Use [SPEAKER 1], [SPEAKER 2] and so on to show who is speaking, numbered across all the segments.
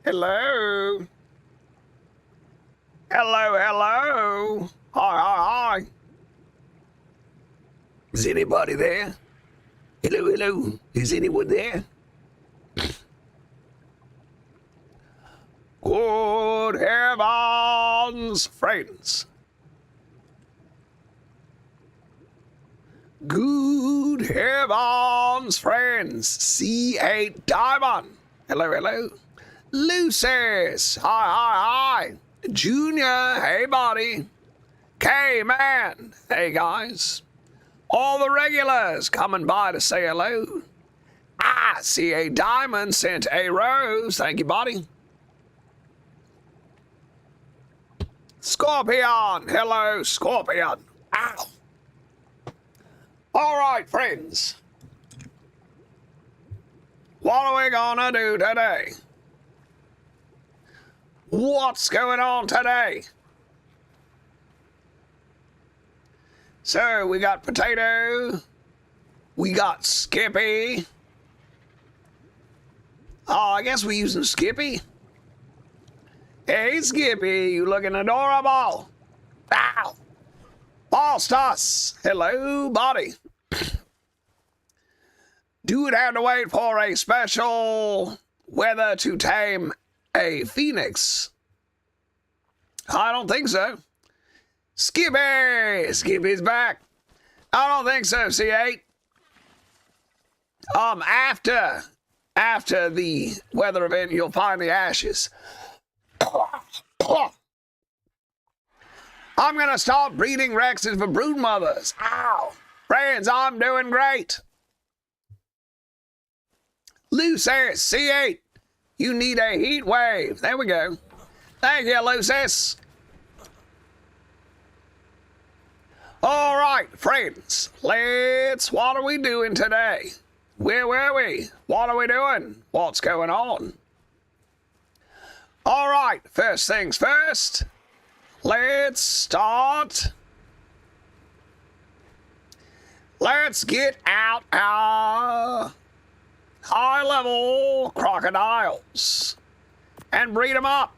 [SPEAKER 1] Hello. Hello, hello. Hi, hi, hi. Is anybody there? Hello, hello. Is anyone there? Good heavens, friends. Good heavens, friends. C8 Diamond. Hello, hello. Lucis. Hi, hi, hi. Junior. Hey, buddy. K-Man. Hey, guys. All the regulars coming by to say hello. I see a diamond sent a rose. Thank you, buddy. Scorpion. Hello, Scorpion. Ow. All right, friends. What are we gonna do today? What's going on today? So, we got Potato. We got Skippy. Oh, I guess we're using Skippy. Hey, Skippy, you looking adorable. Ow. Balstas. Hello, buddy. Do it have to wait for a special weather to tame a phoenix? I don't think so. Skippy! Skippy's back. I don't think so, C8. After the weather event, you'll find the ashes. I'm gonna start breeding Rexes for brood mothers. Ow! Friends, I'm doing great. Lucis, C8, you need a heat wave. There we go. Thank you, Lucis. All right, friends, what are we doing today? Where were we? What are we doing? What's going on? All right, first things first, let's start. Let's get out our high-level crocodiles and breed them up.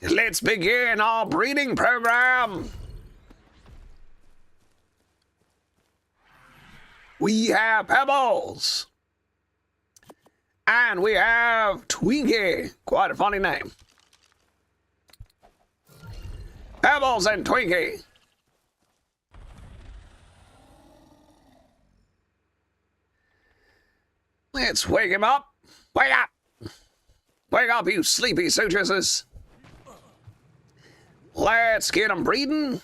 [SPEAKER 1] Let's begin our breeding program. We have Pebbles. And we have Twinkie. Quite a funny name. Pebbles and Twinkie. Let's wake him up. Wake up. Wake up, you sleepy sutresses. Let's get them breeding.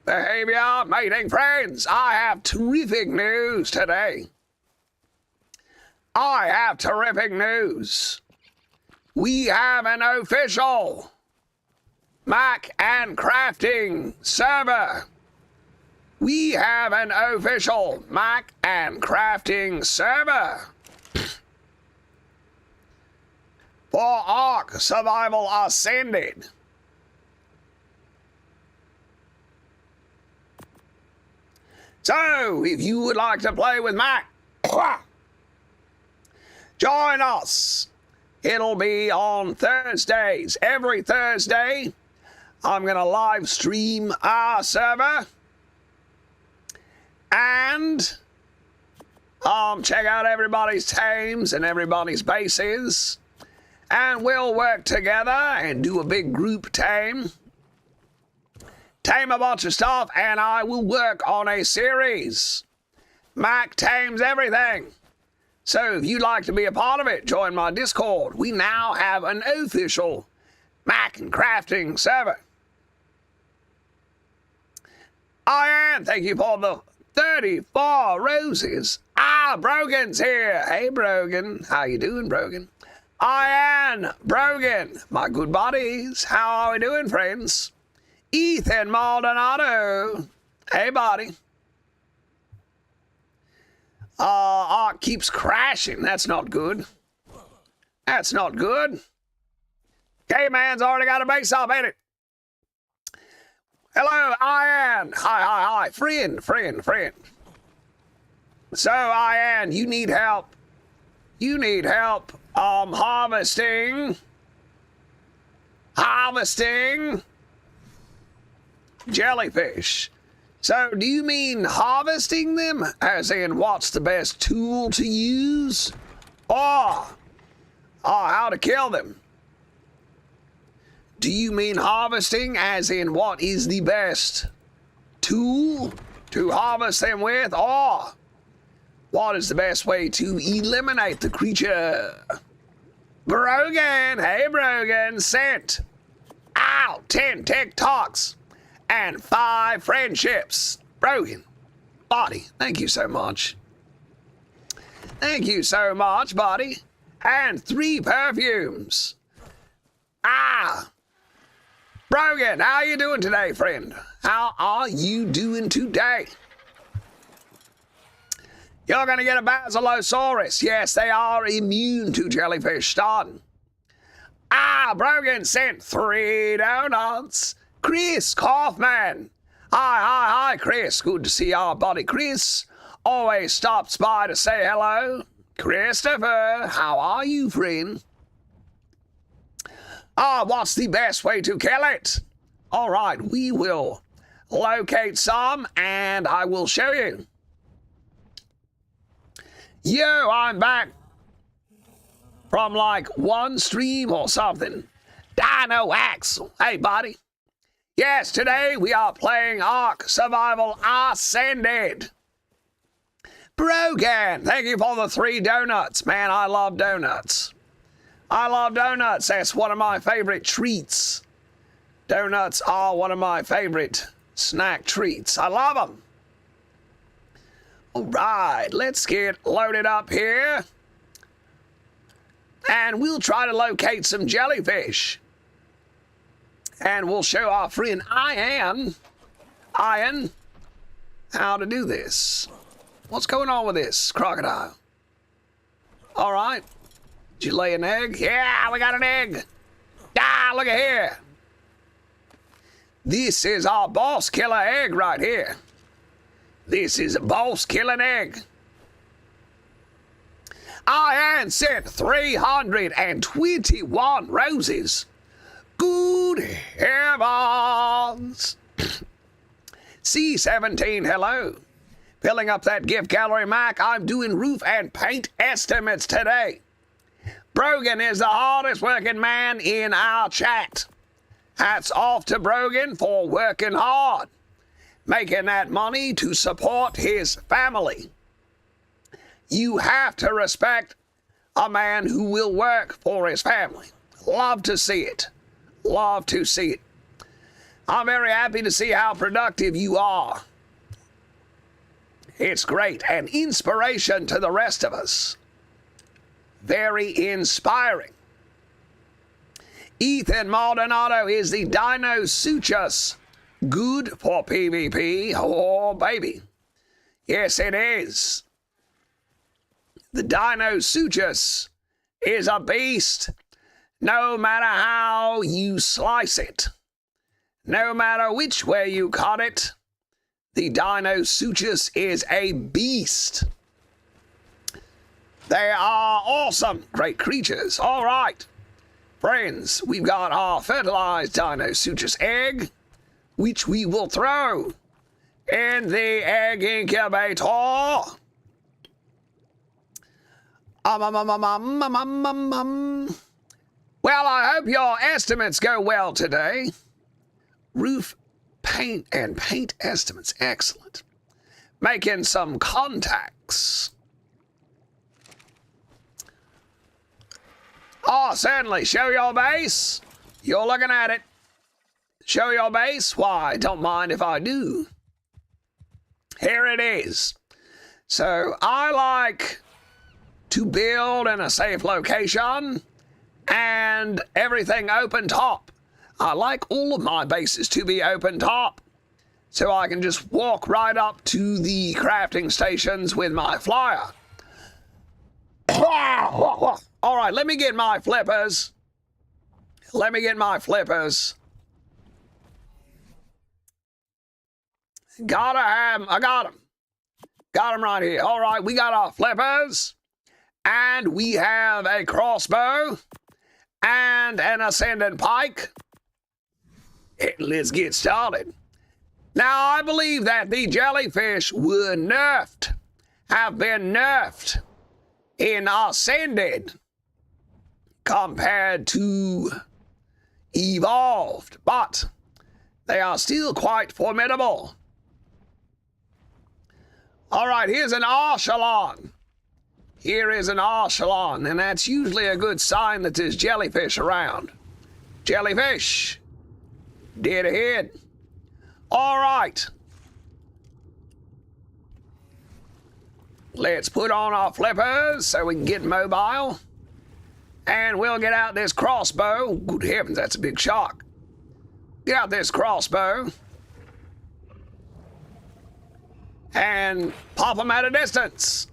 [SPEAKER 1] Behavior, mating, friends. I have terrific news today. I have terrific news. We have an official Mac and Crafting server. We have an official Mac and Crafting server for Ark Survival Ascended. So, if you would like to play with Mac, join us. It'll be on Thursdays. Every Thursday, I'm going to live stream our server and check out everybody's tames and everybody's bases. And we'll work together and do a big group tame. Tame a bunch of stuff, and I will work on a series. Mac tames everything. So if you'd like to be a part of it, join my Discord. We now have an official Mac and Crafting server. Ian, thank you for the 34 roses. Brogan's here. Hey, Brogan. How you doing, Brogan? Ian, Brogan, my good buddies. How are we doing, friends? Ethan Maldonado. Hey, buddy. Ark keeps crashing. That's not good. That's not good. K-Man's already got a base up, ain't it? Hello, Ian. Hi. Friend. So, Ian, you need help. You need help Harvesting jellyfish. So do you mean harvesting them, as in what's the best tool to use, or how to kill them? Do you mean harvesting as in what is the best tool to harvest them with, or what is the best way to eliminate the creature? Brogan, hey Brogan, sent out 10 TikToks and 5 friendships. Brogan, buddy, thank you so much. Thank you so much, buddy. And 3 perfumes. Brogan, how you doing today, friend? How are you doing today? You're going to get a Basilosaurus. Yes, they are immune to jellyfish stun. Brogan sent 3 donuts. Chris Kaufman. Hi, Chris. Good to see our buddy Chris. Always stops by to say hello. Christopher, how are you, friend? What's the best way to kill it? All right, we will locate some and I will show you. Yo, I'm back from like one stream or something. Dino Axel. Hey, buddy. Yes, today we are playing Ark Survival Ascended. Brogan, thank you for the 3 donuts. Man, I love donuts. I love donuts. That's one of my favorite treats. Donuts are one of my favorite snack treats. I love them. All right, let's get loaded up here. And we'll try to locate some jellyfish. And we'll show our friend Ian, how to do this. What's going on with this crocodile? All right. Did you lay an egg? Yeah, we got an egg. Look at here. This is our boss killer egg right here. This is a boss killing egg. Ian sent 321 roses. Good heavens. C17, hello. Filling up that gift gallery, Mac. I'm doing roof and paint estimates today. Brogan is the hardest working man in our chat. Hats off to Brogan for working hard, making that money to support his family. You have to respect a man who will work for his family. Love to see it. Love to see it. I'm very happy to see how productive you are. It's great and inspiration to the rest of us. Very inspiring. Ethan Maldonado is the Dino Suchus. Good for PvP. Oh, baby. Yes, it is. The Dino Suchus is a beast. No matter how you slice it, no matter which way you cut it, the Dino Suchus is a beast. They are awesome, great creatures. All right, friends, we've got our fertilized Dino Suchus egg, which we will throw in the egg incubator. Well, I hope your estimates go well today. Roof, paint, and paint estimates. Excellent. Making some contacts. Oh, certainly. Show your base. You're looking at it. Show your base. Why, don't mind if I do. Here it is. So I like to build in a safe location and everything open top. I like all of my bases to be open top so I can just walk right up to the crafting stations with my flyer. All right, let me get my flippers. I got them. Got them right here. All right, we got our flippers. And we have a crossbow and an ascendant pike. Let's get started. Now, I believe that the jellyfish were nerfed, have been nerfed in Ascended compared to Evolved, but they are still quite formidable. All right, here's an Archelon. Here is an Archelon, and that's usually a good sign that there's jellyfish around. Jellyfish. Dead ahead. All right. Let's put on our flippers so we can get mobile. And we'll get out this crossbow. Good heavens, that's a big shock. Get out this crossbow. And pop them at a distance.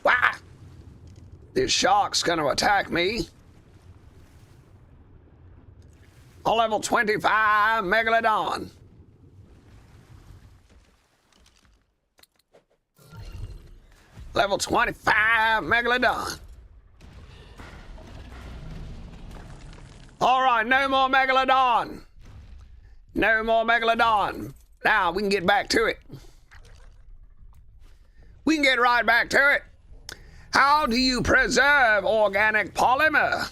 [SPEAKER 1] Wah! This shark's going to attack me. A level 25 Megalodon. Level 25 Megalodon. All right, no more Megalodon. No more Megalodon. Now, we can get back to it. We can get right back to it. How do you preserve organic polymer?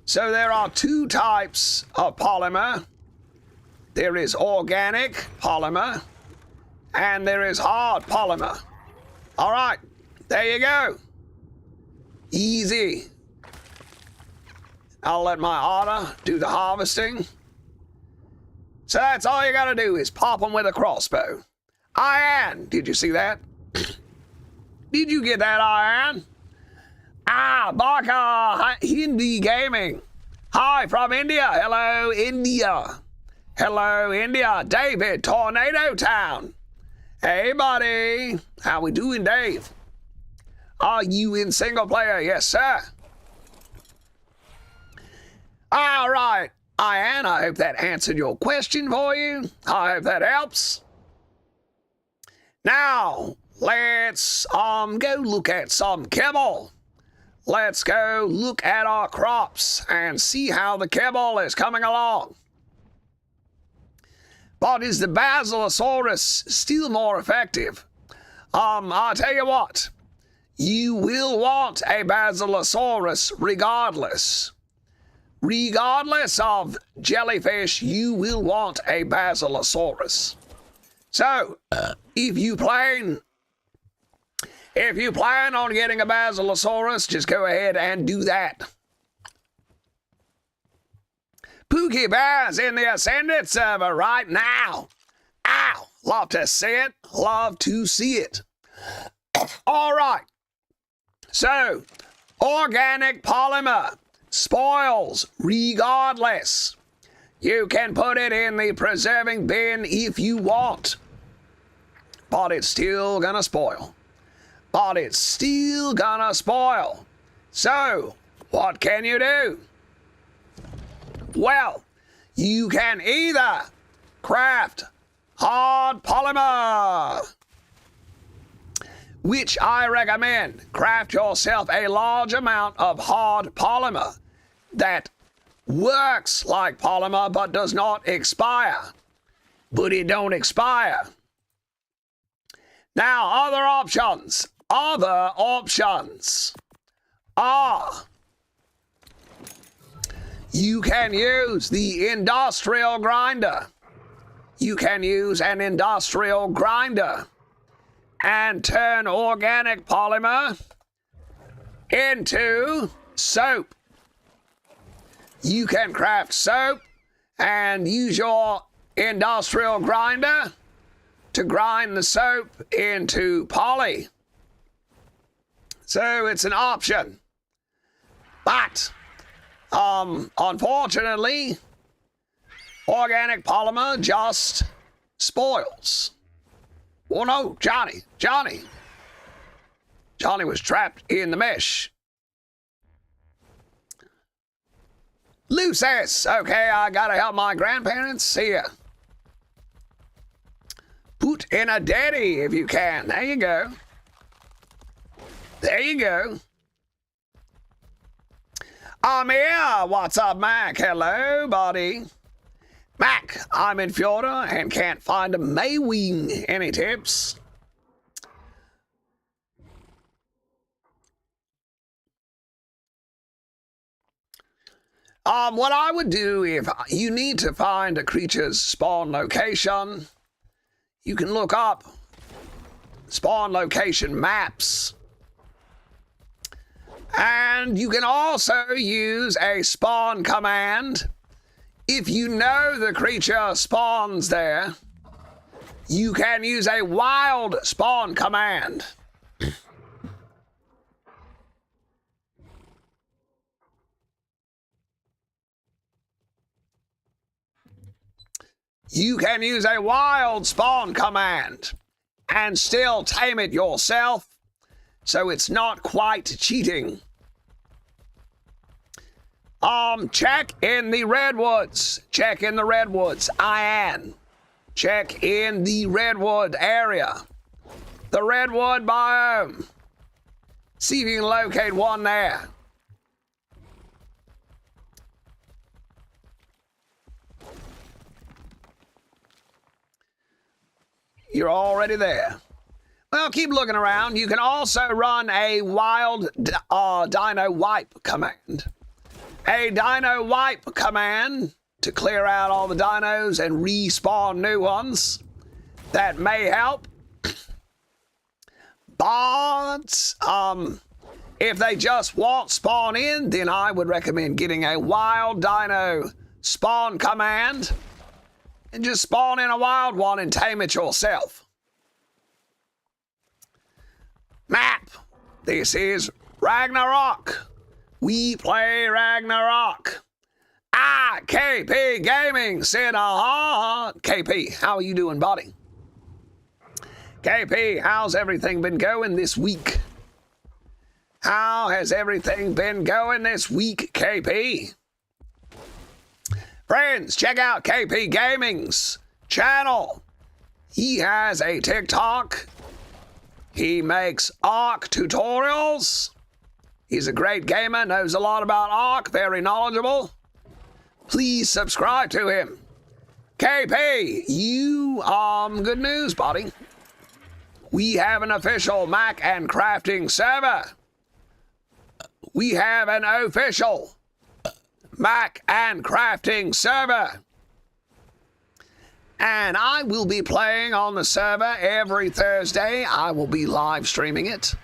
[SPEAKER 1] So there are two types of polymer. There is organic polymer, and there is hard polymer. All right, there you go. Easy. I'll let my Otter do the harvesting. So that's all you gotta do is pop them with a crossbow. Ian, did you see that? Did you get that, Ian? Ah, Baka Hindi Gaming. Hi from India. Hello, India. Hello, India. David, Tornado Town. Hey, buddy. How we doing, Dave? Are you in single player? Yes, sir. All right, Ian, I hope that answered your question for you. I hope that helps. Now, let's go look at some kibble. Let's go look at our crops and see how the kibble is coming along. But is the Basilosaurus still more effective? I'll tell you what. You will want a Basilosaurus regardless. Regardless of jellyfish, you will want a Basilosaurus. So, if you plan on getting a Basilosaurus, just go ahead and do that. Pookie Bear's in the Ascended server right now. Ow! Love to see it. Love to see it. All right. So, organic polymer spoils regardless. You can put it in the preserving bin if you want. But it's still gonna spoil. But it's still gonna spoil. So, what can you do? Well, you can either craft hard polymer, which I recommend. Craft yourself a large amount of hard polymer that works like polymer but does not expire. But it don't expire. Now, other options are you can use the industrial grinder. You can use an industrial grinder and turn organic polymer into soap. You can craft soap and use your industrial grinder to grind the soap into poly. So it's an option. But unfortunately, organic polymer just spoils. Oh no, Johnny was trapped in the mesh. Lucis, okay, I gotta help my grandparents. See ya. Put in a daddy if you can. There you go. There you go. I'm here. What's up, Mac? Hello, buddy. Mac, I'm in Florida and can't find a Maywing. Any tips? What I would do if you need to find a creature's spawn location, you can look up spawn location maps. And you can also use a spawn command. If you know the creature spawns there, you can use a wild spawn command. You can use a wild spawn command and still tame it yourself, so it's not quite cheating. Check in the redwoods. Check in the redwoods. Check in the redwood area. The redwood biome. See if you can locate one there. You're already there. Well, keep looking around. You can also run a wild dino wipe command. A dino wipe command to clear out all the dinos and respawn new ones. That may help. But if they just won't spawn in, then I would recommend getting a wild dino spawn command and just spawn in a wild one and tame it yourself. Map. This is Ragnarok. We play Ragnarok. KP Gaming said, KP, how are you doing, buddy? KP, how's everything been going this week? How has everything been going this week, KP? Friends, check out KP Gaming's channel. He has a TikTok. He makes Ark tutorials. He's a great gamer, knows a lot about Ark, very knowledgeable. Please subscribe to him. KP, you, good news, buddy. We have an official Mac and crafting server. We have an official Mac and crafting server. And I will be playing on the server every Thursday. I will be live streaming it.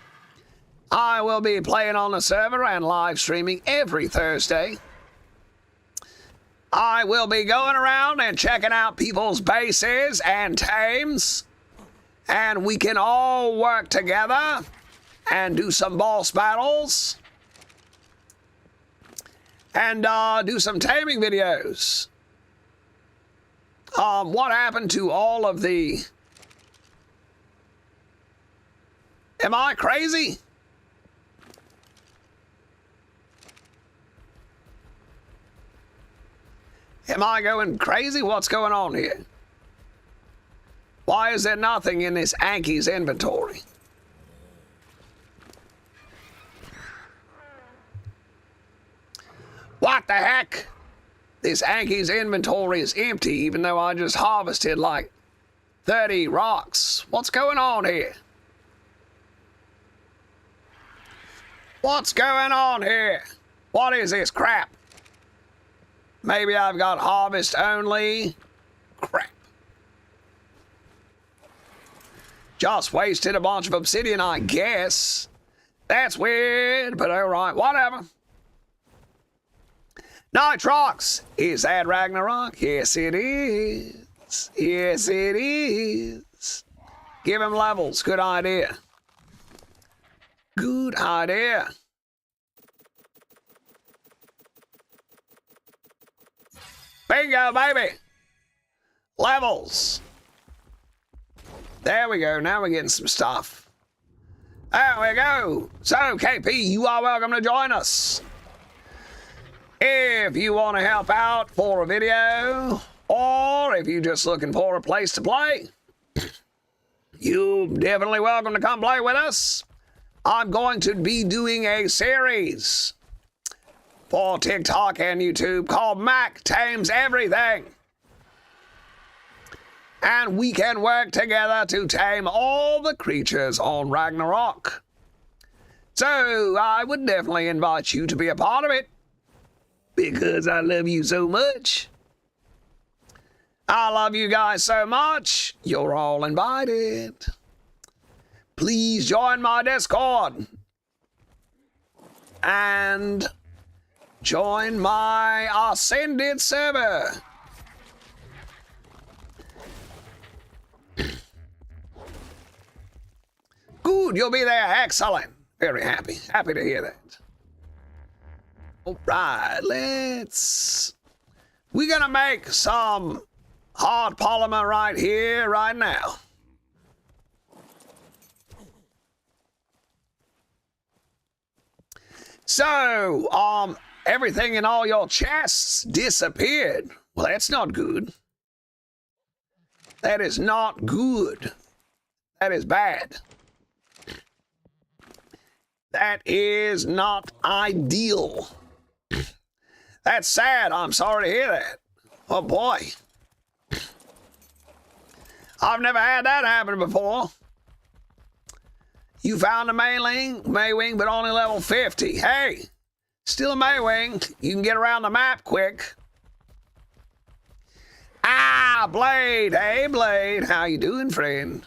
[SPEAKER 1] I will be playing on the server and live streaming every Thursday. I will be going around and checking out people's bases and tames. And we can all work together and do some boss battles. And do some taming videos. What happened to all of the... Am I crazy? Am I going crazy? What's going on here? Why is there nothing in this Anki's inventory? What the heck? This Anki's inventory is empty, even though I just harvested like 30 rocks. What's going on here? What's going on here? What is this crap? Maybe I've got harvest only. Crap. Just wasted a bunch of obsidian, I guess. That's weird, but alright, whatever. Nitrox, is that Ragnarok? Yes, it is. Yes, it is. Give him levels. Good idea. Good idea. Bingo, baby. Levels. There we go. Now we're getting some stuff. There we go. So, KP, you are welcome to join us. If you want to help out for a video, or if you're just looking for a place to play, you're definitely welcome to come play with us. I'm going to be doing a series for TikTok and YouTube called Mac Tames Everything. And we can work together to tame all the creatures on Ragnarok. So I would definitely invite you to be a part of it, because I love you so much. I love you guys so much. You're all invited. Please join my Discord and join my Ascended server. Good, you'll be there. Excellent. Very happy. Happy to hear that. All right, we're gonna make some hard polymer right here, right now. So, everything in all your chests disappeared. Well, that's not good. That is not good. That is bad. That is not ideal. That's sad. I'm sorry to hear that. Oh, boy. I've never had that happen before. You found a Maywing, but only level 50. Hey, still a Maywing. You can get around the map quick. Ah, Blade. Hey, Blade. How you doing, friend?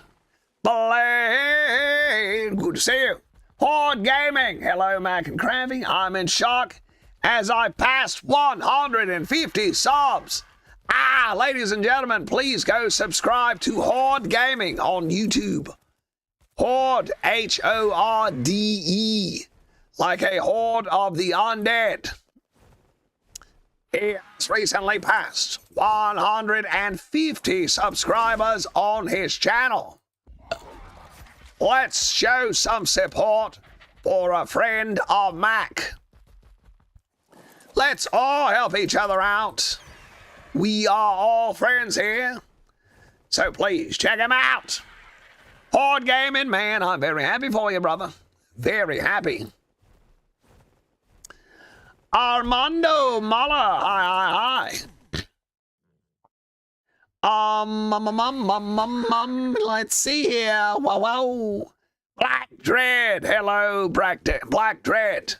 [SPEAKER 1] Blade. Good to see you. Horde Gaming. Hello, Mac and Crappy. I'm in shock as I passed 150 subs. Ah, ladies and gentlemen, please go subscribe to Horde Gaming on YouTube. Horde, H-O-R-D-E, like a horde of the undead. He has recently passed 150 subscribers on his channel. Let's show some support for a friend of Mac. Let's all help each other out. We are all friends here. So please check him out. Horde Gaming, man, I'm very happy for you, brother. Very happy. Armando Mala, hi. Let's see here. Wow. Black Dread. Hello, Black Dread.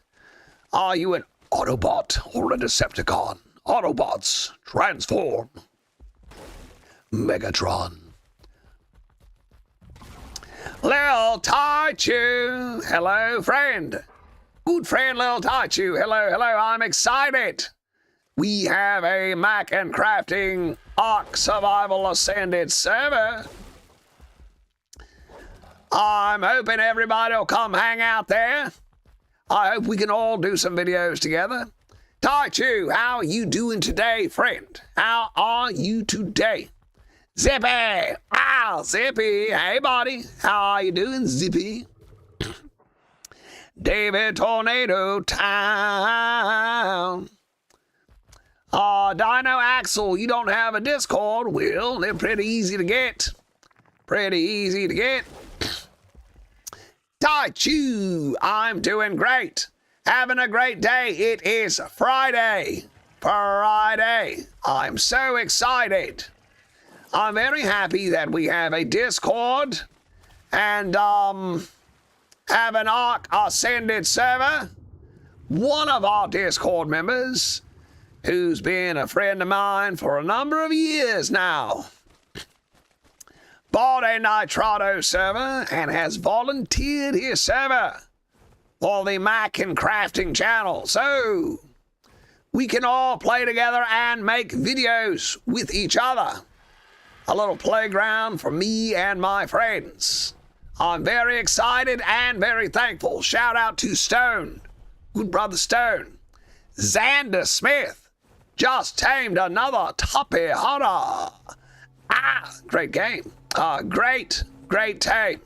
[SPEAKER 1] Are you an Autobot or a Decepticon? Autobots, transform. Megatron. Lil Taichu. Hello, friend. Good friend, Lil Taichu. Hello, I'm excited. We have a Mac and Crafting Ark Survival Ascended server. I'm hoping everybody will come hang out there. I hope we can all do some videos together. Taichu, how are you doing today, friend? How are you today? Zippy! Wow, Zippy! Hey, buddy. How are you doing, Zippy? David Tornado Town. Dino Axel, you don't have a Discord? Well, they're pretty easy to get. Taichu, I'm doing great. Having a great day. It is Friday. I'm so excited. I'm very happy that we have a Discord and have an Ark Ascended server. One of our Discord members, who's been a friend of mine for a number of years now, bought a Nitrado server and has volunteered his server for the Mac and Crafting channel. So we can all play together and make videos with each other. A little playground for me and my friends. I'm very excited and very thankful. Shout out to Stone, good brother Stone. Xander Smith just tamed another Tuppy Hunter. Great game. Great tame.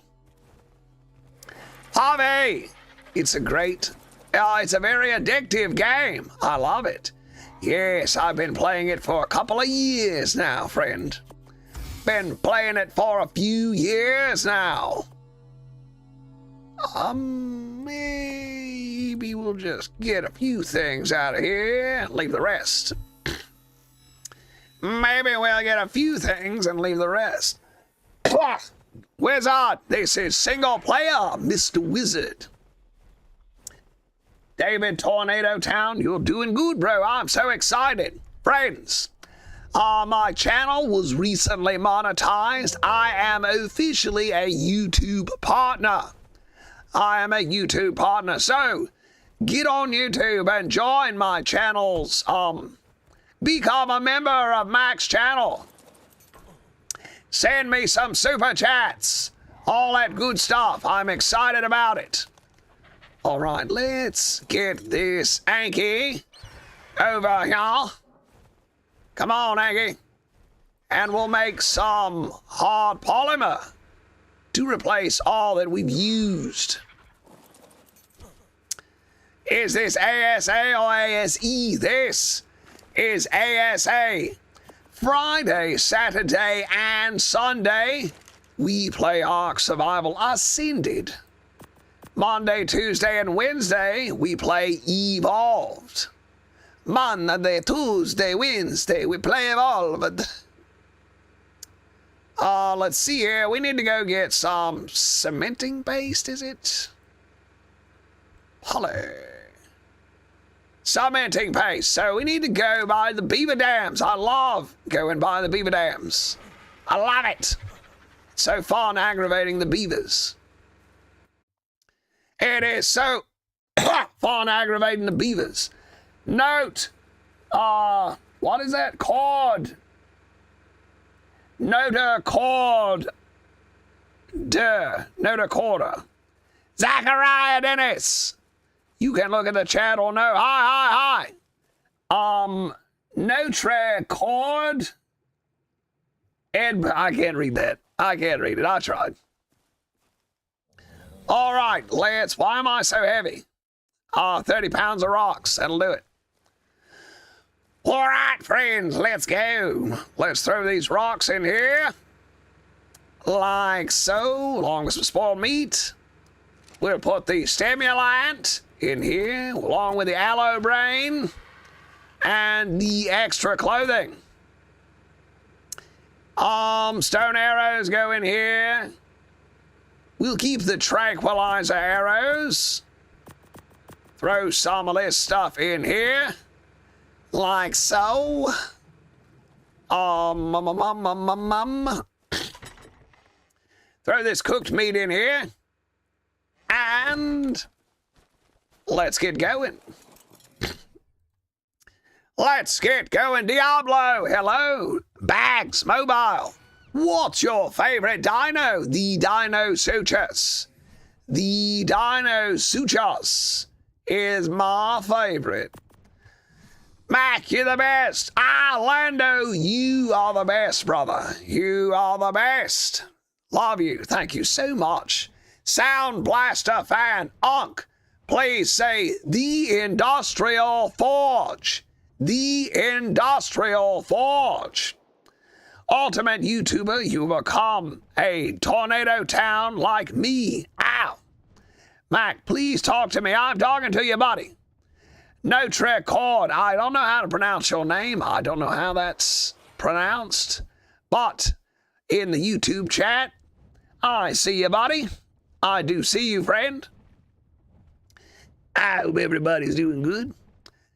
[SPEAKER 1] Harvey, it's a very addictive game. I love it. Yes, I've been playing it for a couple of years now, friend. been playing it for a few years now. Maybe we'll just get a few things out of here and leave the rest. Maybe we'll get a few things and leave the rest. Wizard, this is single player, Mr. Wizard. David, Tornado Town, you're doing good, bro. I'm so excited. Friends, my channel was recently monetized. I am officially a YouTube partner. So get on YouTube and join my channel's, become a member of Mac's channel. Send me some super chats. All that good stuff. I'm excited about it. All right, let's get this Anki over here. Come on, Anki. And we'll make some hard polymer to replace all that we've used. Is this ASA or ASE? This is ASA. Friday, Saturday, and Sunday, we play Ark Survival Ascended. Monday, Tuesday, and Wednesday, we play Evolved. Monday, Tuesday, Wednesday, we play Evolved. Let's see here. We need to go get some cementing paste, is it? Poly. Cementing paste. So we need to go by the Beaver Dams. I love going by the Beaver Dams. I love it. It's so fun aggravating the beavers. It is so fun aggravating the beavers. Note, what is that? Cord. Notochord. Notochorder. Zachariah Dennis. You can look at the chat or no. Hi. Notochord. I can't read that. I can't read it. I tried. All right, why am I so heavy? 30 pounds of rocks. That'll do it. All right, friends, let's go. Let's throw these rocks in here. Like so, along with some spoiled meat. We'll put the stimulant in here, along with the aloe brain and the extra clothing. Stone arrows go in here. We'll keep the tranquilizer arrows. Throw some of this stuff in here. Like so. Throw this cooked meat in here. And let's get going. Let's get going. Diablo, hello. Bags Mobile. What's your favorite dino? The Dino Sutures. The Dino Sutures is my favorite. Mac, you're the best. Lando, you are the best, brother. You are the best. Love you. Thank you so much. Sound Blaster fan, Unk, please say the Industrial Forge. The Industrial Forge. Ultimate YouTuber, you become a tornado town like me. Ow. Mac, please talk to me. I'm talking to you, buddy. Notochord. I don't know how to pronounce your name. I don't know how that's pronounced. But in the YouTube chat, I see you, buddy. I do see you, friend. I hope everybody's doing good.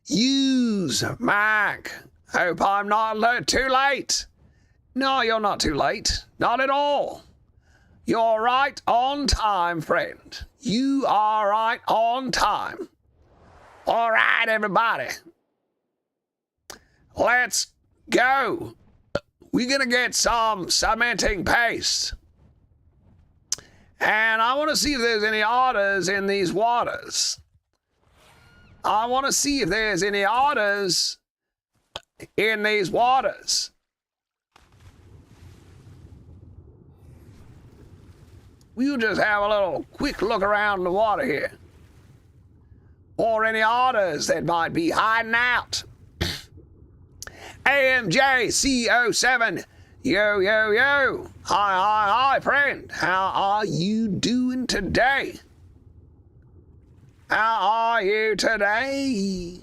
[SPEAKER 1] Use Mac. Hope I'm not too late. No, you're not too late. Not at all. You're right on time, friend. You are right on time. All right, everybody. Let's go. We're going to get some cementing paste. And I want to see if there's any otters in these waters. I want to see if there's any otters in these waters. We'll just have a little quick look around the water here. Or any otters that might be hiding out. AMJC07, Yo, yo, yo. Hi, friend. How are you doing today? How are you today?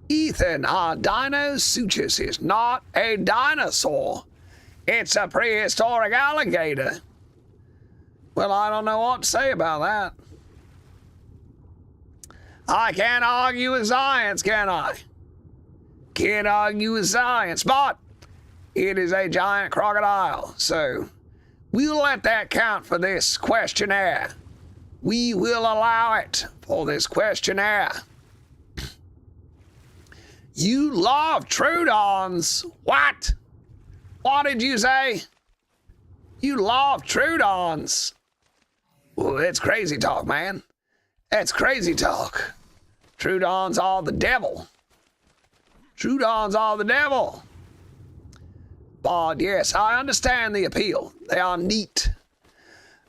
[SPEAKER 1] Ethan, our Dinosuchus is not a dinosaur. It's a prehistoric alligator. Well, I don't know what to say about that. I can't argue with science, can I? Can't argue with science, but it is a giant crocodile, so we'll let that count for this questionnaire. We will allow it for this questionnaire. You love Troodons. What? What did you say? You love Troodons. Well, that's crazy talk, man. That's crazy talk. Troodons are the devil. Troodons are the devil. But yes, I understand the appeal. They are neat.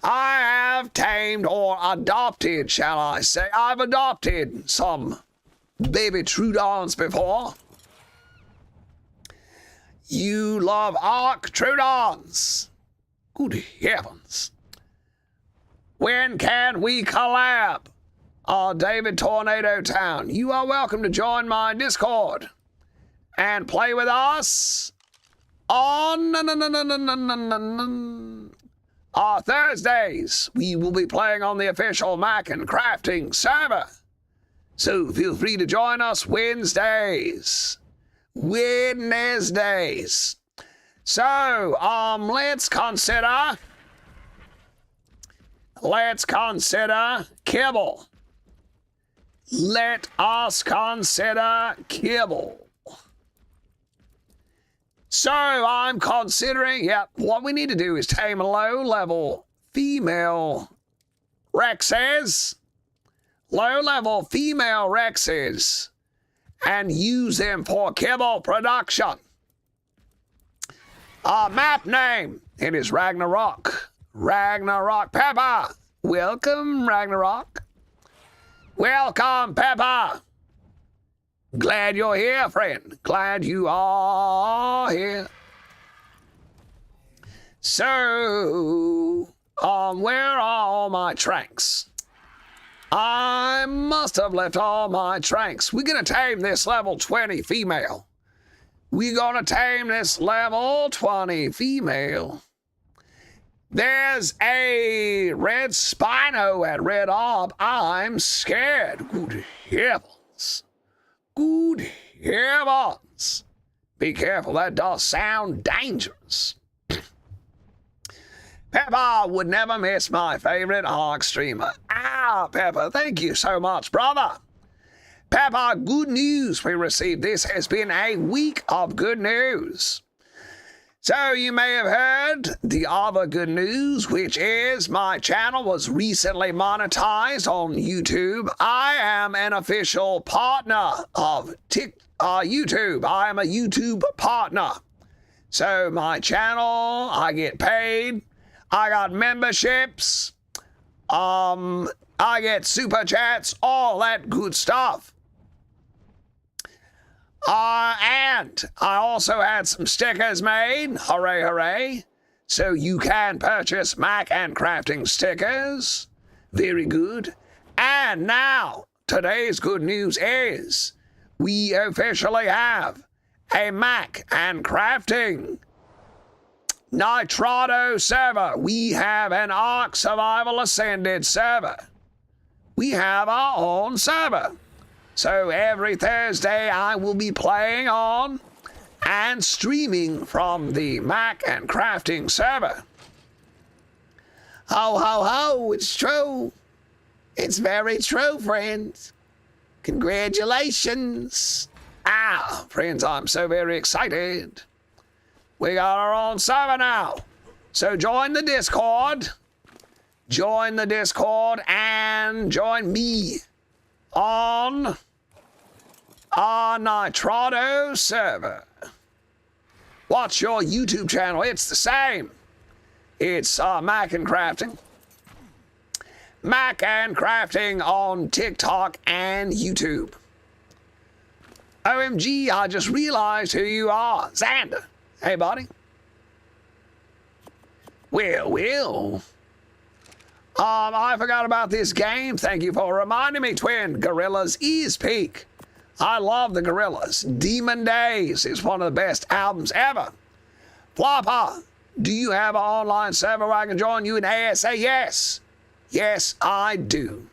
[SPEAKER 1] I have tamed or adopted, shall I say. I've adopted some baby Troodons before. You love Arc Troodons. Good heavens. When can we collab? David Tornado Town, you are welcome to join my Discord and play with us on Thursdays. We will be playing on the official Mac and Crafting server. So feel free to join us Wednesdays. So, let's consider Kibble. Let us consider Kibble. So I'm considering, what we need to do is tame low-level female Rexes. Low-level female Rexes. And use them for Kibble production. Map name, it is Ragnarok. Ragnarok Pepper. Welcome, Ragnarok. Welcome, Pepper. Glad you're here, friend. Glad you are here. So, where are all my tranks? I must have left all my tranks. We're gonna tame this level 20 female. We're gonna tame this level 20 female. There's a red Spino at Red Orb. I'm scared. Good heavens. Good heavens. Be careful, that does sound dangerous. Pepper would never miss my favorite Ark streamer. Pepper, thank you so much, brother. Pepper, good news we received. This has been a week of good news. So you may have heard the other good news, which is my channel was recently monetized on YouTube. I am an official partner of YouTube. I am a YouTube partner. So my channel, I get paid. I got memberships. I get super chats, all that good stuff. And I also had some stickers made. Hooray, hooray. So you can purchase Mac and Crafting stickers. Very good. And now, today's good news is we officially have a Mac and Crafting Nitrado server. We have an Ark Survival Ascended server. We have our own server. So every Thursday I will be playing on and streaming from the Mac and Crafting server. Ho, ho, ho, it's true. It's very true, friends. Congratulations. Friends, I'm so very excited. We got our own server now. So join the Discord. Join the Discord and join me on our Nitrado server. What's your YouTube channel? It's the same. It's Mac and Crafting. Mac and Crafting on TikTok and YouTube. OMG, I just realized who you are. Xander. Hey, buddy. Well. I forgot about this game. Thank you for reminding me, Twin. Gorillas is peak. I love the Gorillas. Demon Days is one of the best albums ever. Flopper, do you have an online server where I can join you in ASA? Yes. Yes, I do.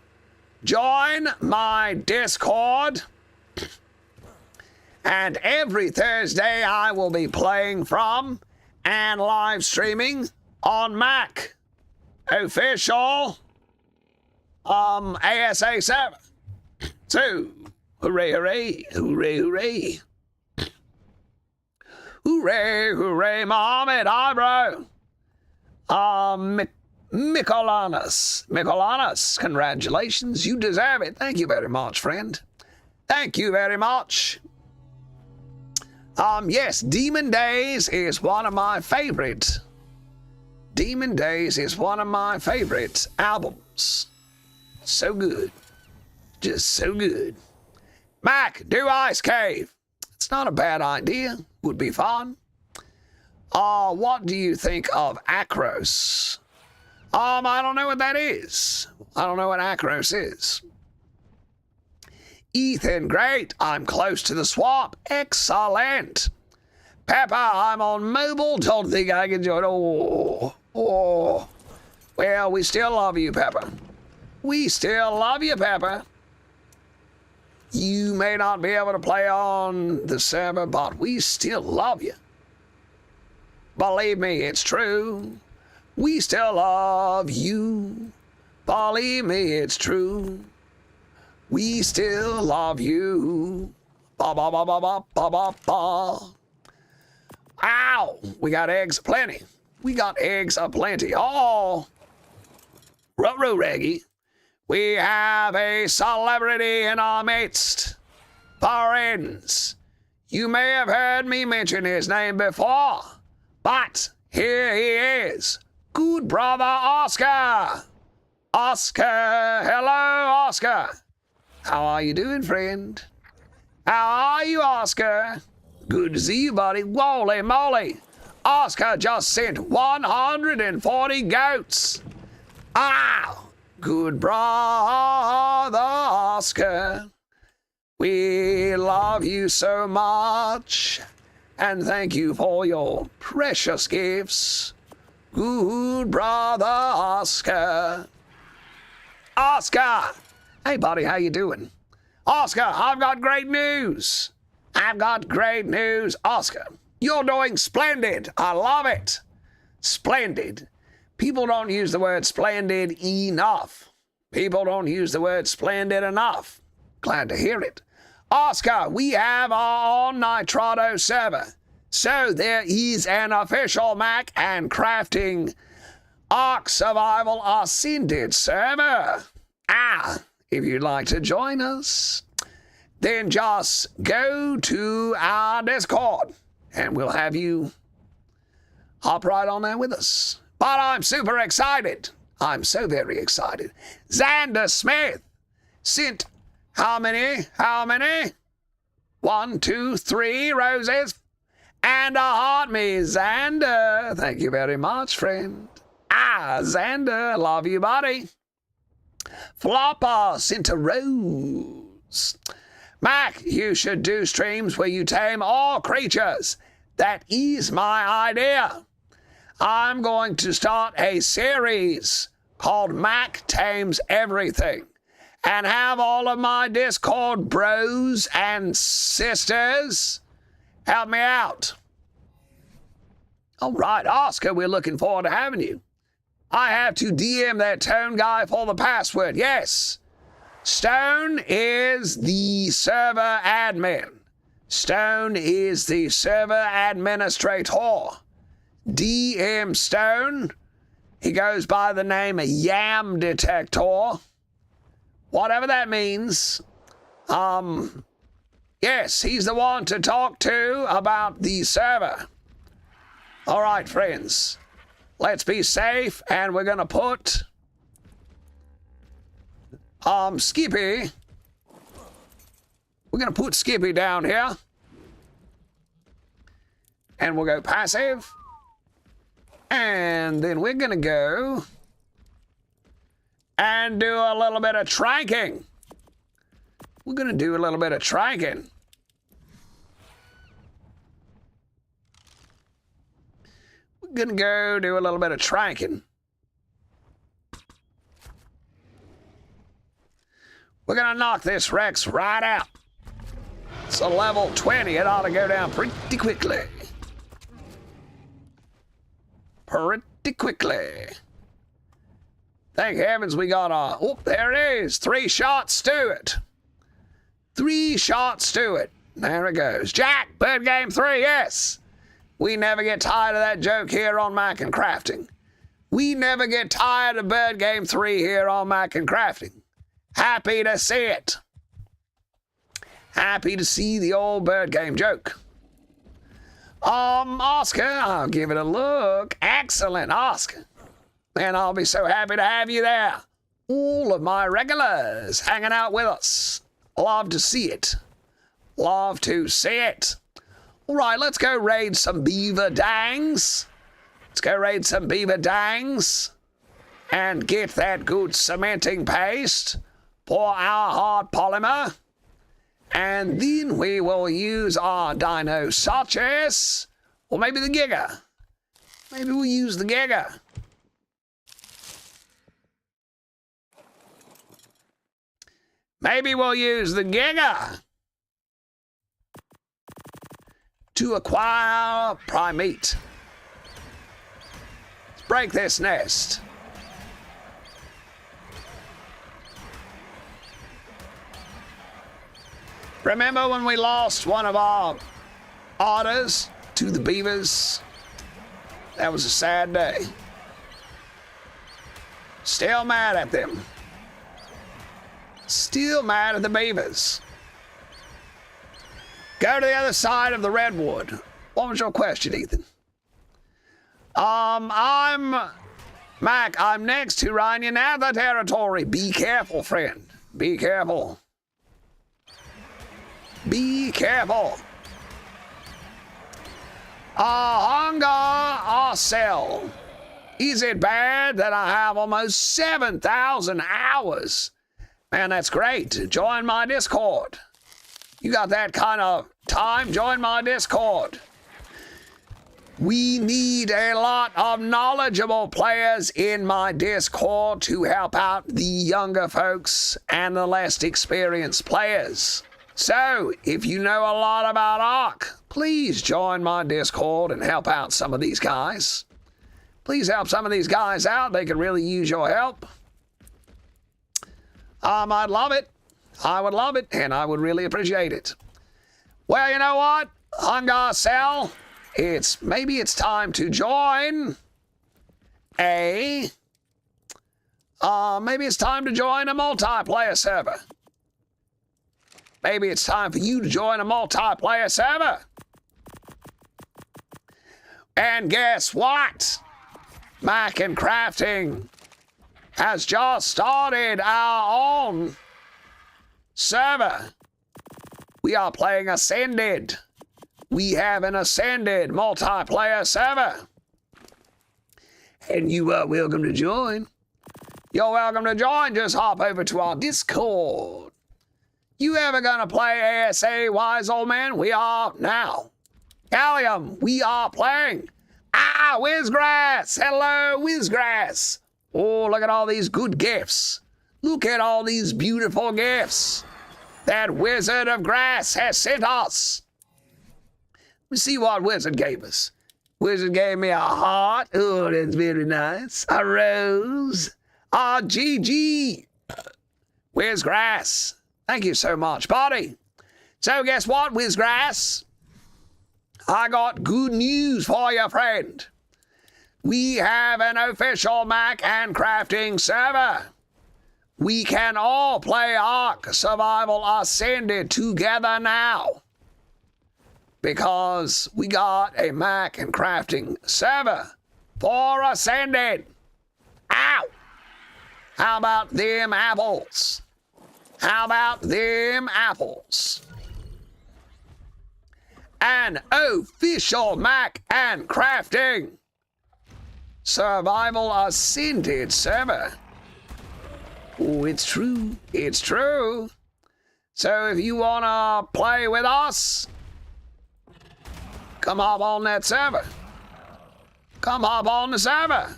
[SPEAKER 1] Join my Discord. And every Thursday I will be playing from and live streaming on Mac. Official ASA 7. So, hooray, hooray, hooray, hooray. Hooray, hooray, Mohammed, bro. Mikolanus, congratulations. You deserve it. Thank you very much, friend. Thank you very much. Yes, Demon Days is one of my favorite. Demon Days is one of my favorite albums. So good. Just so good. Mac, do Ice Cave. It's not a bad idea. Would be fun. What do you think of Acros? I don't know what that is. I don't know what Acros is. Ethan, great. I'm close to the swamp. Excellent. Pepper, I'm on mobile. Don't think I can join. Oh. Well, we still love you, Pepper. We still love you, Pepper. You may not be able to play on the server, but we still love you. Believe me, it's true. We still love you. Believe me, it's true. We still love you. Ba ba ba ba ba ba ba ba. Ow! We got eggs aplenty. We got eggs aplenty. Oh, ruh-roh, Reggie. We have a celebrity in our midst. Friends, you may have heard me mention his name before, but here he is. Good brother Oscar. Oscar, hello, Oscar. How are you doing, friend? How are you, Oscar? Good to see you, buddy. Holy moly. Oscar just sent 140 goats. Good brother Oscar. We love you so much. And thank you for your precious gifts. Good brother Oscar. Oscar! Hey, buddy, how you doing? Oscar, I've got great news. I've got great news. Oscar, you're doing splendid. I love it. Splendid. People don't use the word splendid enough. People don't use the word splendid enough. Glad to hear it. Oscar, we have our own Nitrado server. So there is an official Mac and Crafting Ark Survival Ascended server. If you'd like to join us, then just go to our Discord and we'll have you hop right on there with us. But I'm super excited. I'm so very excited. Xander Smith sent how many? 1, 2, 3 roses and a heart me, Xander. Thank you very much, friend. Xander, love you, buddy. Flopper sent a rose. Mac, you should do streams where you tame all creatures. That is my idea. I'm going to start a series called Mac Tames Everything and have all of my Discord bros and sisters help me out. All right, Oscar, we're looking forward to having you. I have to DM that Tone guy for the password. Yes. Stone is the server admin. Stone is the server administrator. DM Stone. He goes by the name Yam Detector. Whatever that means. Yes, he's the one to talk to about the server. All right, friends. Let's be safe, and we're gonna put Skippy. We're gonna put Skippy down here. And we'll go passive. And then we're going to go and do a little bit of tranking. We're going to do a little bit of tranking. We're going to go do a little bit of tranking. We're going to knock this Rex right out. It's a level 20. It ought to go down pretty quickly. Pretty quickly. Thank heavens we got a... Oh, there it is. 3 shots to it. 3 shots to it. There it goes. Jack, bird game 3, yes. We never get tired of that joke here on Mac and Crafting. We never get tired of bird game 3 here on Mac and Crafting. Happy to see it. Happy to see the old bird game joke. Oscar, I'll give it a look. Excellent, Oscar. And I'll be so happy to have you there. All of my regulars hanging out with us. Love to see it. Love to see it. All right, let's go raid some beaver dangs. Let's go raid some beaver dangs and get that good cementing paste for our hard polymer. And then we will use our dino suches, or maybe the Giga. Maybe we'll use the Giga. Maybe we'll use the Giga to acquire primate. Let's break this nest. Remember when we lost one of our otters to the beavers? That was a sad day. Still mad at them. Still mad at the beavers. Go to the other side of the redwood. What was your question, Ethan? I'm Mac. I'm next to Ryanatha territory. Be careful, friend. Be careful. Be careful. Hunger or sell. Is it bad that I have almost 7,000 hours? Man, that's great. Join my Discord. You got that kind of time? Join my Discord. We need a lot of knowledgeable players in my Discord to help out the younger folks and the less experienced players. So, if you know a lot about Ark, please join my Discord and help out some of these guys. Please help some of these guys out. They could really use your help. I'd love it. I would love it, and I would really appreciate it. Well, you know what? Hunger Cell, maybe it's time to join maybe it's time to join a multiplayer server. Maybe it's time for you to join a multiplayer server. And guess what? Mac and Crafting has just started our own server. We are playing Ascended. We have an Ascended multiplayer server. And you are welcome to join. You're welcome to join. Just hop over to our Discord. You ever gonna play ASA, Wise Old Man? We are now. Gallium, we are playing. Whizgrass. Hello, Whizgrass. Oh, look at all these good gifts. Look at all these beautiful gifts that Wizard of Grass has sent us. Let me see what Wizard gave us. Wizard gave me a heart. Oh, that's very nice. A rose. GG. Whizgrass. Thank you so much, buddy. So guess what, Whizgrass? I got good news for you, friend. We have an official Mac and Crafting server. We can all play Ark Survival Ascended together now. Because we got a Mac and Crafting server for Ascended. Ow! How about them apples? How about them apples? An official Mac and Crafting Survival Ascended server. Oh, it's true. It's true. So if you want to play with us, come hop on that server. Come hop on the server.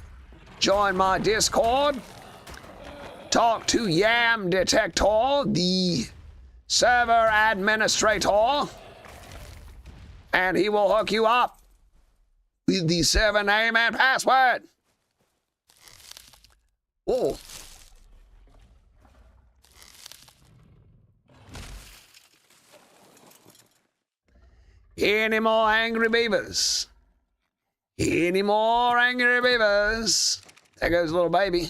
[SPEAKER 1] Join my Discord. Talk to Yam Detector, the server administrator, and he will hook you up with the server name and password. Oh. Any more angry beavers? Any more angry beavers? There goes little baby.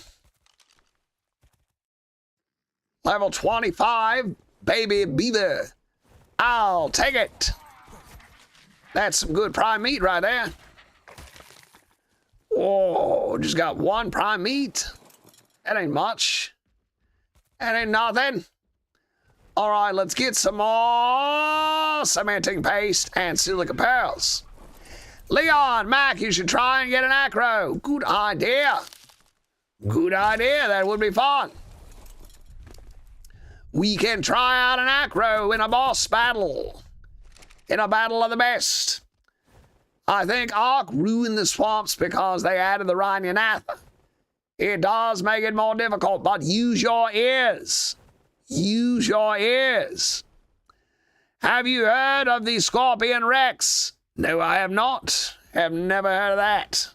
[SPEAKER 1] Level 25, baby beaver. I'll take it. That's some good prime meat right there. Whoa, just got one prime meat. That ain't much. That ain't nothing. All right, let's get some more cementing paste and silica pearls. Leon, Mac, you should try and get an acro. Good idea. Good idea. That would be fun. We can try out an acro in a boss battle. In a battle of the best. I think Ark ruined the swamps because they added the Rhinianatha. It does make it more difficult, but use your ears. Use your ears. Have you heard of the Scorpion Rex? No, I have not. Have never heard of that.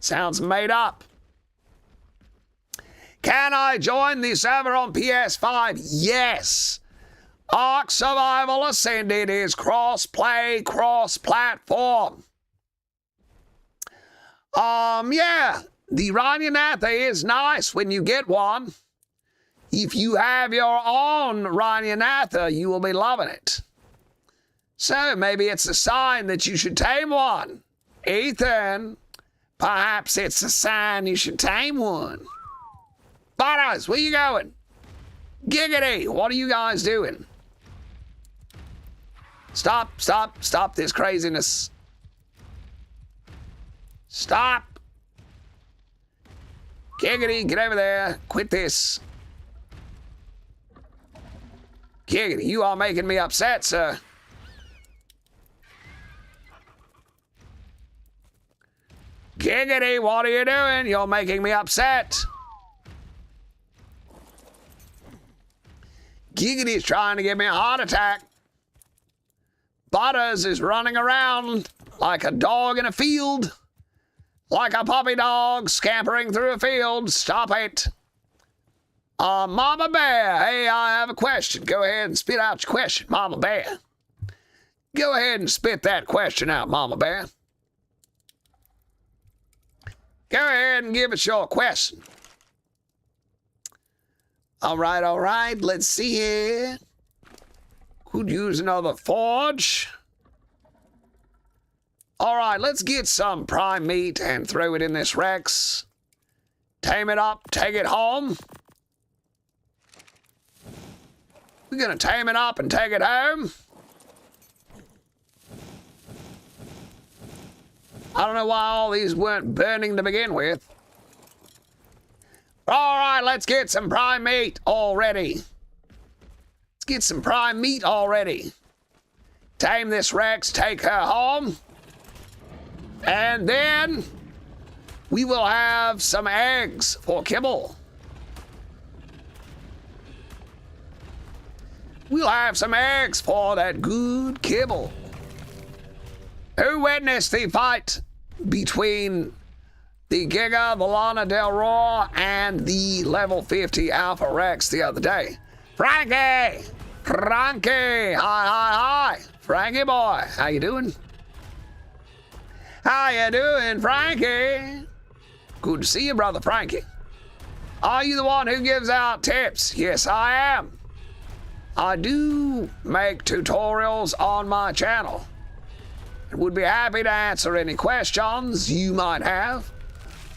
[SPEAKER 1] Sounds made up. Can I join the server on PS5? Yes. Ark Survival Ascended is cross-play, cross-platform. Yeah, the Rhinianatha is nice when you get one. If you have your own Rhinianatha, you will be loving it. So maybe it's a sign that you should tame one. Ethan, perhaps it's a sign you should tame one. Butters, where you going? Giggity, what are you guys doing? Stop, stop, stop this craziness. Stop. Giggity, get over there. Quit this. Giggity, you are making me upset, sir. Giggity, what are you doing? You're making me upset. Giggity's trying to give me a heart attack. Butters is running around like a dog in a field. Like a puppy dog scampering through a field. Stop it. Mama Bear, hey, I have a question. Go ahead and spit out your question, Mama Bear. Go ahead and spit that question out, Mama Bear. Go ahead and give us your question. All right, let's see here. Could use another forge. All right, let's get some prime meat and throw it in this Rex. Tame it up, take it home. We're gonna tame it up and take it home. I don't know why all these weren't burning to begin with. All right, let's get some prime meat already. Let's get some prime meat already. Tame this Rex, take her home. And then we will have some eggs for Kibble. We'll have some eggs for that good Kibble. Who witnessed the fight between the Giga, the Lana Del Roy, and the level 50 Alpha Rex the other day? Frankie! Frankie! Hi. Frankie boy, how you doing? How you doing, Frankie? Good to see you, brother Frankie. Are you the one who gives out tips? Yes, I am. I do make tutorials on my channel. I would be happy to answer any questions you might have.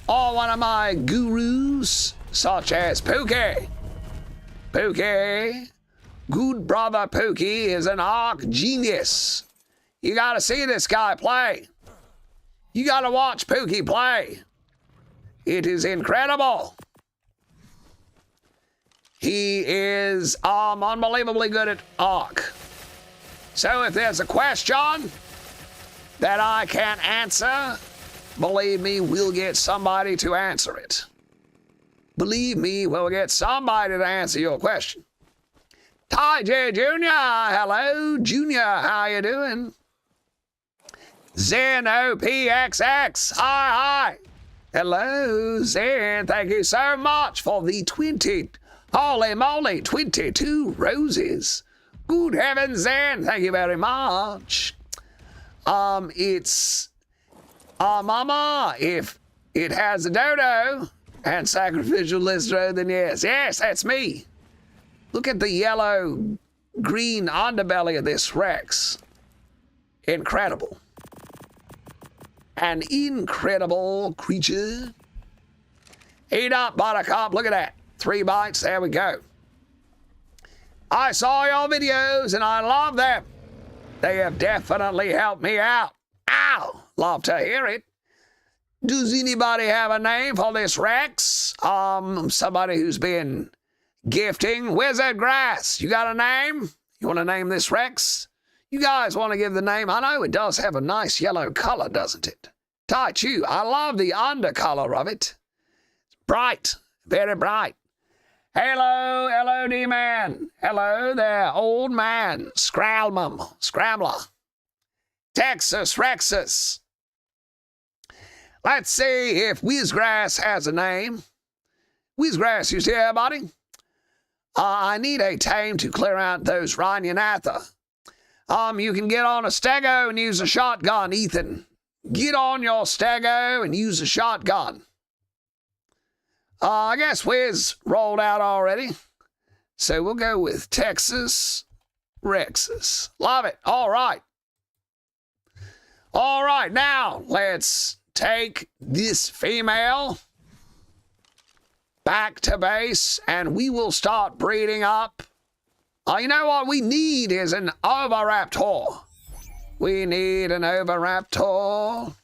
[SPEAKER 1] Or one of my gurus, such as Pookie. Pookie, good brother Pookie is an Ark genius. You gotta see this guy play. You gotta watch Pookie play. It is incredible. He is unbelievably good at Ark. So if there's a question that I can't answer, believe me, we'll get somebody to answer it. Believe me, we'll get somebody to answer your question. Ty J Jr., hello, Junior, how you doing? Zen OPXX, hi. Hello, Zen, thank you so much for the 20, holy moly, 22 roses. Good heavens, Zen, thank you very much. It's, Mama, if it has a dodo and sacrificial listro, then yes. Yes, that's me. Look at the yellow-green underbelly of this Rex. Incredible. An incredible creature. Eat up, Buttercup. Look at that. 3 bites. There we go. I saw your videos and I love them. They have definitely helped me out. Ow! Love to hear it. Does anybody have a name for this Rex? Somebody who's been gifting. Wizard Grass, you got a name? You want to name this Rex? You guys want to give the name? I know it does have a nice yellow color, doesn't it? Tai Chu, I love the undercolor of it. It's bright, very bright. Hello, LOD man. Hello there, old man. Scrambler. Texas Rexus. Let's see if Whizgrass has a name. Whizgrass, you still here, buddy? I need a tame to clear out those Rhynanatha. You can get on a stego and use a shotgun, Ethan. Get on your stego and use a shotgun. I guess Wiz rolled out already. So we'll go with Texas Rexus. Love it. All right. All right, now let's take this female back to base and we will start breeding up. You know what we need is an Oviraptor. We need an Oviraptor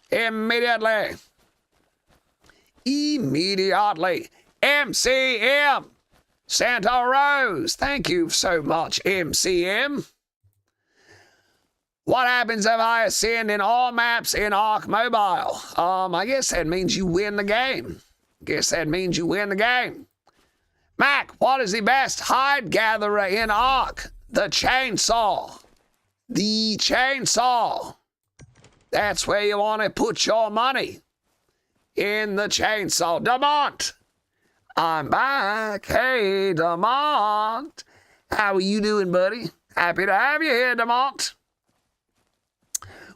[SPEAKER 1] immediately. MCM. Santa Rose. Thank you so much, MCM. What happens if I ascend in all maps in Ark Mobile? I guess that means you win the game. Mac, what is the best hide gatherer in Ark? The chainsaw. The chainsaw. That's where you want to put your money. In the chainsaw. Damont. I'm back. Hey, Damont. How are you doing, buddy? Happy to have you here, Damont.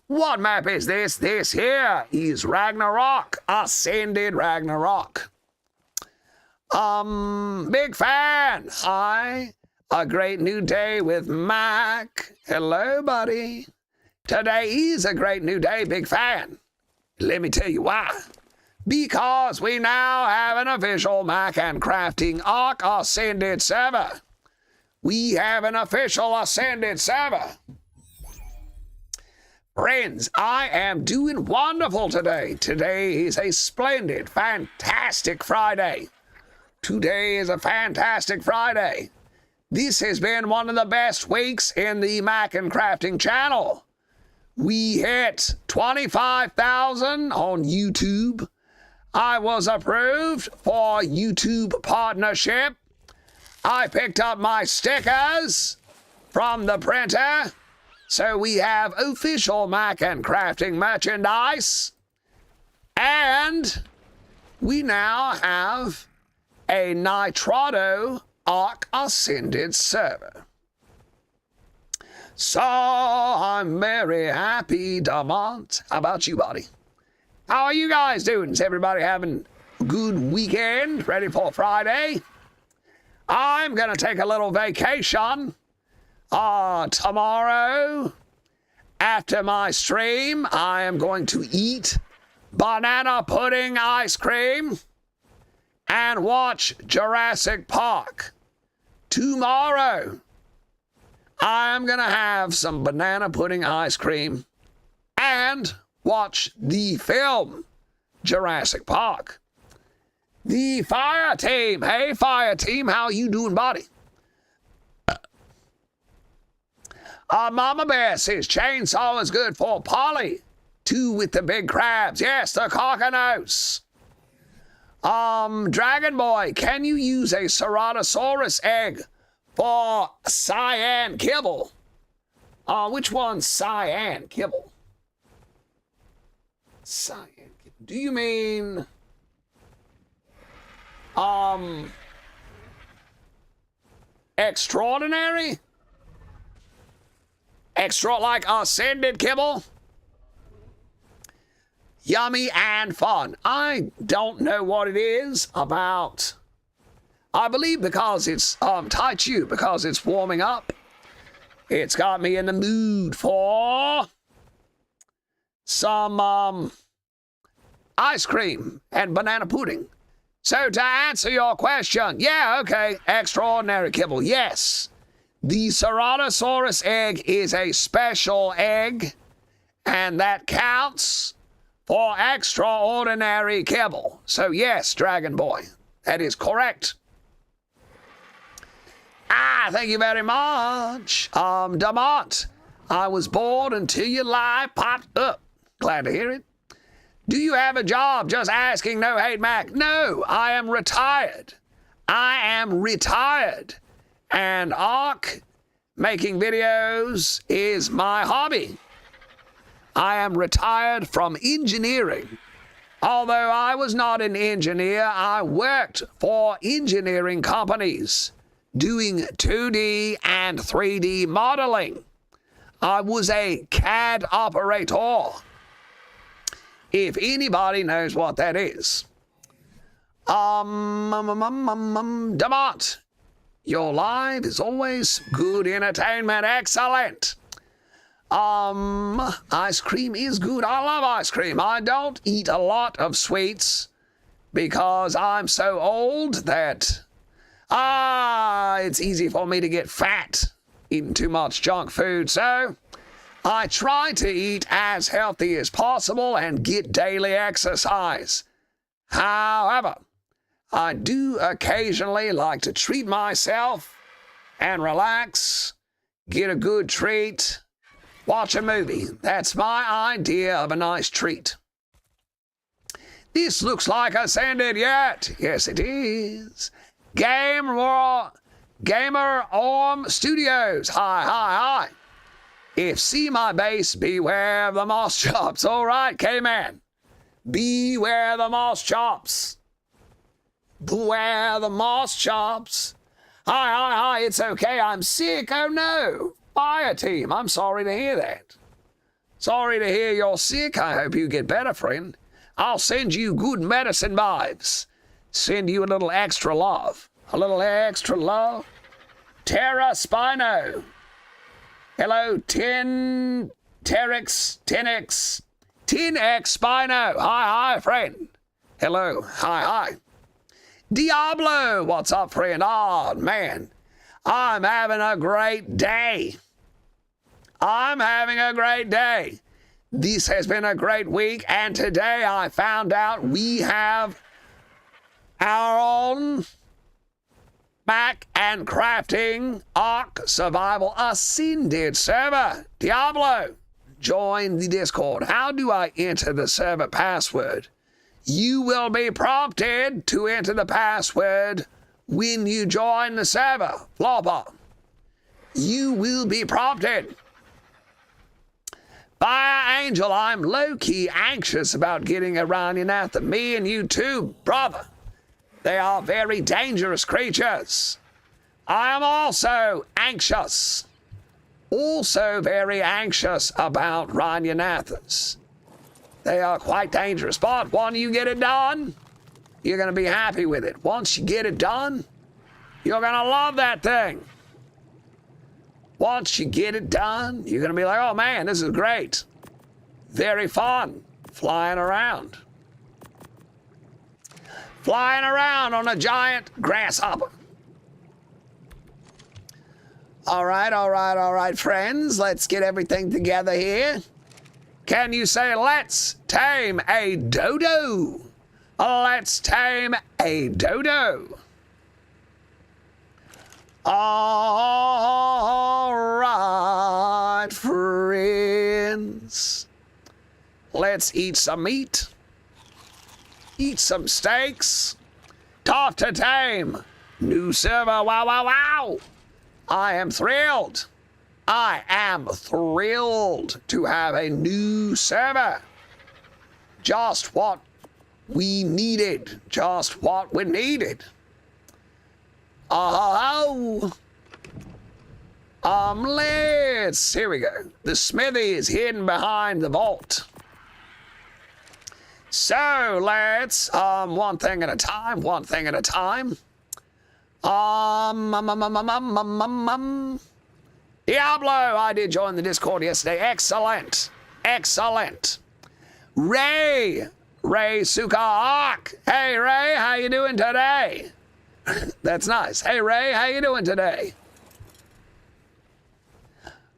[SPEAKER 1] What map is this? This here is Ragnarok. Ascended Ragnarok. Big fan. Hi. A great new day with Mac. Hello, buddy. Today is a great new day, big fan. Let me tell you why. Because we now have an official Mac and Crafting Ark Ascended server. We have an official Ascended server. Friends, I am doing wonderful today. Today is a splendid, fantastic Friday. Today is a fantastic Friday. This has been one of the best weeks in the Mac and Crafting channel. We hit 25,000 on YouTube. I was approved for YouTube partnership. I picked up my stickers from the printer. So we have official Mac and Crafting merchandise. And we now have a Nitrado Ark Ascended server. So I'm very happy, Damont. How about you, buddy? How are you guys doing? Is everybody having a good weekend? Ready for Friday? I'm going to take a little vacation. Tomorrow, after my stream, I am going to eat banana pudding ice cream and watch Jurassic Park. Tomorrow, I'm going to have some banana pudding ice cream and watch the film Jurassic Park. The fire team. Hey, fire team, how you doing, buddy? Mama Bear says chainsaw is good for Polly. 2 with the big crabs. Yes, the cockanoos. Dragon Boy, can you use a Ceratosaurus egg for cyan kibble? Which one's cyan kibble? Cyan kibble. Do you mean extraordinary? Extra like ascended kibble? Yummy and fun. I don't know what it is about. I believe because it's Tai Chi, because it's warming up. It's got me in the mood for some ice cream and banana pudding. So to answer your question, yeah, okay, extraordinary kibble, yes. The Ceratosaurus egg is a special egg, and that counts for extraordinary kibble. So yes, Dragon Boy, that is correct. Thank you very much. Damont, I was bored until your live popped up. Glad to hear it. Do you have a job? Just asking, no hate, Mac. No, I am retired. I am retired. And Ark, making videos, is my hobby. I am retired from engineering. Although I was not an engineer, I worked for engineering companies doing 2D and 3D modeling. I was a CAD operator, if anybody knows what that is. Damont, your live is always good entertainment. Excellent. Ice cream is good. I love ice cream. I don't eat a lot of sweets because I'm so old that it's easy for me to get fat eating too much junk food. So I try to eat as healthy as possible and get daily exercise. However, I do occasionally like to treat myself and relax, get a good treat, watch a movie. That's my idea of a nice treat. This looks like Ascended yet. Yes, it is. Gamer Orm Studios. Hi. If see my base, beware of the moss chops. All right, K-Man. Beware the moss chops. Beware the moss chops. Hi. It's okay. I'm sick. Oh, no. Fire team. I'm sorry to hear that. Sorry to hear you're sick. I hope you get better, friend. I'll send you good medicine vibes. Send you a little extra love. A little extra love. Terra Spino. Hello, 10X Spino. Hi, friend. Hello. Hi. Diablo, what's up, friend? Oh, man. I'm having a great day. This has been a great week, and today I found out we have our own Mac and Crafting Ark Survival Ascended server. Diablo, join the Discord. How do I enter the server password? You will be prompted to enter the password when you join the server. Flopper, you will be prompted. Fire Angel, I'm low-key anxious about getting around Yanatha. Me and you too, brother. They are very dangerous creatures. I am also anxious. Also very anxious about Rhanyanathas. They are quite dangerous, but when you get it done, you're going to be happy with it. Once you get it done, you're going to love that thing. Once you get it done, you're going to be like, oh man, this is great. Very fun. Flying around. Flying around on a giant grasshopper. All right, friends. Let's get everything together here. Can you say, let's tame a dodo? Let's tame a dodo. All right, friends. Let's eat some meat. Eat some steaks. Tough to tame. New server, wow, wow, wow. I am thrilled. I am thrilled to have a new server. Just what we needed. Just what we needed. Here we go. The smithy is hidden behind the vault. So let's, one thing at a time, Diablo, I did join the Discord yesterday. Excellent. Ray Sukahawk. Hey, Ray, how you doing today? That's nice. Hey, Ray, how you doing today?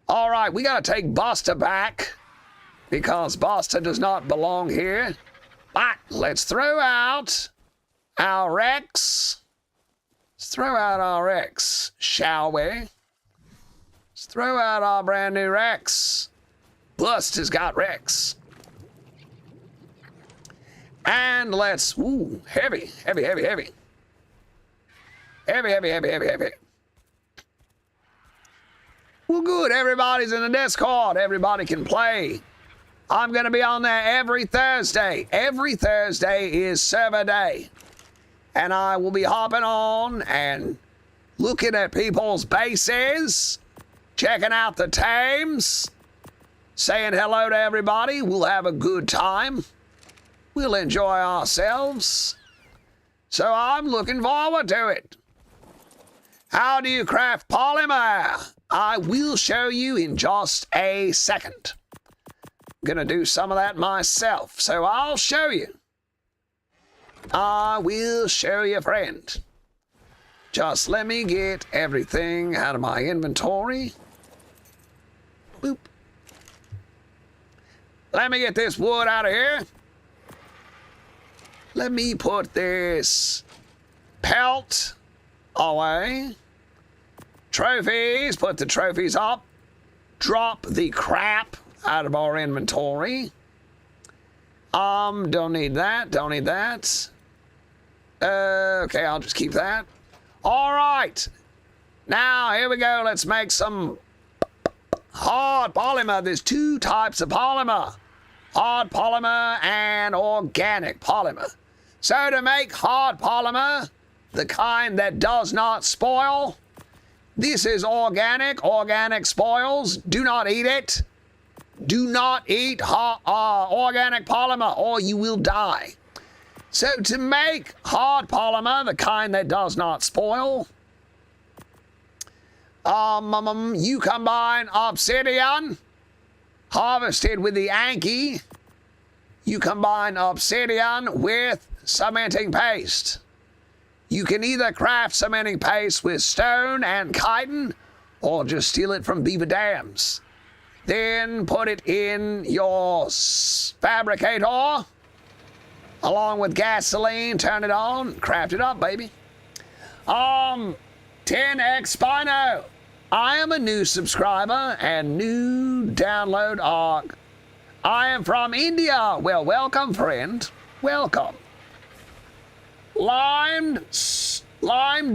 [SPEAKER 1] All right, we got to take Buster back because Buster does not belong here. But let's throw out our Rex. Let's throw out our Rex, shall we? Let's throw out our brand new Rex. Buster's got Rex. And let's, heavy. Heavy. Well, good. Everybody's in the Discord. Everybody can play. I'm going to be on there every Thursday. Every Thursday is server day. And I will be hopping on and looking at people's bases, checking out the tames, saying hello to everybody. We'll have a good time. We'll enjoy ourselves. So I'm looking forward to it. How do you craft polymer? I will show you in just a second. I'm gonna do some of that myself, so I'll show you. I will show you, friend. Just let me get everything out of my inventory. Boop. Let me get this wood out of here. Let me put this pelt away. Trophies, put the trophies up. Drop the crap out of our inventory. Don't need that, okay, I'll just keep that. All right, now here we go. Let's make some hard polymer. There's two types of polymer, hard polymer and organic polymer. So to make hard polymer, the kind that does not spoil, this is organic. Organic spoils. Do not eat it. Do not eat organic polymer or you will die. So to make hard polymer, the kind that does not spoil, you combine obsidian, harvested with the Anki. You combine obsidian with cementing paste. You can either craft cementing paste with stone and chitin, or just steal it from Beaver dams. Then put it in your fabricator, along with gasoline, turn it on, craft it up, baby. 10x Spino. I am a new subscriber and new download ARC. I am from India. Well, welcome, friend. Welcome. Lime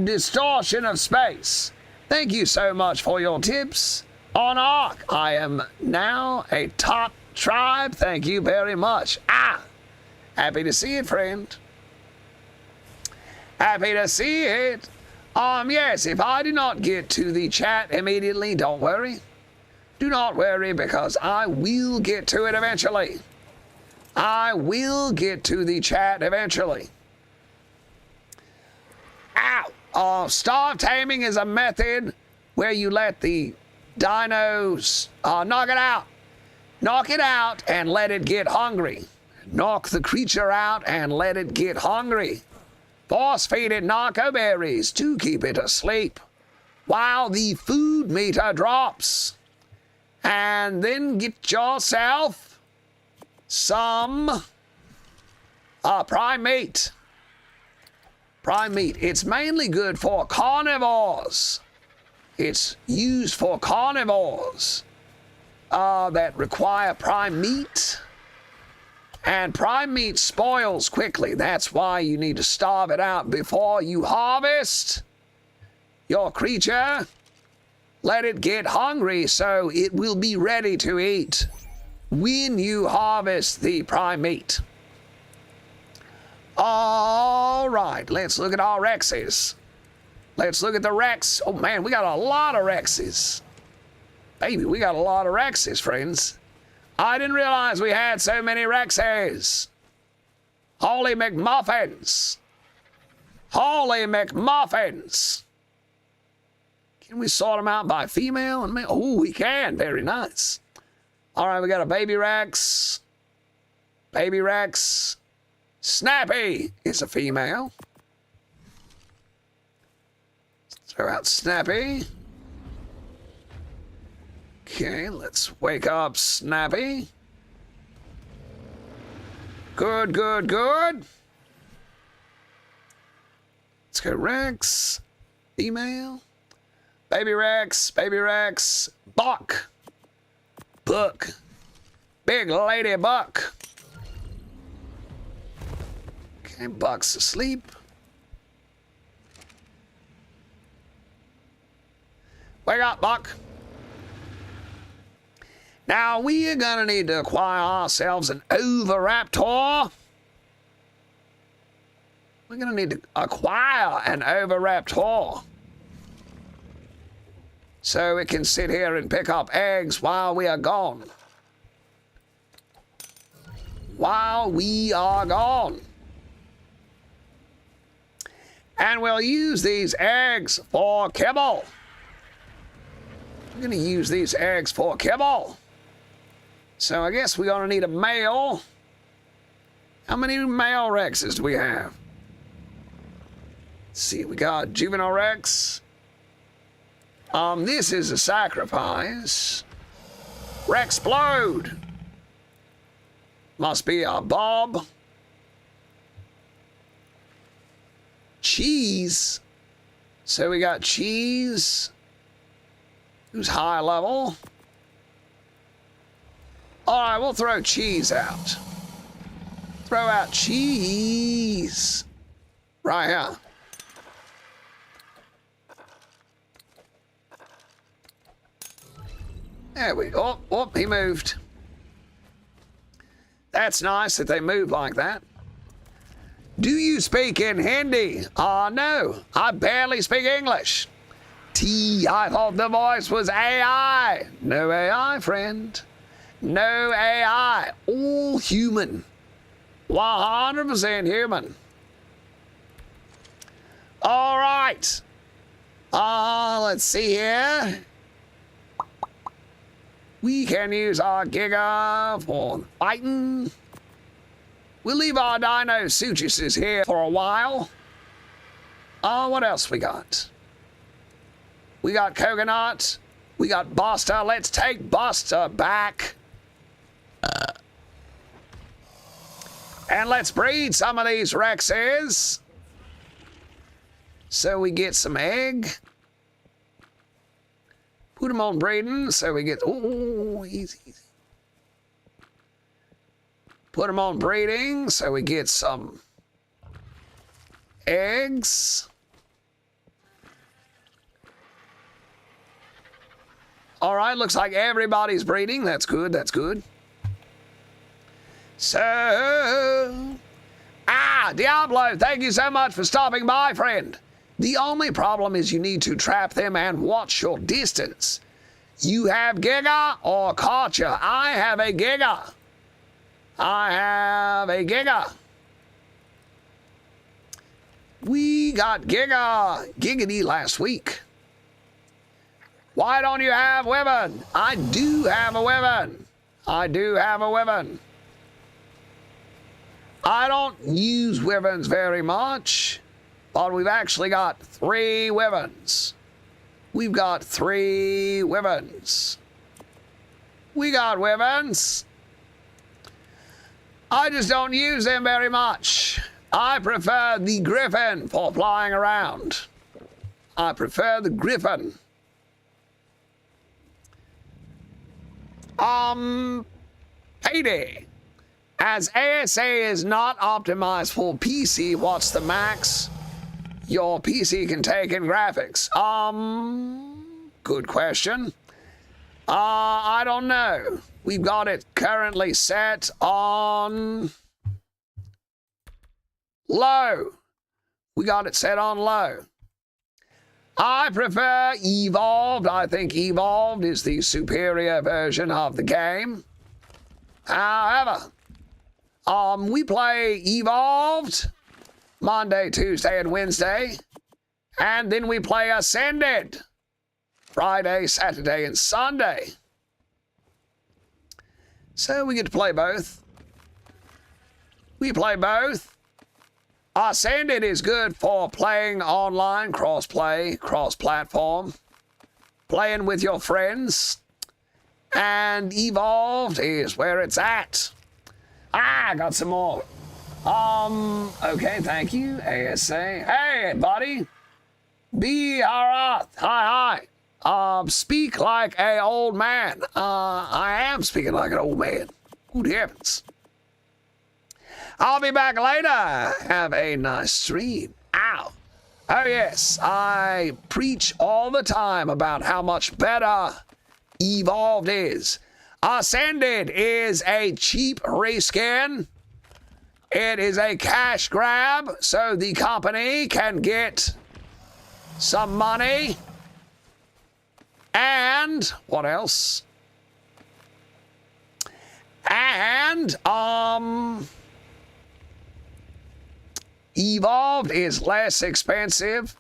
[SPEAKER 1] distortion of space. Thank you so much for your tips on ARC. I am now a top tribe. Thank you very much. Happy to see it, friend. Happy to see it. Yes, if I do not get to the chat immediately, don't worry. Do not worry, because I will get to it eventually. I will get to the chat eventually. Starve taming is a method where you let the dinos knock it out and let it get hungry. Knock the creature out and let it get hungry. Force feed it narco berries to keep it asleep while the food meter drops. And then get yourself some prime meat. Prime meat. It's mainly good for carnivores. It's used for carnivores that require prime meat. And prime meat spoils quickly. That's why you need to starve it out before you harvest your creature. Let it get hungry so it will be ready to eat when you harvest the prime meat. All right, let's look at our Rexes. Let's look at the Rex. Oh man, we got a lot of Rexes. Baby, we got a lot of Rexes, friends. I didn't realize we had so many Rexes. Holy McMuffins. Holy McMuffins. Can we sort them out by female and male? Oh, we can. Very nice. All right, we got a baby Rex. Baby Rex. Snappy is a female. Throw out Snappy. Okay, let's wake up Snappy. Good, good, good. Let's go Rex. Female. Baby Rex, baby Rex. Buck. Buck. Big lady Buck. Okay, Buck's asleep. Wake up, Buck. Now, we are going to need to acquire ourselves an Oviraptor. We're going to need to acquire an Oviraptor. So it can sit here and pick up eggs while we are gone. While we are gone. And we'll use these eggs for kibble. We're going to use these eggs for kibble. So I guess we're going to need a male. How many male Rexes do we have? Let's see, we got juvenile Rex. This is a sacrifice. Rexplode. Must be a Bob. Cheese. So we got Cheese. Who's high level? All right, we'll throw Cheese out. Throw out Cheese. Right here. There we go. Oh, he moved. That's nice that they move like that. Do you speak in Hindi? No, I barely speak English. I thought the voice was AI. No AI, friend. No AI. All human. 100% human. All right. Let's see here. We can use our Giga for fighting. We'll leave our Dino Sutuses here for a while. What else we got? We got Coconut. We got Buster. Let's take Buster back. And let's breed some of these Rexes. So we get some egg. Put them on breeding so we get... Oh, easy, easy. Put them on breeding so we get some eggs. All right, looks like everybody's breeding. That's good, that's good. So... Diablo, thank you so much for stopping by, friend. The only problem is you need to trap them and watch your distance. You have Giga or Karcher? I have a Giga. I have a Giga. We got Giggity last week. Why don't you have Wyvern? I do have a Wyvern. I do have a Wyvern. I don't use Wyverns very much, but we've actually got 3 Wyverns. We've got 3 Wyverns. We got Wyverns. I just don't use them very much. I prefer the Griffin for flying around. I prefer the Griffin. Payday. As ASA is not optimized for PC, what's the max your PC can take in graphics? Good question. I don't know. We've got it currently set on low. We got it set on low. I prefer Evolved. I think Evolved is the superior version of the game. However, we play Evolved Monday, Tuesday, and Wednesday. And then we play Ascended Friday, Saturday, and Sunday. So we get to play both. We play both. Ascended is good for playing online, cross-play, cross-platform, playing with your friends. And Evolved is where it's at. I got some more. Okay, thank you, ASA. Hey, buddy. Beaver. Hi. Speak like a old man. I am speaking like an old man. Good heavens. I'll be back later. Have a nice stream. Ow. Oh, yes. I preach all the time about how much better Evolved is. Ascended is a cheap reskin. It is a cash grab, so the company can get some money. And what else? And Evolved is less expensive.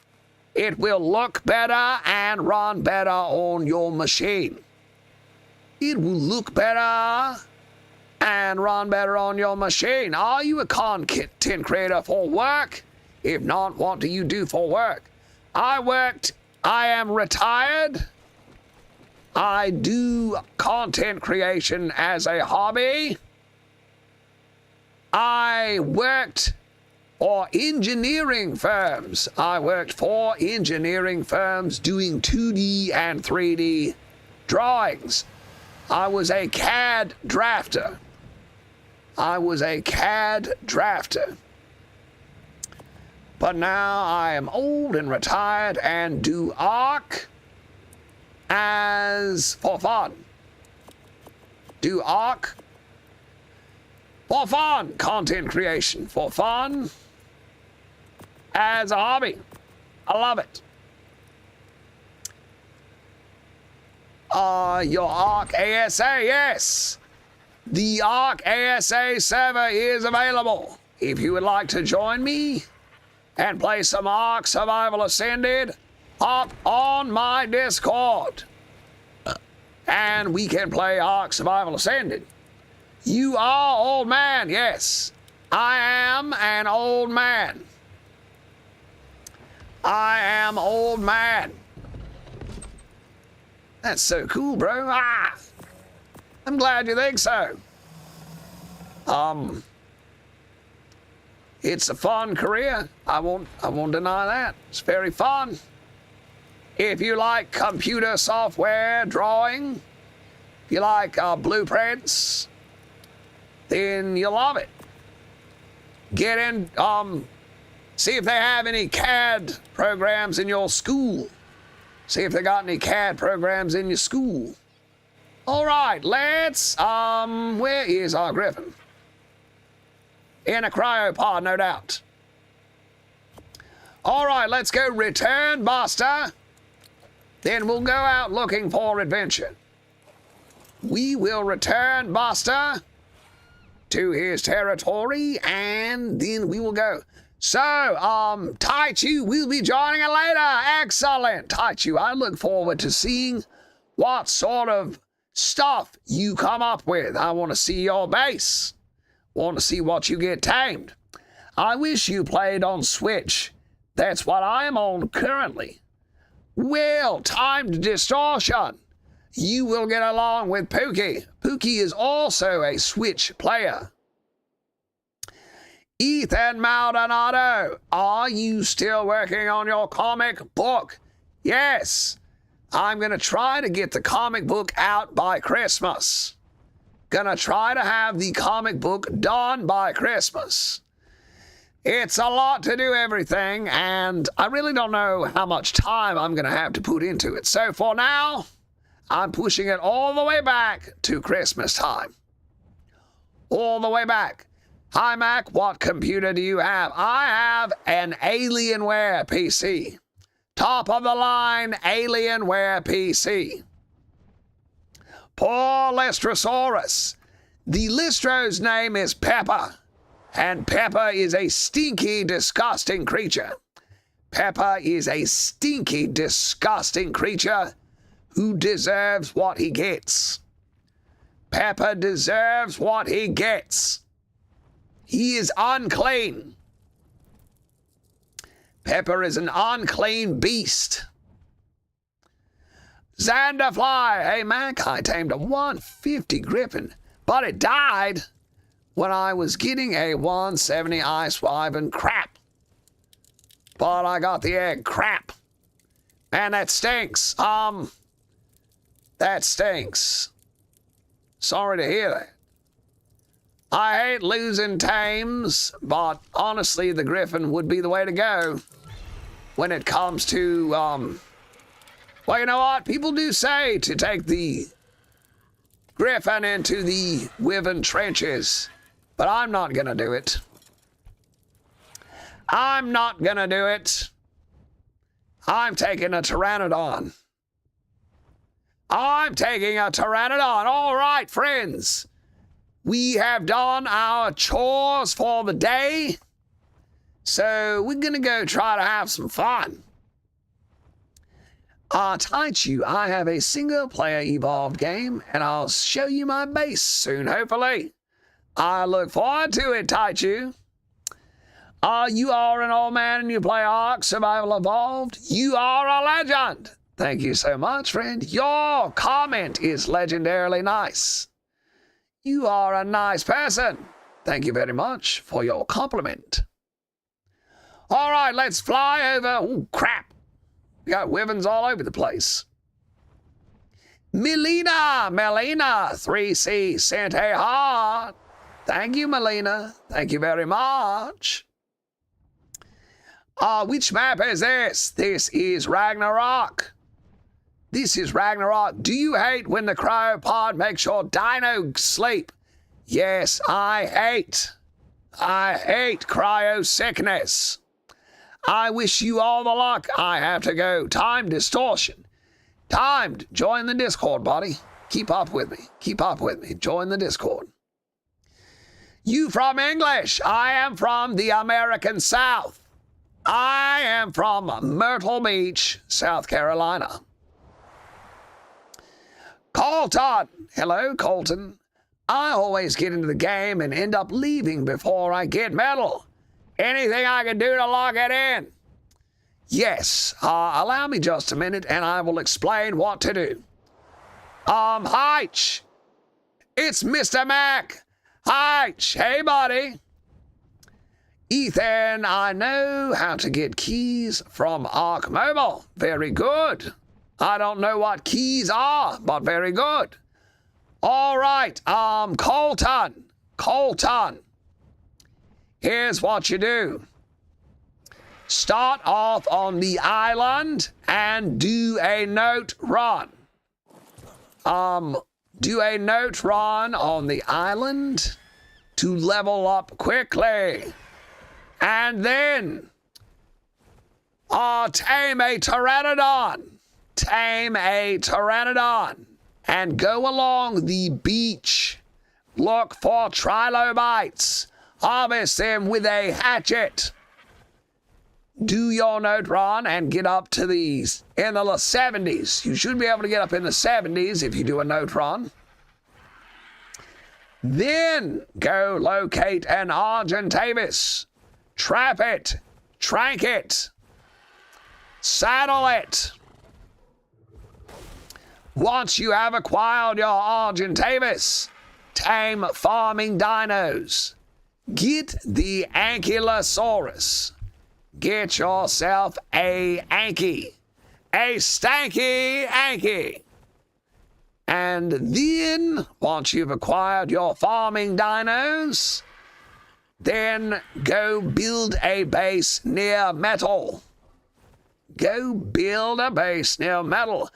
[SPEAKER 1] It will look better and run better on your machine. It will look better and run better on your machine. Are you a content creator for work? If not, what do you do for work? I am retired. I do content creation as a hobby. I worked for engineering firms. I worked for engineering firms doing 2D and 3D drawings. I was a CAD drafter. But now I am old and retired and do ARC as for fun. Do ARC for fun. Content creation for fun as a hobby. I love it. Your ARC ASA, yes. The ARC ASA server is available. If you would like to join me and play some ARC Survival Ascended, hop on my Discord. And we can play ARC Survival Ascended. You are old man, yes. I am an old man. I am old man. That's so cool, bro. I'm glad you think so. It's a fun career. I won't deny that. It's very fun. If you like computer software drawing, if you like blueprints, then you'll love it. Get in, see if they have any CAD programs in your school. See if they got any CAD programs in your school. All right, let's, where is our Griffin? In a cryopod, no doubt. All right, let's go return Buster. Then we'll go out looking for adventure. We will return Buster to his territory, and then we will go. So, Taichu will be joining us later. Excellent, Taichu. I look forward to seeing what sort of stuff you come up with. I want to see your base. Want to see what you get tamed. I wish you played on Switch. That's what I am on currently. Well, timed distortion. You will get along with Pookie. Pookie is also a Switch player. Ethan Maldonado, are you still working on your comic book? Yes. I'm going to try to get the comic book out by Christmas. Gonna try to have the comic book done by Christmas. It's a lot to do everything, and I really don't know how much time I'm going to have to put into it. So for now, I'm pushing it all the way back to Christmas time. All the way back. Hi, Mac, what computer do you have? I have an Alienware PC. Top of the line Alienware PC. Poor Lystrosaurus. The Lystro's name is Pepper. And Pepper is a stinky, disgusting creature. Pepper is a stinky, disgusting creature who deserves what he gets. Pepper deserves what he gets. He is unclean. Pepper is an unclean beast. Xanderfly, hey Mac, I tamed a 150 Griffin, but it died when I was getting a 170 Ice Wyvern crap. But I got the egg crap. Man, that stinks. That stinks. Sorry to hear that. I hate losing tames, but honestly, the Griffin would be the way to go when it comes to, well, you know what? People do say to take the Griffin into the Wyvern trenches, but I'm not going to do it. I'm not going to do it. I'm taking a Pteranodon. I'm taking a Pteranodon. All right, friends. We have done our chores for the day, so we're going to go try to have some fun. Taichu, I have a single-player evolved game, and I'll show you my base soon, hopefully. I look forward to it, Taichu. You are an old man and you play Ark Survival Evolved. You are a legend. Thank you so much, friend. Your comment is legendarily nice. You are a nice person. Thank you very much for your compliment. All right, let's fly over. Oh, crap. We got Wyverns all over the place. Melina, 3C sent a heart. Thank you, Melina. Thank you very much. Which map is this? This is Ragnarok. This is Ragnarok. Do you hate when the cryopod makes your dino sleep? Yes, I hate. I hate cryo sickness. I wish you all the luck. I have to go. Time distortion. Timed. Join the Discord, buddy. Keep up with me. Keep up with me. Join the Discord. You from English? I am from the American South. I am from Myrtle Beach, South Carolina. Colton. Hello, Colton. I always get into the game and end up leaving before I get metal. Anything I can do to lock it in? Yes. Allow me just a minute and I will explain what to do. Hitch. It's Mr. Mac. Hitch. Hey, buddy. Ethan, I know how to get keys from Ark Mobile. Very good. I don't know what keys are, but very good. All right, Colton. Here's what you do. Start off on the island and do a note run. Do a note run on the island to level up quickly. And then, tame a Pteranodon. Tame a Pteranodon. And go along the beach. Look for trilobites. Harvest them with a hatchet. Do your note run and get up to these in the 70s. You should be able to get up in the 70s if you do a note run. Then go locate an Argentavis. Trap it. Trank it. Saddle it. Once you have acquired your Argentavis, tame farming dinos. Get the Ankylosaurus. Get yourself a Anky. A stanky Anky. And then, once you've acquired your farming dinos, then go build a base near metal. Go build a base near metal.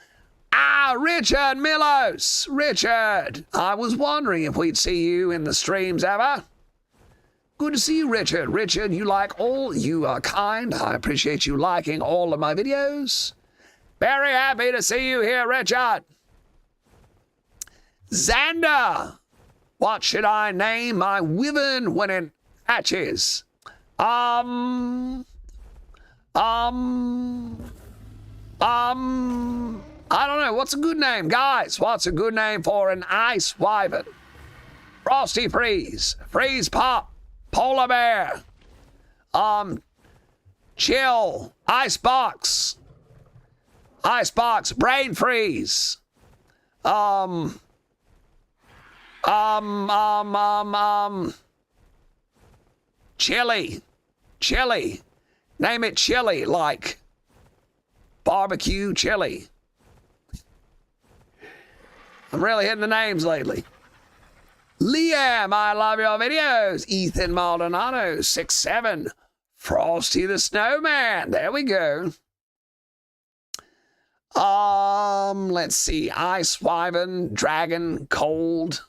[SPEAKER 1] Ah, Richard Milos! Richard! I was wondering if we'd see you in the streams ever. Good to see you, Richard. Richard, you are kind. I appreciate you liking all of my videos. Very happy to see you here, Richard. Xander! What should I name my wyvern when it hatches? I don't know. What's a good name? Guys, what's a good name for an ice wyvern? Frosty Freeze. Freeze Pop. Polar Bear. Chill. Icebox. Icebox. Brain Freeze. Chili. Chili. Name it chili, like barbecue chili. I'm really hitting the names lately. Liam, I love your videos. Ethan Maldonado, 6'7". Frosty the Snowman. There we go. Let's see. Ice Wyvern, Dragon, Cold.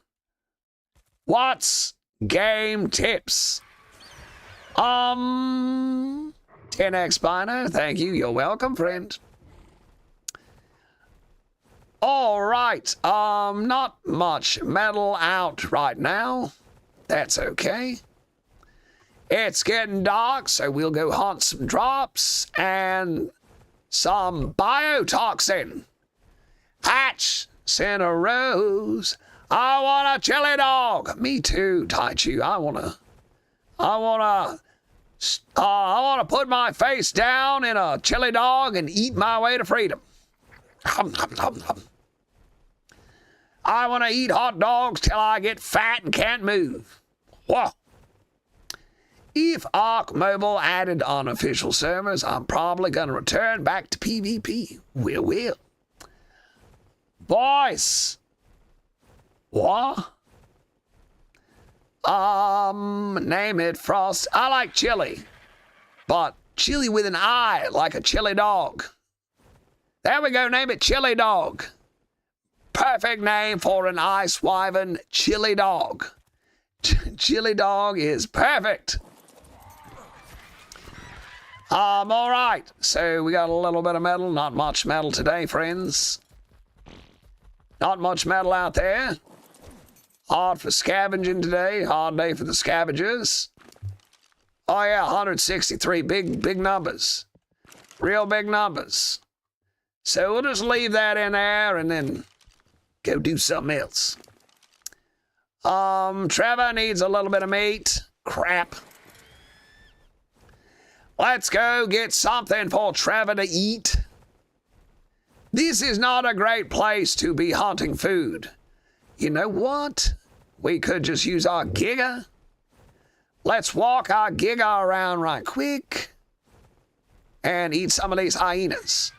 [SPEAKER 1] What's game tips? 10x Bino, thank you. You're welcome, friend. All right. Not much metal out right now. That's okay. It's getting dark, so we'll go hunt some drops and some biotoxin. Hatch, Center Rose. I want a chili dog. Me too, Taichu. I wanna put my face down in a chili dog and eat my way to freedom. I want to eat hot dogs till I get fat and can't move. Whoa. If Ark Mobile added unofficial servers, I'm probably going to return back to PvP. We will. Boys. What? Name it Frost. I like chili. But chili with an I, like a chili dog. There we go, name it Chili Dog. Perfect name for an ice wyvern, Chili Dog. Chili Dog is perfect. All right, so we got a little bit of metal, not much metal today, friends. Not much metal out there. Hard for scavenging today, hard day for the scavengers. Oh yeah, 163, big numbers. Real big numbers. So we'll just leave that in there and then go do something else. Trevor needs a little bit of meat. Crap. Let's go get something for Trevor to eat. This is not a great place to be hunting food. You know what? We could just use our Giga. Let's walk our Giga around right quick and eat some of these hyenas.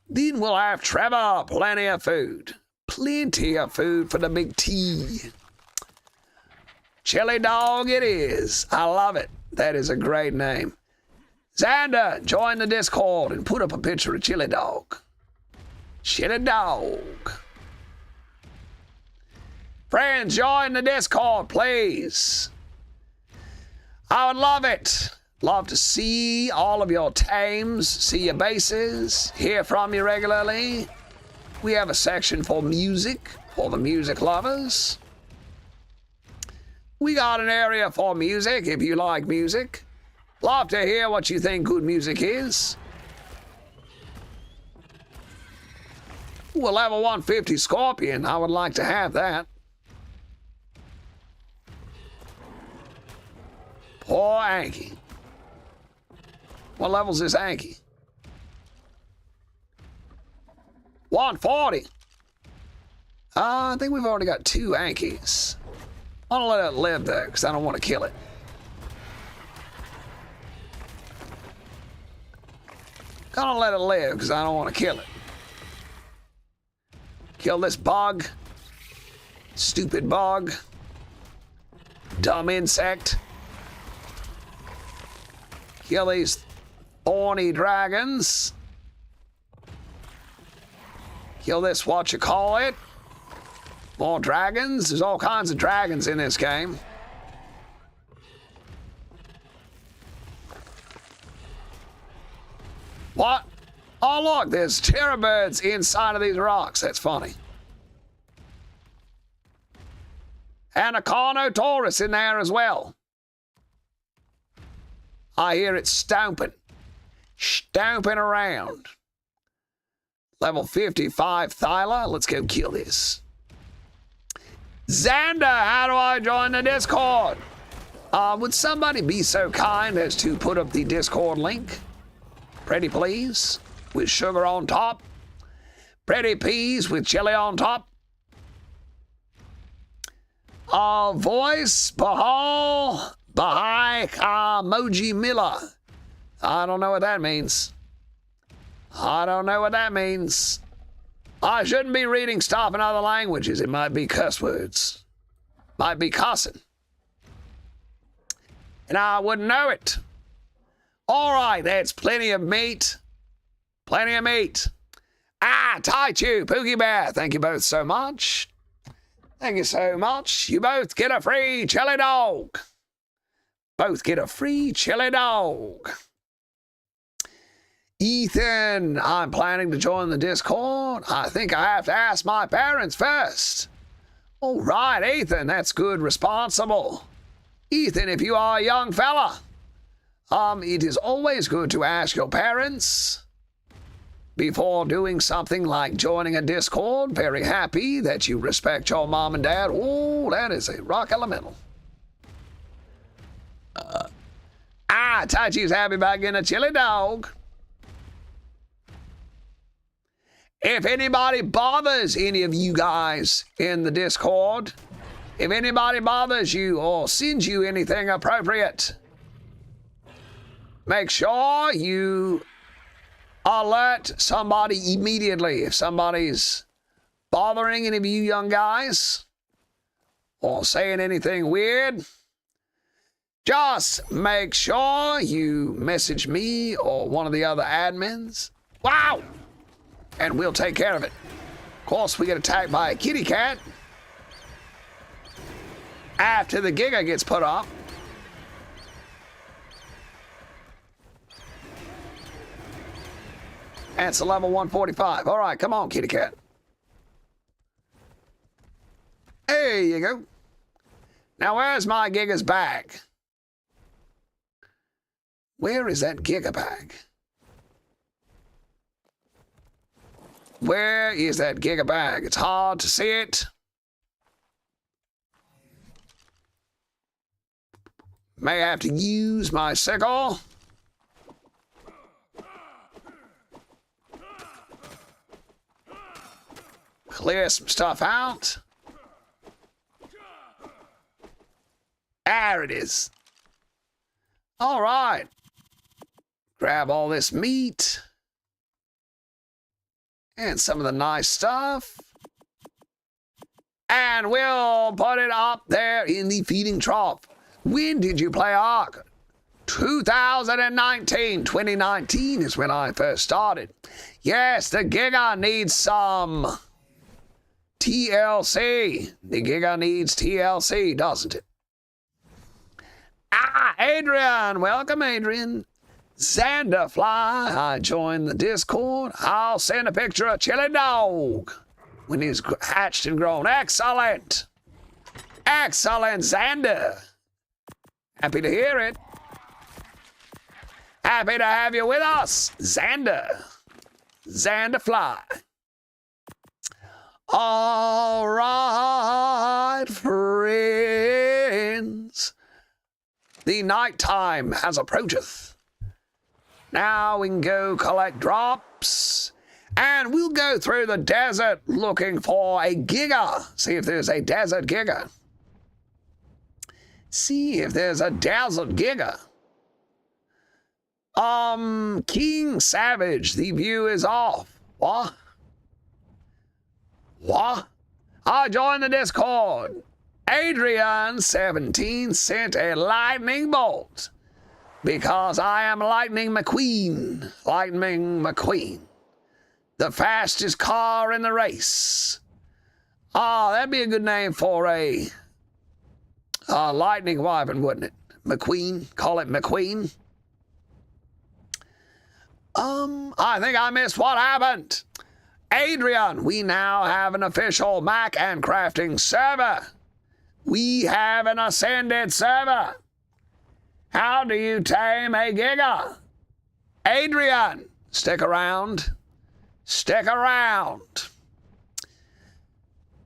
[SPEAKER 1] Then we'll have Trevor plenty of food. Plenty of food for the big T. Chili Dog it is. I love it. That is a great name. Xander, join the Discord and put up a picture of Chili Dog. Chili Dog. Friends, join the Discord, please. I would love it. Love to see all of your tames, see your bases, hear from you regularly. We have a section for music, for the music lovers. We got an area for music if you like music. Love to hear what you think good music is. Ooh, a level 150 Scorpion. I would like to have that. Poor Anky. What level's this Anky? 140. I think we've already got 2 Ankies. I'm gonna let it live though, because I don't want to kill it. Gonna let it live, because I don't want to kill it. Kill this bug. Stupid bug. Dumb insect. Kill these thorny dragons. Kill this whatchamacallit. More dragons. There's all kinds of dragons in this game. What? Oh look, there's terror birds inside of these rocks. That's funny. And a Carnotaurus in there as well. I hear it stomping. Stomping around. Level 55 Thyla. Let's go kill this. Xander, how do I join the Discord? Would somebody be so kind as to put up the Discord link? Pretty please. With sugar on top. Pretty peas with chili on top. Voice Bahal Bahai Kamoji Miller. I don't know what that means. I don't know what that means. I shouldn't be reading stuff in other languages. It might be cuss words. Might be cussing. And I wouldn't know it. All right, that's plenty of meat. Plenty of meat. Taichu, Pookie Bear, thank you both so much. Thank you so much. You both get a free chili dog. Both get a free chili dog. Ethan, I'm planning to join the Discord. I think I have to ask my parents first. All right, Ethan, that's good, responsible. Ethan, if you are a young fella, it is always good to ask your parents before doing something like joining a Discord. Very happy that you respect your mom and dad. Oh, that is a rock elemental. Taichi's happy about getting a chili dog. If anybody bothers any of you guys in the Discord, if anybody bothers you or sends you anything appropriate, make sure you alert somebody immediately. If somebody's bothering any of you young guys or saying anything weird, just make sure you message me or one of the other admins. Wow! And we'll take care of it. Of course, we get attacked by a kitty cat after the Giga gets put up. And it's a level 145. All right, come on, kitty cat. There you go. Now, where's my Giga's bag? Where is that Giga bag? Where is that Giga bag? It's hard to see it. May have to use my sickle. Clear some stuff out. There it is. All right. Grab all this meat. And some of the nice stuff. And we'll put it up there in the feeding trough. When did you play Ark? 2019. 2019 is when I first started. Yes, the Giga needs some TLC. The Giga needs TLC, doesn't it? Adrian. Welcome, Adrian. Xanderfly, I joined the Discord. I'll send a picture of Chili Dog when he's hatched and grown. Excellent. Excellent, Xander. Happy to hear it. Happy to have you with us, Xander. Xanderfly. All right, friends. The nighttime has approacheth. Now we can go collect drops. And we'll go through the desert looking for a Giga. See if there's a desert Giga. See if there's a dazzled giga. King Savage, the view is off. What? What? I joined the Discord. Adrian17 sent a lightning bolt because I am Lightning McQueen. Lightning McQueen. The fastest car in the race. That'd be a good name for a lightning wyvern, wouldn't it? McQueen. Call it McQueen. I think I missed what happened. Adrian, we now have an official Mac and crafting server. We have an ascended server. How do you tame a giga? Adrian, stick around. Stick around.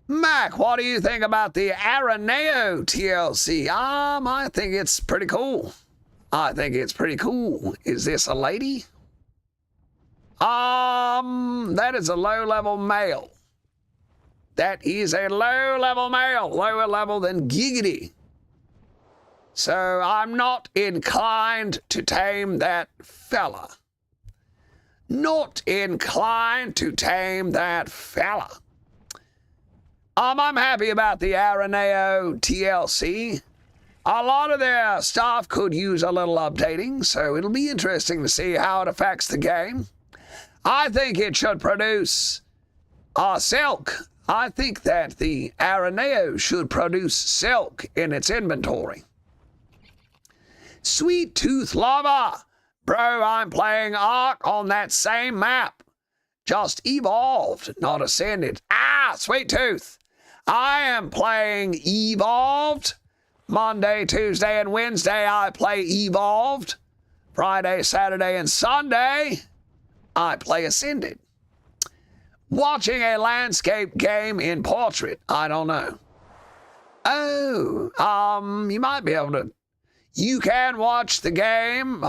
[SPEAKER 1] Mac, what do you think about the Araneo TLC? I think it's pretty cool. I think it's pretty cool. Is this a lady? That is a low-level male. That is a low-level male, lower level than Giggity. So I'm not inclined to tame that fella. Not inclined to tame that fella. I'm happy about the Araneo TLC. A lot of their stuff could use a little updating, so it'll be interesting to see how it affects the game. I think it should produce silk. I think that the Araneo should produce silk in its inventory. Sweet Tooth Lava. Bro, I'm playing Ark on that same map. Just evolved, not ascended. Sweet Tooth. I am playing evolved. Monday, Tuesday, and Wednesday I play evolved. Friday, Saturday, and Sunday I play ascended. Watching a landscape game in portrait, I don't know. You might be able to. You can watch the game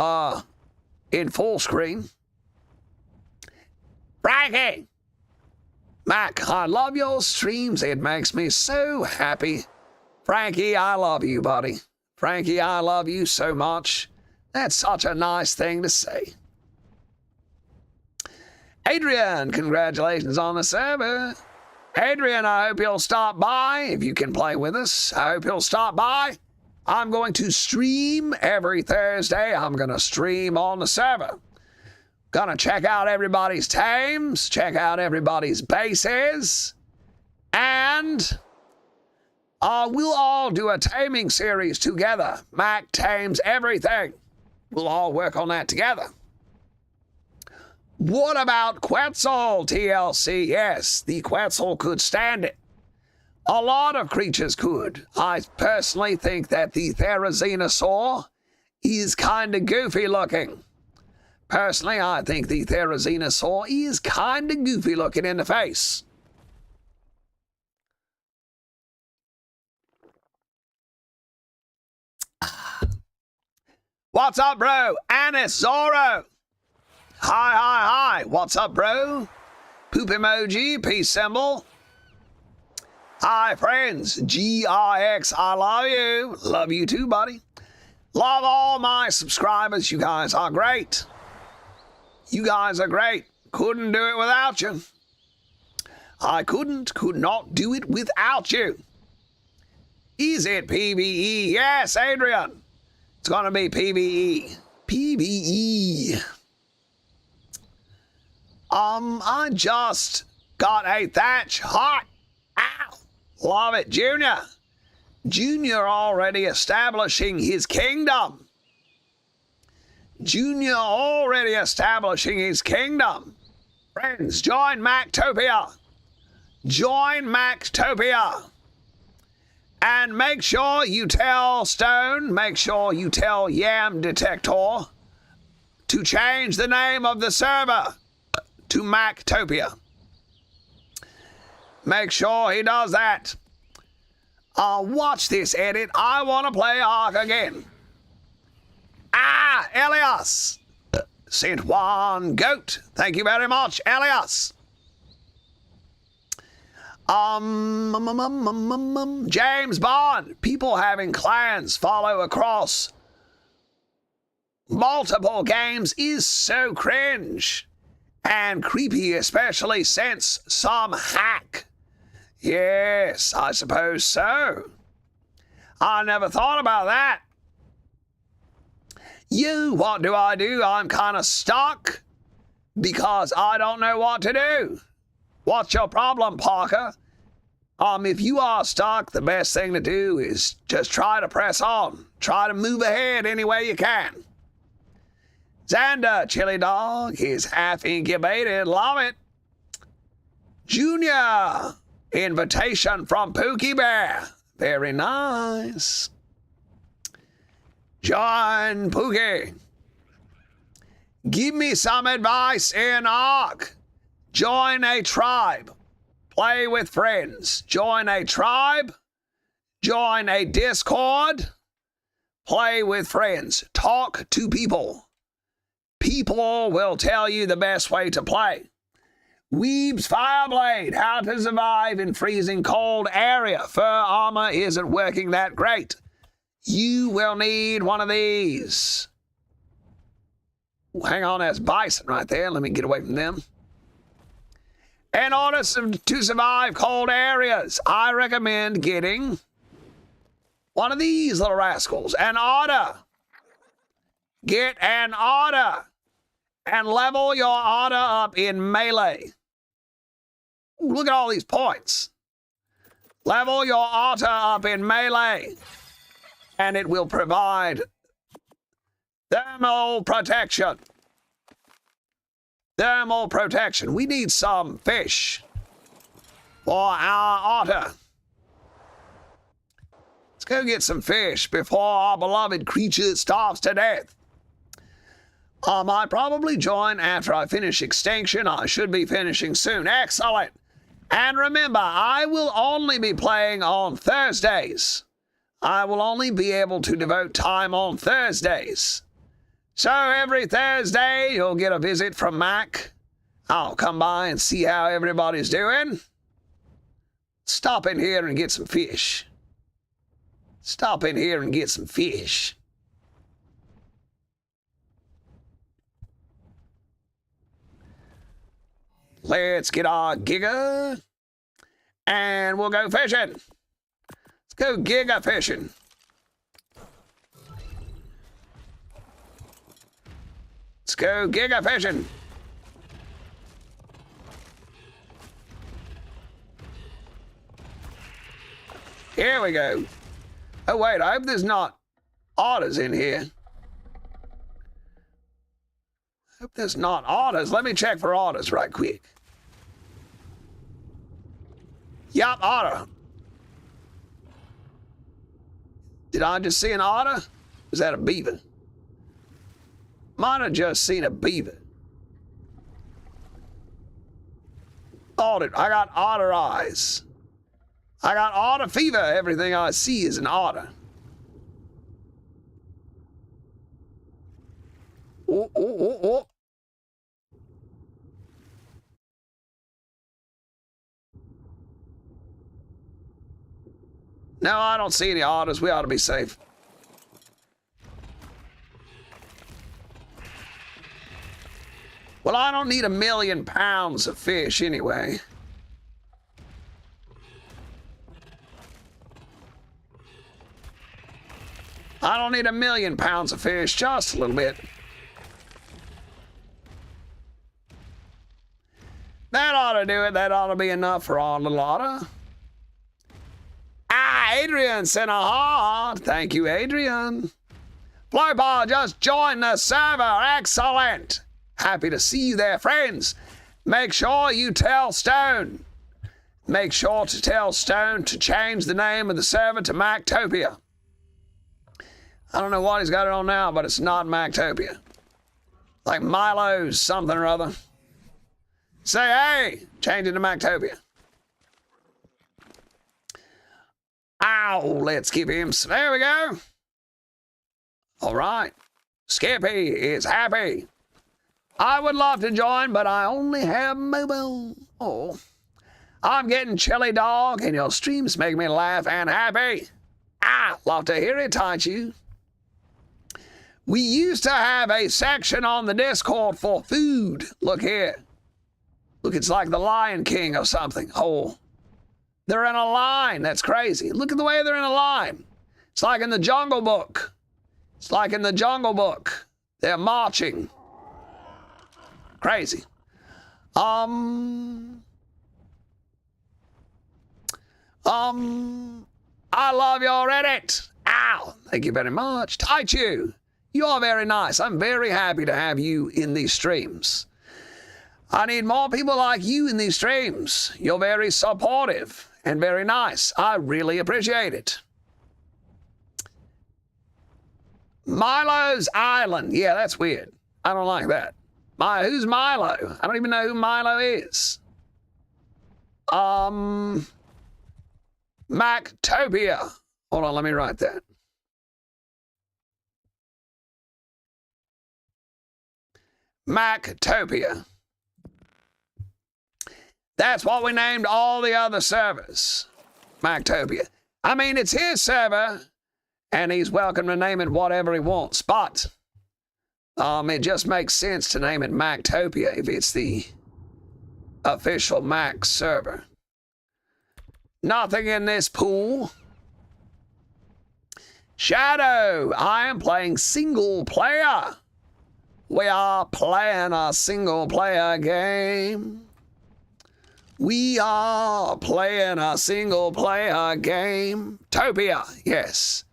[SPEAKER 1] in full screen. Frankie! Mac, I love your streams. It makes me so happy. Frankie, I love you, buddy. Frankie, I love you so much. That's such a nice thing to say. Adrian, congratulations on the server. Adrian, I hope you'll stop by if you can play with us. I hope you'll stop by. I'm going to stream every Thursday. I'm going to stream on the server. Gonna check out everybody's tames, check out everybody's bases, and we'll all do a taming series together. Mac tames everything. We'll all work on that together. What about Quetzal TLC? Yes, the Quetzal could stand it. A lot of creatures could. I personally think that the Therizinosaur is kind of goofy looking. Personally, I think the Therizinosaur is kind of goofy looking in the face. What's up, bro? Anis Zorro. Hi. What's up, bro? Poop emoji, peace symbol. Hi, friends. GRX, I love you. Love you too, buddy. Love all my subscribers. You guys are great. You guys are great. Couldn't do it without you. I could not do it without you. Is it PvE? Yes, Adrian. It's going to be PvE. PvE. I just got a thatch hot. Ow. Love it, Junior. Junior already establishing his kingdom. Junior already establishing his kingdom. Friends, join Mactopia. Join Mactopia. And make sure you tell Stone, make sure you tell Yam Detector to change the name of the server to Mactopia. Make sure he does that. Watch this edit. I want to play Ark again. Elias. Sent one goat. Thank you very much, Elias. James Bond. People having clans follow across multiple games is so cringe and creepy, especially since some hack. Yes, I suppose so. I never thought about that. What do? I'm kind of stuck because I don't know what to do. What's your problem, Parker? If you are stuck, the best thing to do is just try to press on. Try to move ahead any way you can. Xander, Chili Dog, is half incubated. Love it. Junior, invitation from Pookie Bear. Very nice. John Pookie, give me some advice in Ark. Join a tribe. Play with friends. Join a tribe. Join a Discord. Play with friends. Talk to people. People will tell you the best way to play. Weeb's Fireblade. How to survive in freezing cold area. Fur armor isn't working that great. You will need one of these. Hang on, that's bison right there. Let me get away from them. In order to survive cold areas, I recommend getting one of these little rascals, an Otter. Get an Otter and level your Otter up in melee. Ooh, look at all these points. Level your Otter up in melee, and it will provide thermal protection. Thermal protection. We need some fish for our Otter. Let's go get some fish before our beloved creature starves to death. I probably join after I finish Extinction. I should be finishing soon. Excellent. And remember, I will only be playing on Thursdays. I will only be able to devote time on Thursdays. So every Thursday, you'll get a visit from Mac. I'll come by and see how everybody's doing. Stop in here and get some fish. Stop in here and get some fish. Let's get our Giga, and we'll go fishing. Let's go Giga fishing. Let's go Giga fishing. Here we go. Oh, wait, I hope there's not otters in here. I hope there's not otters. Let me check for otters right quick. Yup, otter. Did I just see an otter? Was that a beaver? Might have just seen a beaver. Otter. I got otter eyes. I got otter fever. Everything I see is an otter. Oh, oh, oh, oh. No, I don't see any otters. We ought to be safe. Well, I don't need 1,000,000 pounds of fish anyway. I don't need 1,000,000 pounds of fish, just a little bit. That ought to do it. That ought to be enough for our little otter. Ah, Adrian sent a heart. Thank you, Adrian. Flowball just joined the server. Excellent. Happy to see you there, friends. Make sure you tell Stone. Make sure to tell Stone to change the name of the server to Mactopia. I don't know what he's got it on now, but it's not Mactopia. Like Milo's something or other. Say, hey, change it to Mactopia. Ow, let's give him some. There we go. All right. Skippy is happy. I would love to join, but I only have mobile. Oh, I'm getting chilly, dog, and your streams make me laugh and happy. Love to hear it, Taichu. We used to have a section on the Discord for food. Look here. Look, it's like the Lion King or something. Oh, they're in a line. That's crazy. Look at the way they're in a line. It's like in the Jungle Book. It's like in the Jungle Book. They're marching. Crazy. I love your Reddit. Ow. Thank you very much. Taichu, you are very nice. I'm very happy to have you in these streams. I need more people like you in these streams. You're very supportive and very nice. I really appreciate it. Milo's Island. Yeah, that's weird. I don't like that. Who's Milo? I don't even know who Milo is. Mactopia. Hold on, let me write that. Mactopia. That's what we named all the other servers. Mactopia. I mean, it's his server, and he's welcome to name it whatever he wants, but it just makes sense to name it Mactopia if it's the official Mac server. Nothing in this pool. Shadow, I am playing single player. We are playing a single player game. We are playing a single player game. Topia, yes.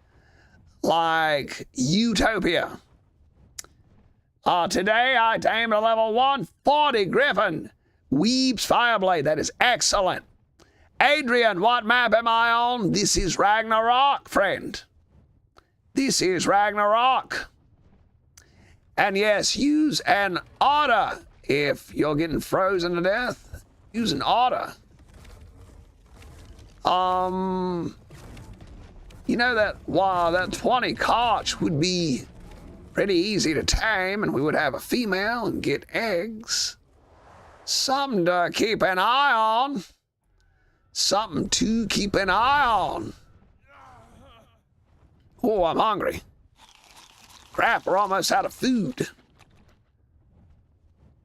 [SPEAKER 1] Like Utopia. Today I tamed a level 140 Griffin. Weeb's Fireblade, that is excellent. Adrian, what map am I on? This is Ragnarok, friend. This is Ragnarok. And yes, use an Otter if you're getting frozen to death. Use an Otter. You know that, wow, that 20 Koch would be pretty easy to tame, and we would have a female and get eggs. Something to keep an eye on. Something to keep an eye on. Oh, I'm hungry. Crap, we're almost out of food.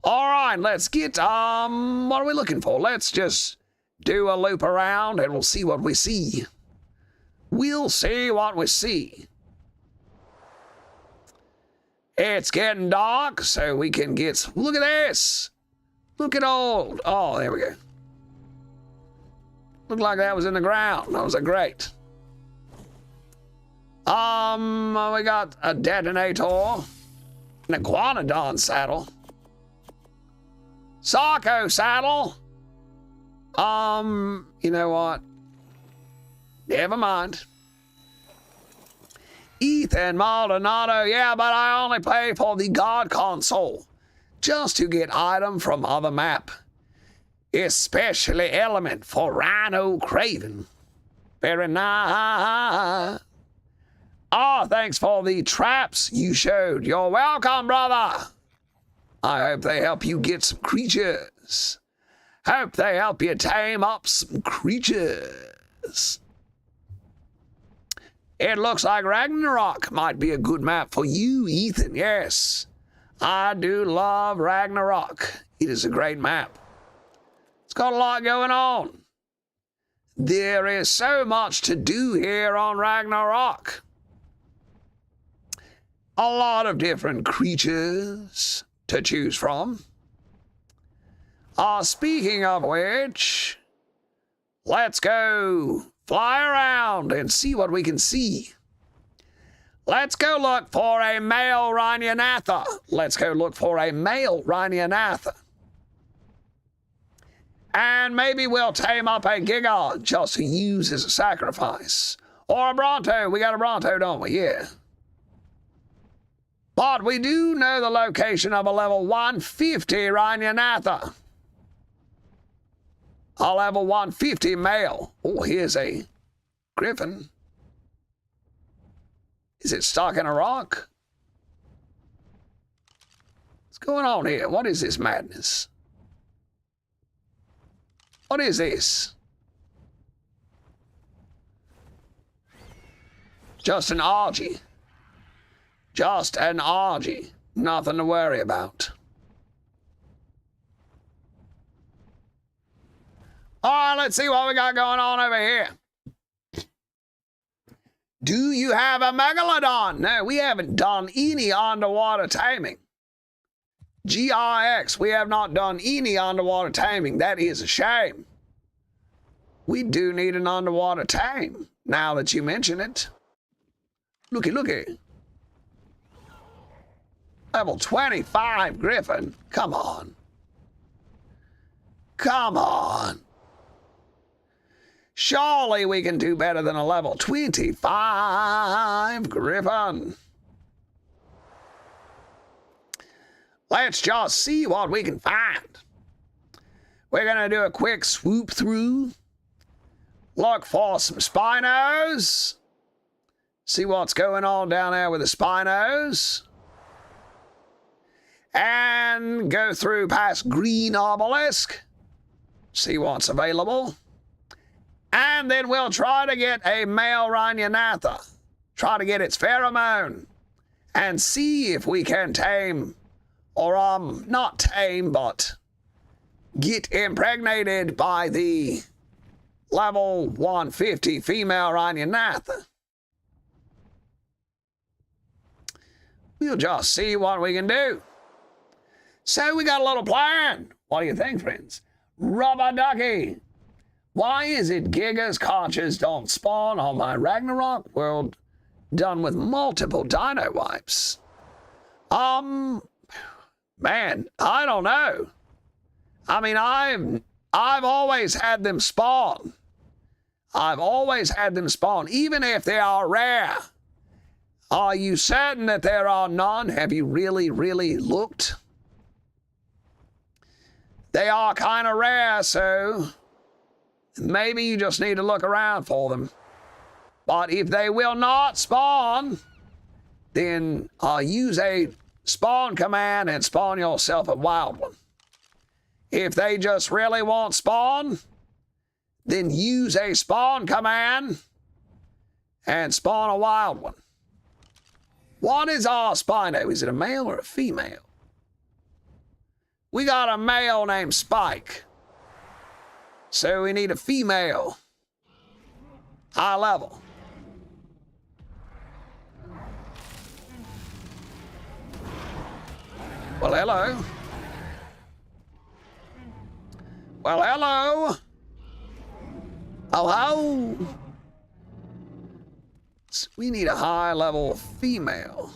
[SPEAKER 1] All right, let's get, what are we looking for? Let's just do a loop around and we'll see what we see. We'll see what we see. It's getting dark, so we can get, look at this. Look at old, oh, there we go. Looked like that was in the ground. That was a great. We got a detonator, an iguanodon saddle, Sarco saddle. You know what? Never mind. Ethan Maldonado, yeah, but I only pay for the God console just to get item from other map, especially element for Rhino Craven. Very nice. Oh, thanks for the traps you showed. You're welcome, brother. I hope they help you get some creatures. Hope they help you tame up some creatures. It looks like Ragnarok might be a good map for you, Ethan. Yes, I do love Ragnarok. It is a great map. It's got a lot going on. There is so much to do here on Ragnarok. A lot of different creatures to choose from. Speaking of which, let's go fly around and see what we can see. Let's go look for a male Rhinianatha. Let's go look for a male Rhinianatha. And maybe we'll tame up a Giga just to use as a sacrifice. Or a Bronto. We got a Bronto, don't we? Yeah. But we do know the location of a level 150 Rhinianatha. A level 150 male. Oh, here's a Griffin. Is it stuck in a rock? What's going on here? What is this madness? What is this? Just an orgy. Just an orgy. Nothing to worry about. All right, let's see what we got going on over here. Do you have a megalodon? No, we haven't done any underwater taming. GRX, we have not done any underwater taming. That is a shame. We do need an underwater tame, now that you mention it. Looky, looky. Level 25 Griffin. Come on. Come on. Surely we can do better than a level 25 Griffin. Let's just see what we can find. We're going to do a quick swoop through. Look for some spinos. See what's going on down there with the spinos. And go through past Green Obelisk. See what's available. And then we'll try to get a male Rhynionatha. Try to get its pheromone. And see if we can tame, or not tame, but get impregnated by the level 150 female Rhynionatha. We'll just see what we can do. So we got a little plan. What do you think, friends? Rubber ducky. Why is it Giga's conches don't spawn on my Ragnarok world done with multiple dino wipes? Man, I don't know. I mean, I've always had them spawn. I've always had them spawn, even if they are rare. Are you certain that there are none? Have you really, really looked? They are kind of rare, so maybe you just need to look around for them. But if they will not spawn, then use a spawn command and spawn yourself a wild one. If they just really won't spawn, then use a spawn command and spawn a wild one. What is our Spino? Is it a male or a female? We got a male named Spike. So we need a female. High level. Well, hello. Well, hello. Oh, we need a high-level female.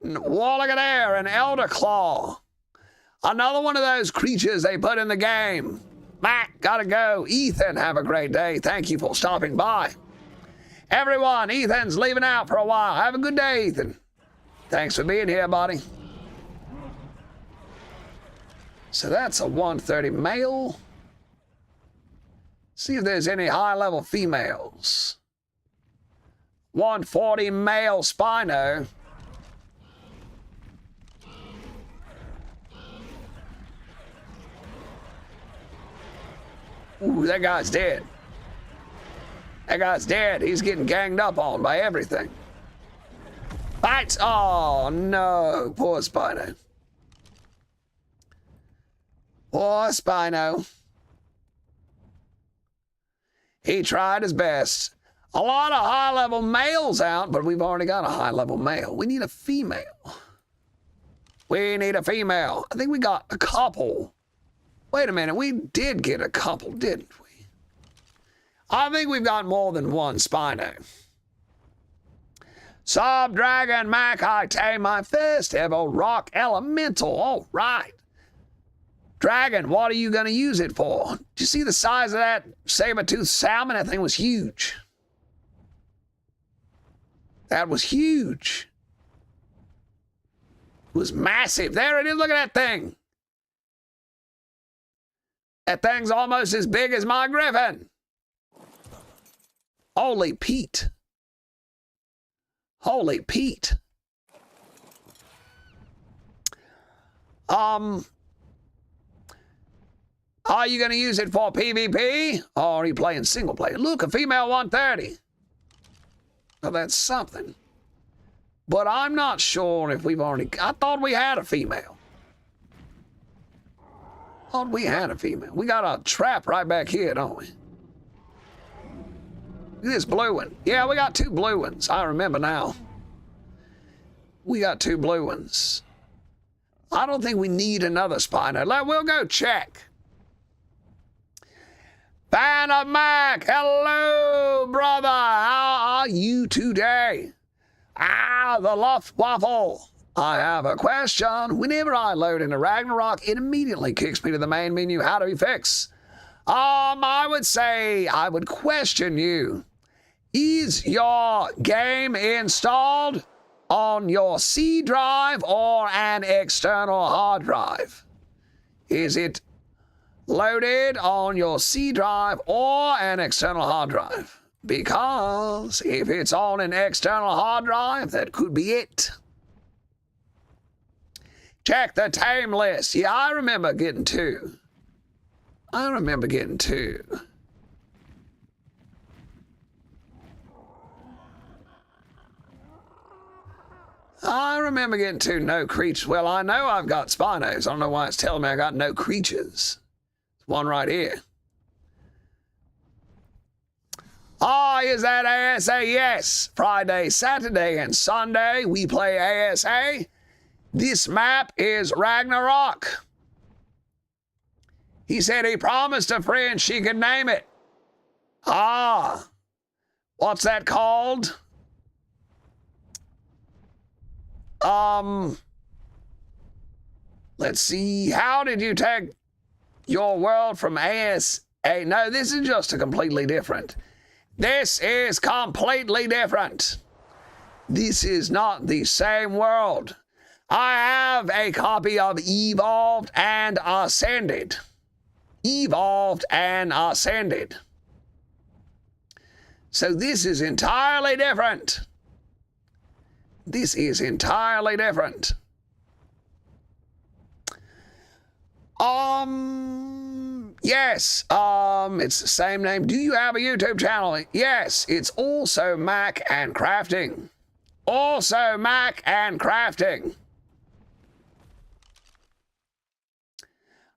[SPEAKER 1] Well, look at there, an Elder Claw. Another one of those creatures they put in the game. Mac, gotta go. Ethan, have a great day. Thank you for stopping by. Everyone, Ethan's leaving out for a while. Have a good day, Ethan. Thanks for being here, buddy. So that's a 130 male. See if there's any high-level females. 140 male Spino. Ooh, that guy's dead. That guy's dead. He's getting ganged up on by everything. Bites. Oh, no. Poor Spino. Poor Spino. He tried his best. A lot of high-level males out, but we've already got a high-level male. We need a female. We need a female. I think we got a couple. Wait a minute. We did get a couple, didn't we? I think we've got more than one Spino. Sub Dragon Mac, I tame my first ever rock elemental. All right. Dragon, what are you going to use it for? Did you see the size of that saber-toothed salmon? That thing was huge. That was huge. It was massive. There it is. Look at that thing. That thing's almost as big as my Griffin. Holy Pete. Holy Pete. Are you going to use it for PvP? Or are you playing single player? Look, a female 130. Well, that's something. But I'm not sure if we've already... I thought we had a female. Thought we had a female. We got a trap right back here, don't we? Look at this blue one. Yeah, we got 2 blue ones. I remember now. We got 2 blue ones. I don't think we need another spider. We'll go check. Fan of Mac, hello, brother. How are you today? The Luft Waffle. I have a question. Whenever I load into Ragnarok, it immediately kicks me to the main menu. How do we fix? I would say, I would question you. Is your game installed on your C drive or an external hard drive? Is it loaded on your C drive or an external hard drive? Because if it's on an external hard drive, that could be it. Check the tame list. Yeah, I remember getting 2. I remember getting 2. I remember getting 2 no creatures. Well, I know I've got Spinos. I don't know why it's telling me I got no creatures. There's one right here. Is that ASA? Yes. Friday, Saturday, and Sunday, we play ASA. This map is Ragnarok. He said he promised a friend she could name it. What's that called? Let's see. How did you take your world from ASA? No, this is just a completely different. This is completely different. This is not the same world. I have a copy of Evolved and Ascended. Evolved and Ascended. So this is entirely different. This is entirely different. Yes, it's the same name. Do you have a YouTube channel? Yes, it's Also Mac and Crafting. Also Mac and Crafting.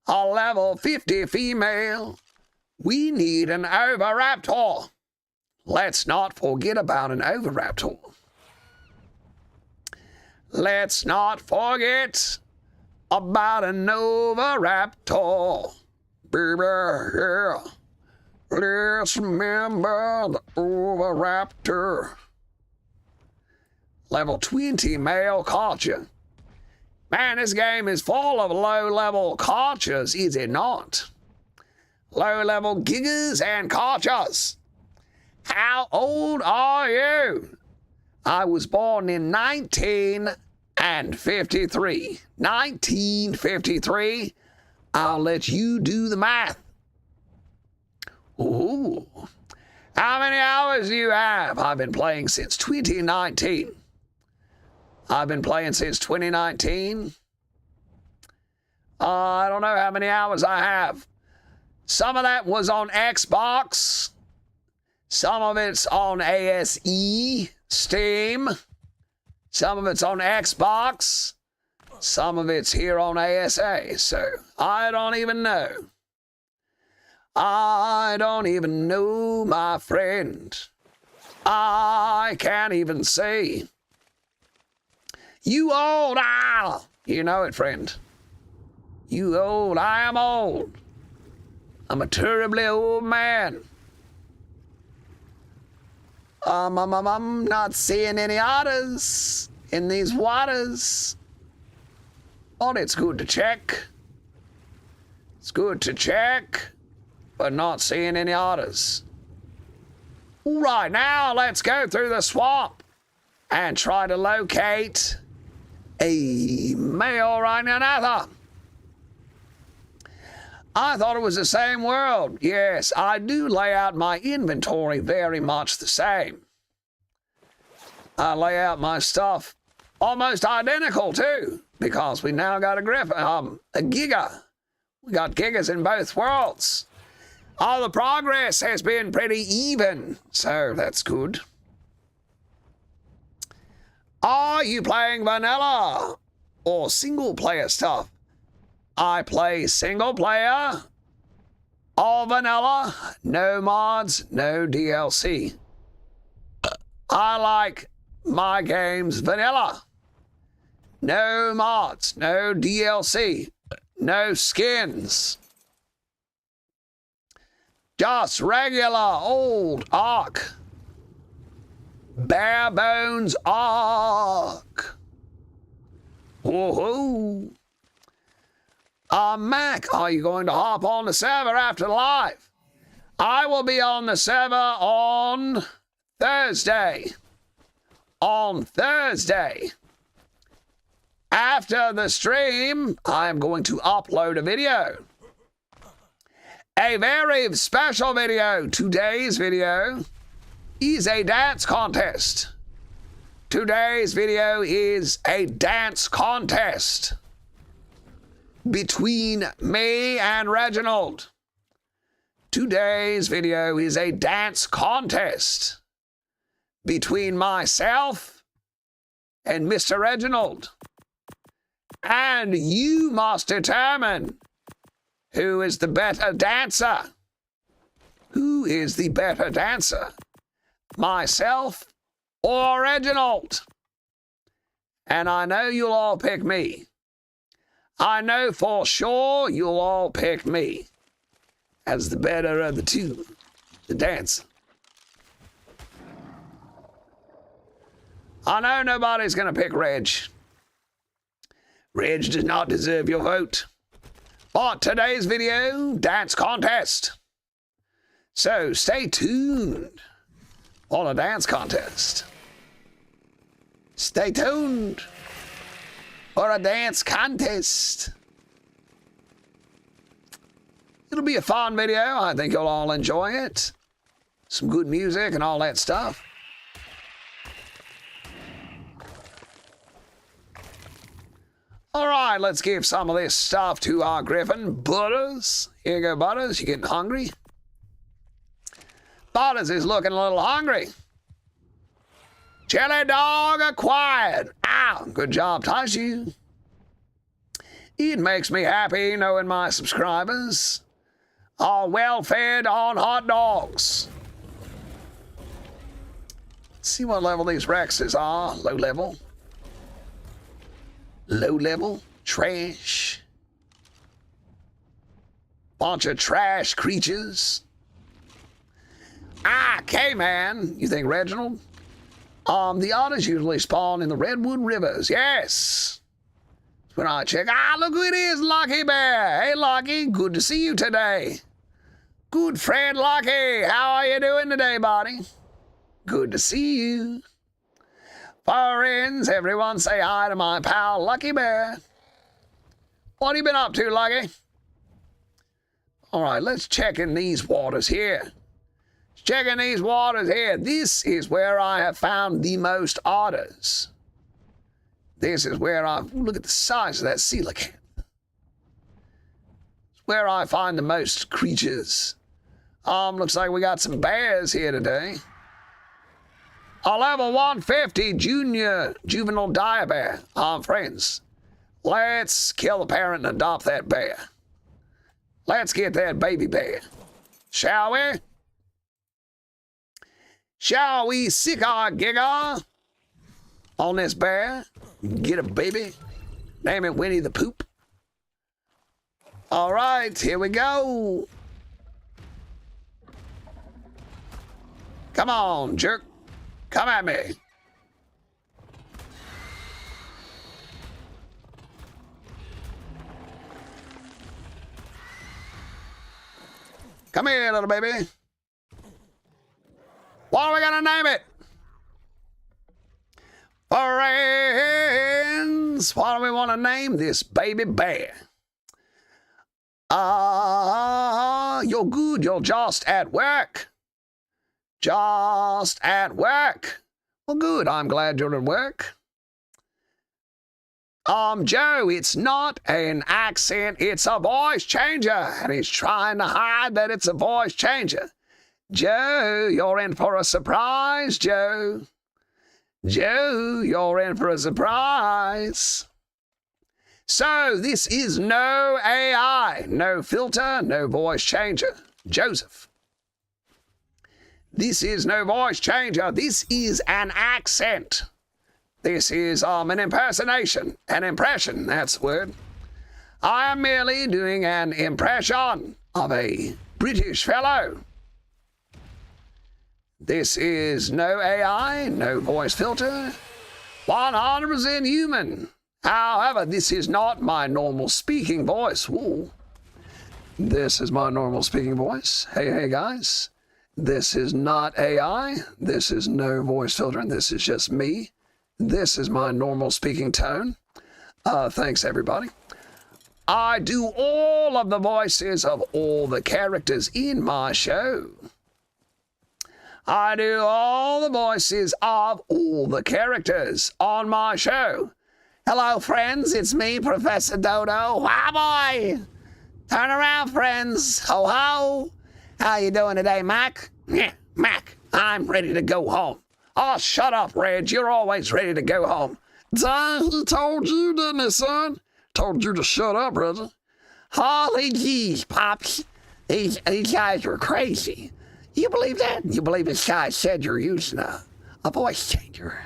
[SPEAKER 1] A level 50 female. We need an Oviraptor. Let's not forget about an Oviraptor. Let's not forget about an Oviraptor. Baby, yeah. Let's remember the Oviraptor. Level 20 male culture. Man, this game is full of low-level cultures, is it not? Low-level gigas and cultures. How old are you? I was born in 1953. 1953. I'll let you do the math. Ooh. How many hours do you have? I've been playing since 2019. I've been playing since 2019. I don't know how many hours I have. Some of that was on Xbox. Some of it's on ASE, Steam. Some of it's on Xbox. Some of it's here on ASA. So I don't even know. I don't even know, my friend. I can't even see. You old, you know it, friend. You old, I am old. I'm a terribly old man. I'm not seeing any otters in these waters. But it's good to check. It's good to check, but not seeing any otters. All right, now let's go through the swamp and try to locate a male Rhinanatha. I thought it was the same world. Yes, I do lay out my inventory very much the same. I lay out my stuff almost identical too, because we now got a Griffin, a Giga We got kickers in both worlds. All the progress has been pretty even, so that's good. Are you playing vanilla or single player stuff? I play single player, all vanilla, no mods, no DLC. I like my games vanilla. No mods, no DLC, no skins. Just regular old Ark. Bare bones Ark. Whoa. Mac, are you going to hop on the server after live? I will be on the server on Thursday. On Thursday. After the stream, I am going to upload a video. A very special video. Today's video is a dance contest. Today's video is a dance contest between me and Reginald. Today's video is a dance contest between myself and Mr. Reginald. And you must determine who is the better dancer. Who is the better dancer? Myself or Reginald? And I know you'll all pick me. I know for sure you'll all pick me as the better of the two, the dancer. I know nobody's going to pick Reg. Reg does not deserve your vote. But today's video, dance contest. So stay tuned on a dance contest. Stay tuned for a dance contest. It'll be a fun video. I think you'll all enjoy it. Some good music and all that stuff. All right, let's give some of this stuff to our Griffin. Butters. Here you go, Butters. You getting hungry? Butters is looking a little hungry. Chili dog acquired. Ow, good job, Tashi. It makes me happy knowing my subscribers are well fed on hot dogs. Let's see what level these Rexes are. Low level. Low level. Trash. Bunch of trash creatures. K-Man. You think Reginald? The otters usually spawn in the Redwood Rivers. Yes. When I check. Look who it is, Lucky Bear. Hey, Lucky. Good to see you today. Good friend, Lucky. How are you doing today, buddy? Good to see you. Friends, everyone say hi to my pal, Lucky Bear. What have you been up to, Lucky? All right, let's check in these waters here. Checking these waters here. This is where I have found the most otters. This is where look at the size of that coelacanth. It's where I find the most creatures. Looks like we got some bears here today. A level 150 juvenile dire bear. Friends, let's kill the parent and adopt that bear. Let's get that baby bear. Shall we? Shall we sick our gigger on this bear? Get a baby. Name it Winnie the Poop. All right, here we go. Come on, jerk. Come at me. Come here, little baby. What are we gonna name it? Friends, what do we want to name this baby bear? You're good. You're just at work. Just at work. Well, good. I'm glad you're at work. Joe, it's not an accent, it's a voice changer, and he's trying to hide that it's a voice changer. Joe, you're in for a surprise, Joe. Joe, you're in for a surprise. So this is no AI, no filter, no voice changer. Joseph. This is no voice changer. This is an accent. This is an impersonation, an impression, that's the word. I am merely doing an impression of a British fellow. This is no AI, no voice filter, 100% human. However, this is not my normal speaking voice. Ooh. This is my normal speaking voice. Hey guys. This is not AI. This is no voice filter, and this is just me. This is my normal speaking tone. Thanks, everybody. I do all of the voices of all the characters in my show. I do all the voices of all the characters on my show. Hello, friends. It's me, Professor Dodo. Wow, boy. Turn around, friends. Ho, ho. How you doing today, Mac? Yeah, Mac, I'm ready to go home. Oh, shut up, Reg. You're always ready to go home. He told you, didn't he, son? Told you to shut up, brother. Holy jeez, Pops. These guys are crazy. You believe that? You believe this guy said you're using a voice changer?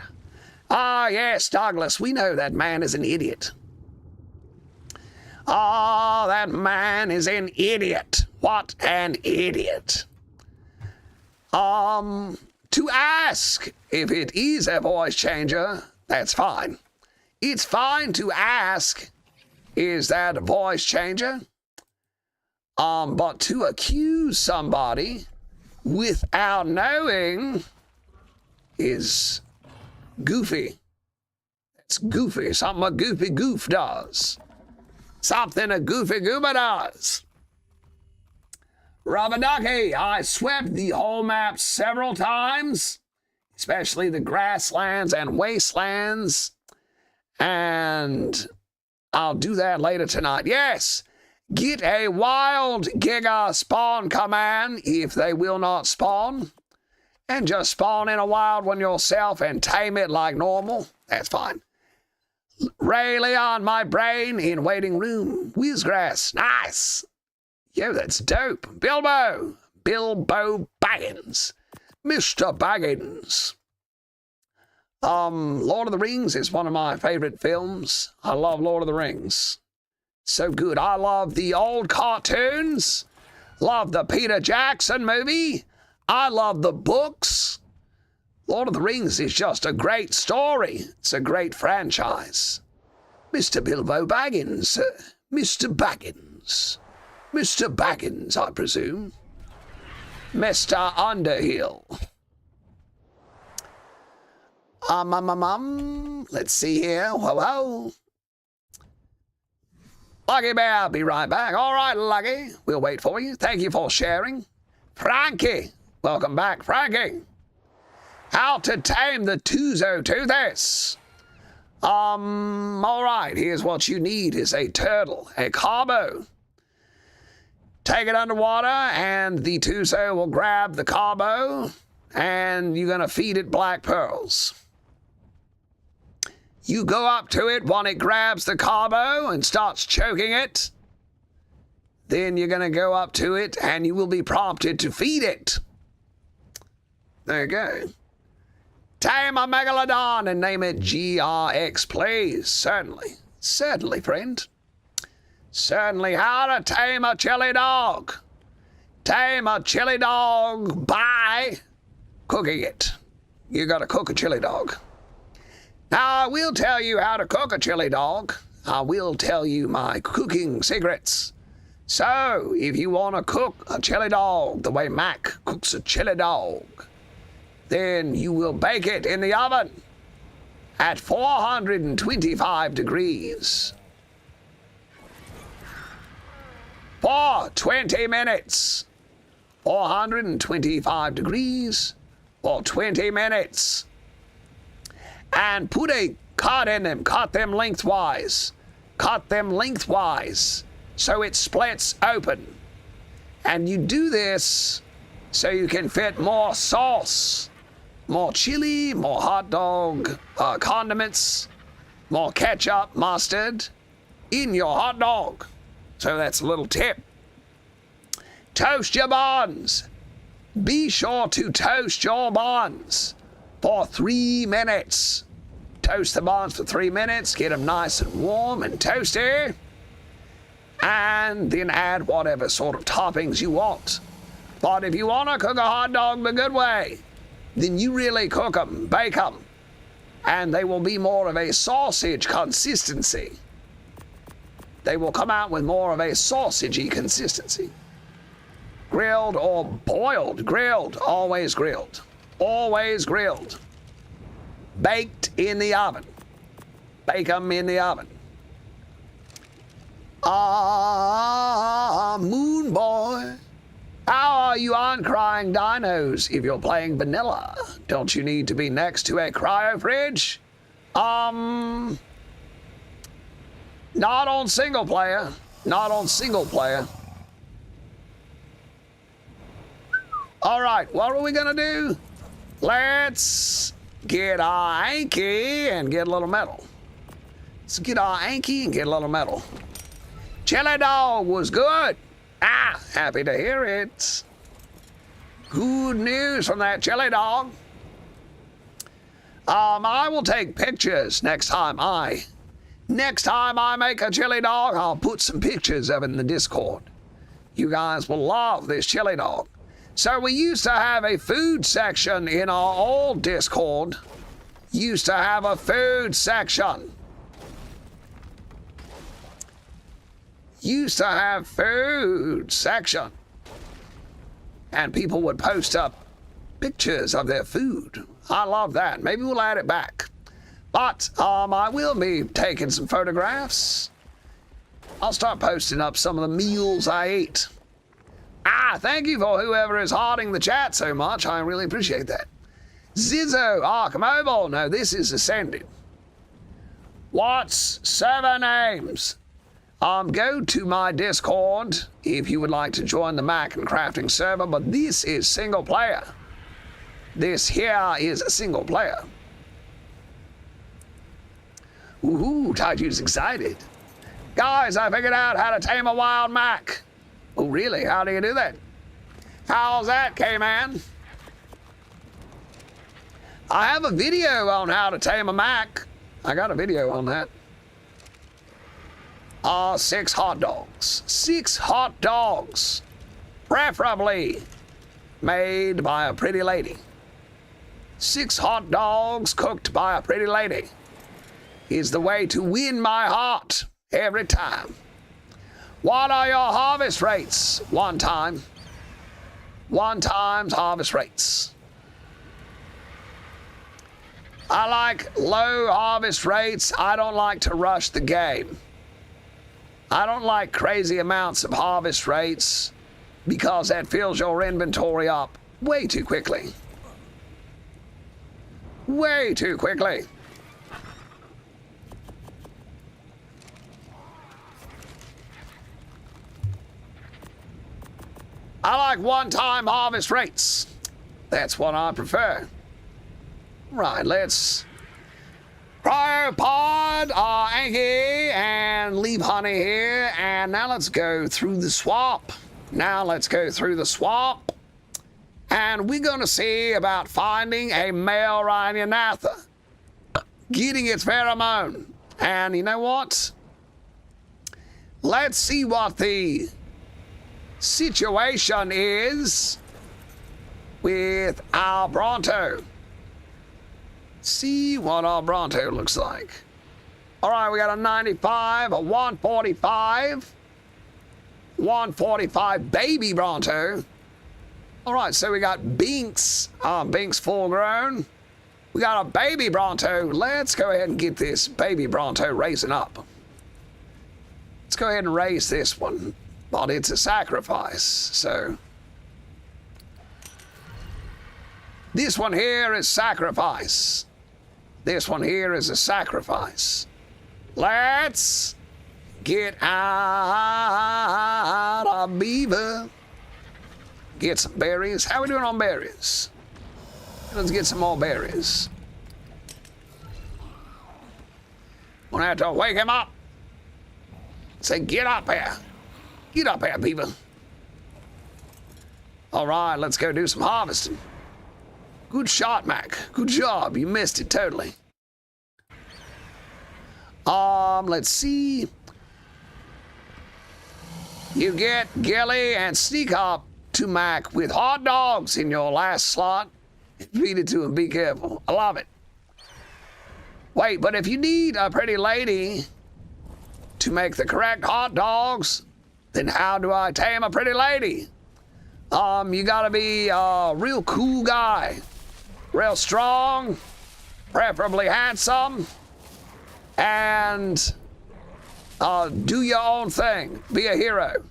[SPEAKER 1] Ah, yes, Douglas, we know that man is an idiot. Oh, that man is an idiot. What an idiot. To ask if it is a voice changer, that's fine. It's fine to ask, is that a voice changer? But to accuse somebody without knowing is goofy. It's goofy. Something a goofy goof does. Something a goofy goober does. Rubber ducky, I swept the whole map several times, especially the grasslands and wastelands, and I'll do that later tonight. Yes, get a wild giga spawn command if they will not spawn, and just spawn in a wild one yourself and tame it like normal. That's fine. Ray Leon, my brain in waiting room. Whizgrass, nice. Yo, that's dope. Bilbo Baggins. Mr. Baggins. Lord of the Rings is one of my favorite films. I love Lord of the Rings. So good. I love the old cartoons. Love the Peter Jackson movie. I love the books. Lord of the Rings is just a great story. It's a great franchise. Mr. Bilbo Baggins. Mr. Baggins. Mr. Baggins, I presume. Mr. Underhill. Let's see here. Whoa. Lucky Bear, I'll be right back. All right, Lucky. We'll wait for you. Thank you for sharing. Frankie. Welcome back, Frankie. How to tame the Tuzo-Toothes. All right. Here's what you need is a turtle, a carbo. Take it underwater, and the Tuzo will grab the carbo, and you're going to feed it black pearls. You go up to it when it grabs the carbo and starts choking it. Then you're going to go up to it, and you will be prompted to feed it. There you go. Tame a megalodon and name it GRX, please. Certainly. Certainly, friend. Certainly. How to tame a chili dog. Tame a chili dog by cooking it. You got to cook a chili dog. Now, I will tell you how to cook a chili dog. I will tell you my cooking secrets. So, if you want to cook a chili dog the way Mac cooks a chili dog, then you will bake it in the oven at 425 degrees for 20 minutes. 425 degrees for 20 minutes. And put a cut in them. Cut them lengthwise. Cut them lengthwise so it splits open. And you do this so you can fit more sauce, more chili, more hot dog condiments, more ketchup, mustard in your hot dog. So that's a little tip. Toast your buns. Be sure to toast your buns for 3 minutes. Toast the buns for 3 minutes, get them nice and warm and toasty, and then add whatever sort of toppings you want. But if you want to cook a hot dog the good way, then you really cook them, bake them, and they will be more of a sausage consistency. They will come out with more of a sausagey consistency. Grilled or boiled, grilled, always grilled, always grilled. Baked in the oven. Bake them in the oven. Moon boy. How are you on crying dinos if you're playing vanilla? Don't you need to be next to a cryo fridge? Not on single player. Not on single player. All right, what are we gonna do? Let's get our Anki and get a little metal. Let's get our Anki and get a little metal. Chili dog was good. Happy to hear it. Good news from that chili dog. I will take pictures next time I make a chili dog. I'll put some pictures of it in the Discord. You guys will love this chili dog. So we used to have a food section in our old Discord. Used to have a food section. Used to have food section. And people would post up pictures of their food. I love that. Maybe we'll add it back. But I will be taking some photographs. I'll start posting up some of the meals I ate. Thank you for whoever is hearting the chat so much. I really appreciate that. Zizzo, Ark Mobile. No, this is Ascending. What's 7 names? Go to my Discord if you would like to join the Mac and Crafting server, but this is single player. This here is a single player. Woohoo, Taiju's excited. Guys, I figured out how to tame a wild Mac. Oh, really? How do you do that? How's that, K-Man? I have a video on how to tame a Mac. I got a video on that. 6 hot dogs. 6 hot dogs. Preferably made by a pretty lady. 6 hot dogs cooked by a pretty lady is the way to win my heart every time. What are your harvest rates? 1 time. 1 time's harvest rates. I like low harvest rates. I don't like to rush the game. I don't like crazy amounts of harvest rates because that fills your inventory up way too quickly. Way too quickly. I like 1-time harvest rates. That's what I prefer. Right, let's cryopod Anki and leave honey here. And now let's go through the swamp. And we're going to see about finding a male Rhinianatha. Getting its pheromone. And you know what? Let's see what the situation is with our Bronto. See what our Bronto looks like. All right, we got a 95, a 145, 145 baby Bronto. All right, so we got Binks. Binks full grown. We got a baby Bronto. Let's go ahead and get this baby Bronto raising up. Let's go ahead and raise this one. But it's a sacrifice, so. This one here is sacrifice. This one here is a sacrifice. Let's get out of Beaver. Get some berries. How are we doing on berries? Let's get some more berries. Gonna have to wake him up. Say, get up here. Get up here, Beaver. All right, let's go do some harvesting. Good shot, Mac. Good job. You missed it totally. Let's see. You get Gilly and Sneak Up to Mac with hot dogs in your last slot. Feed it to him. Be careful. I love it. Wait, but if you need a pretty lady to make the correct hot dogs, then how do I tame a pretty lady? You gotta be a real cool guy. Real strong, preferably handsome, and do your own thing. Be a hero.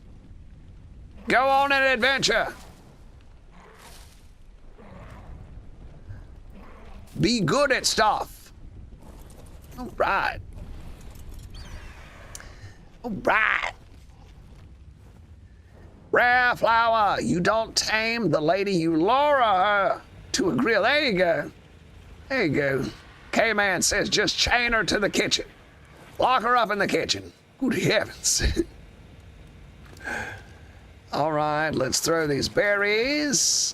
[SPEAKER 1] Go on an adventure. Be good at stuff. All right. All right. Rare flower, you don't tame the lady, you lure her to a grill. There you go. There you go. K-Man says just chain her to the kitchen. Lock her up in the kitchen. Good heavens. All right, let's throw these berries.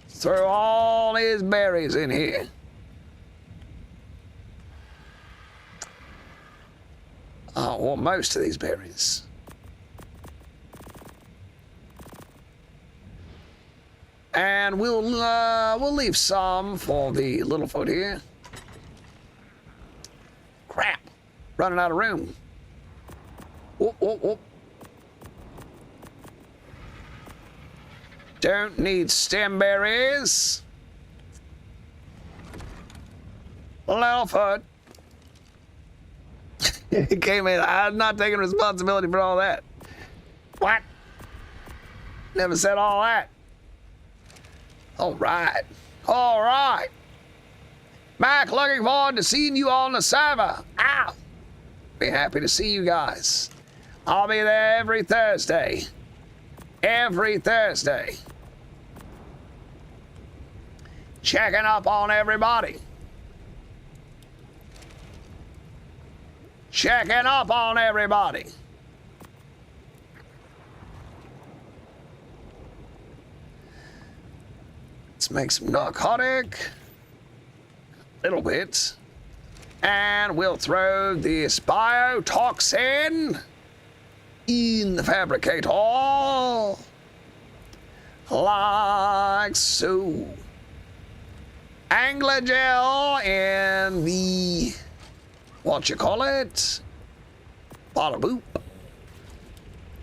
[SPEAKER 1] Throw all these berries in here. Or most of these berries. And we'll leave some for the Littlefoot here. Crap, running out of room. Whoop, whoop, whoop. Don't need stem berries. Littlefoot. He came in. I'm not taking responsibility for all that. What? Never said all that. All right. All right. Mac, looking forward to seeing you on the server. Ow. Be happy to see you guys. I'll be there every Thursday. Every Thursday. Checking up on everybody. Checking up on everybody. Let's make some narcotic. A little bit. And we'll throw this biotoxin in the fabricator. Like so. Angler gel in the, what you call it? Bada boop.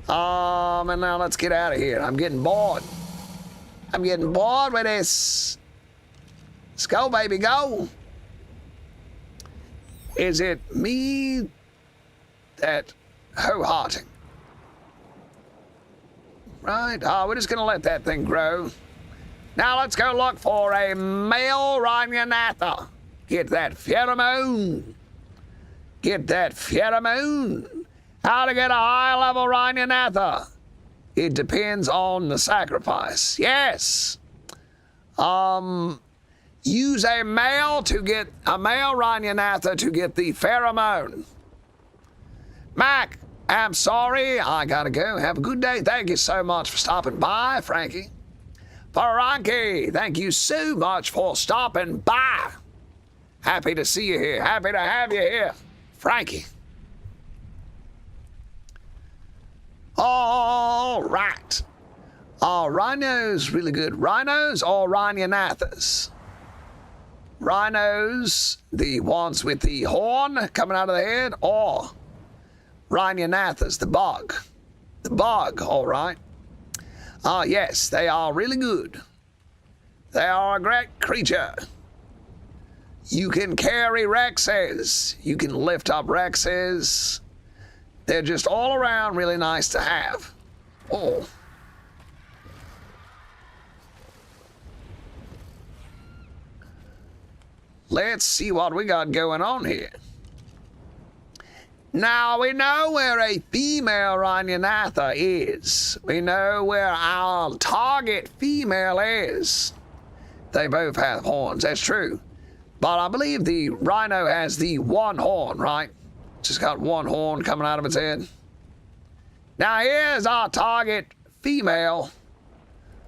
[SPEAKER 1] And now let's get out of here. I'm getting bored. I'm getting bored with this. Let's go, baby, go. Is it me that ho-hearting? Right, we're just gonna let that thing grow. Now let's go look for a male Rhynanatha. Get that pheromone. Get that pheromone. How to get a high-level Rhynanatha? It depends on the sacrifice. Yes. Use a male to get a male Rhynanatha to get the pheromone. Mac, I'm sorry. I gotta go. Have a good day. Thank you so much for stopping by, Frankie. Frankie, thank you so much for stopping by. Happy to see you here. Happy to have you here, Frankie. All right. Rhinos, really good. Rhinos or Rhynanathas? Rhinos, the ones with the horn coming out of the head, or Rhynanathas, the bug. The bug, all right. Yes, they are really good. They are a great creature. You can carry Rexes. You can lift up Rexes. They're just all around really nice to have. Oh. let's see what we got going on here. Now, we know where a female Rhynanatha is. We know where our target female is. They both have horns, that's true. But I believe the rhino has the one horn, right? Just got one horn coming out of its head. Now, here's our target female,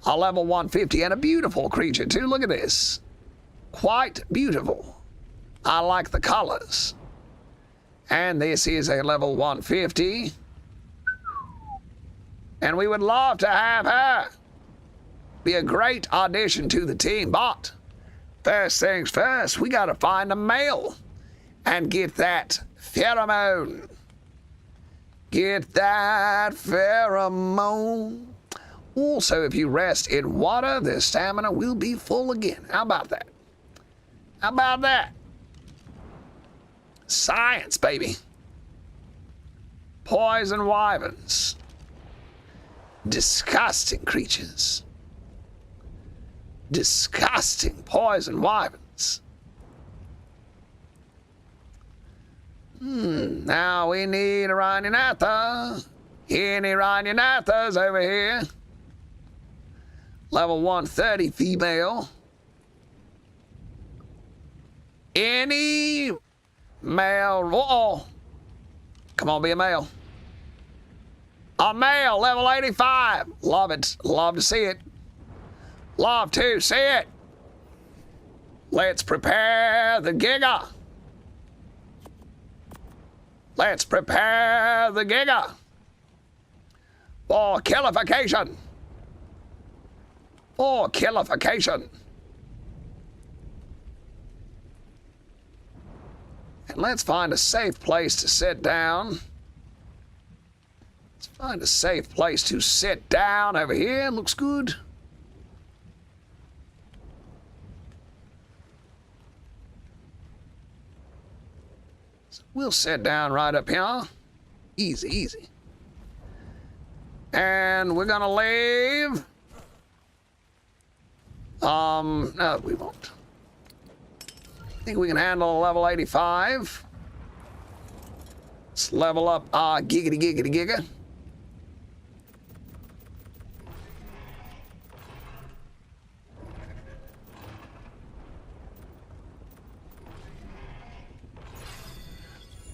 [SPEAKER 1] a level 150, and a beautiful creature, too. Look at this. Quite beautiful. I like the colors. And this is a level 150. And we would love to have her. Be a great addition to the team. But first things first, we got to find a male and get that pheromone. Get that pheromone. Also, if you rest in water, the stamina will be full again. How about that? How about that? Science, baby. Poison wyverns. Disgusting creatures. Disgusting poison wyverns. Now we need a Rhynanatha. Any Rhynanathas over here? Level 130 female. Any male? Uh-oh. Come on, be a male. A male, level 85. Love it. Love to see it. Love to see it. Let's prepare the Giga. Let's prepare the Giga for killification. For killification. And let's find a safe place to sit down. Let's find a safe place to sit down over here. Looks good. So we'll sit down right up here. Easy, easy. And we're gonna leave. No, we won't. I think we can handle a level 85. Let's level up our giggity giggity giga.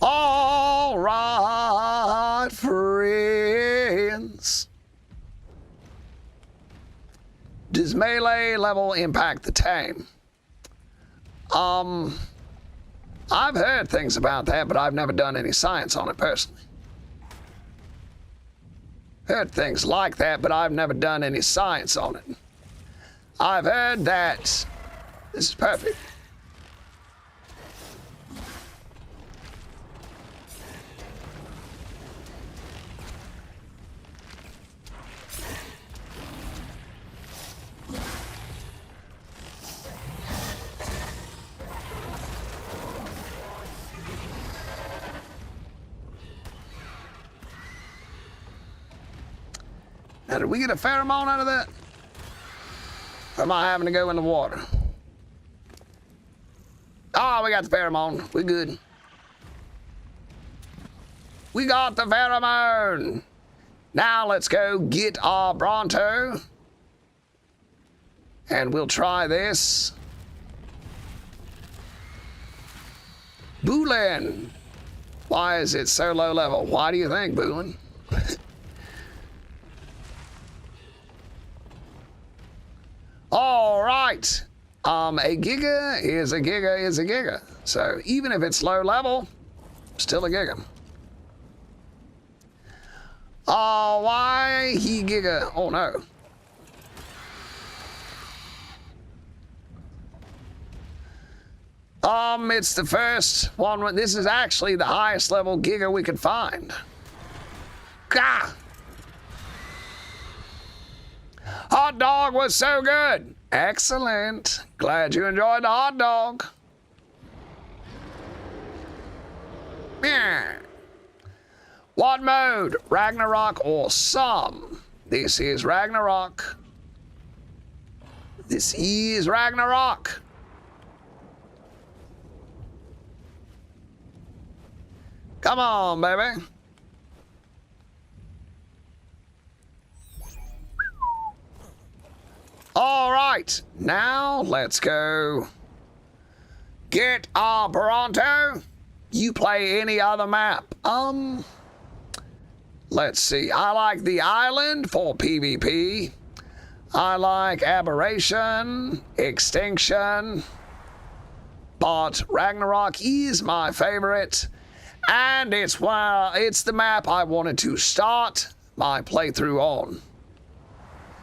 [SPEAKER 1] All right, friends. Does melee level impact the tame? I've heard things about that, but I've never done any science on it personally. Heard things like that, but I've never done any science on it. I've heard that this is perfect. Now, did we get a pheromone out of that? Or am I having to go in the water? Oh, we got the pheromone. We're good. We got the pheromone. Now let's go get our Bronto. And we'll try this. Boolin. Why is it so low level? Why do you think, Boolin? All right. A giga is a giga is a giga. So even if it's low level, still a giga. Oh, why he giga? Oh no. It's the first one. This is actually the highest level giga we could find. Gah! Hot dog was so good. Excellent. Glad you enjoyed the hot dog. Yeah. What mode? Ragnarok or some? This is Ragnarok. This is Ragnarok. Come on, baby. All right, now let's go get our Bronto. You play any other map? Let's see. I like the island for PvP. I like Aberration, Extinction, but Ragnarok is my favorite, and it's the map I wanted to start my playthrough on.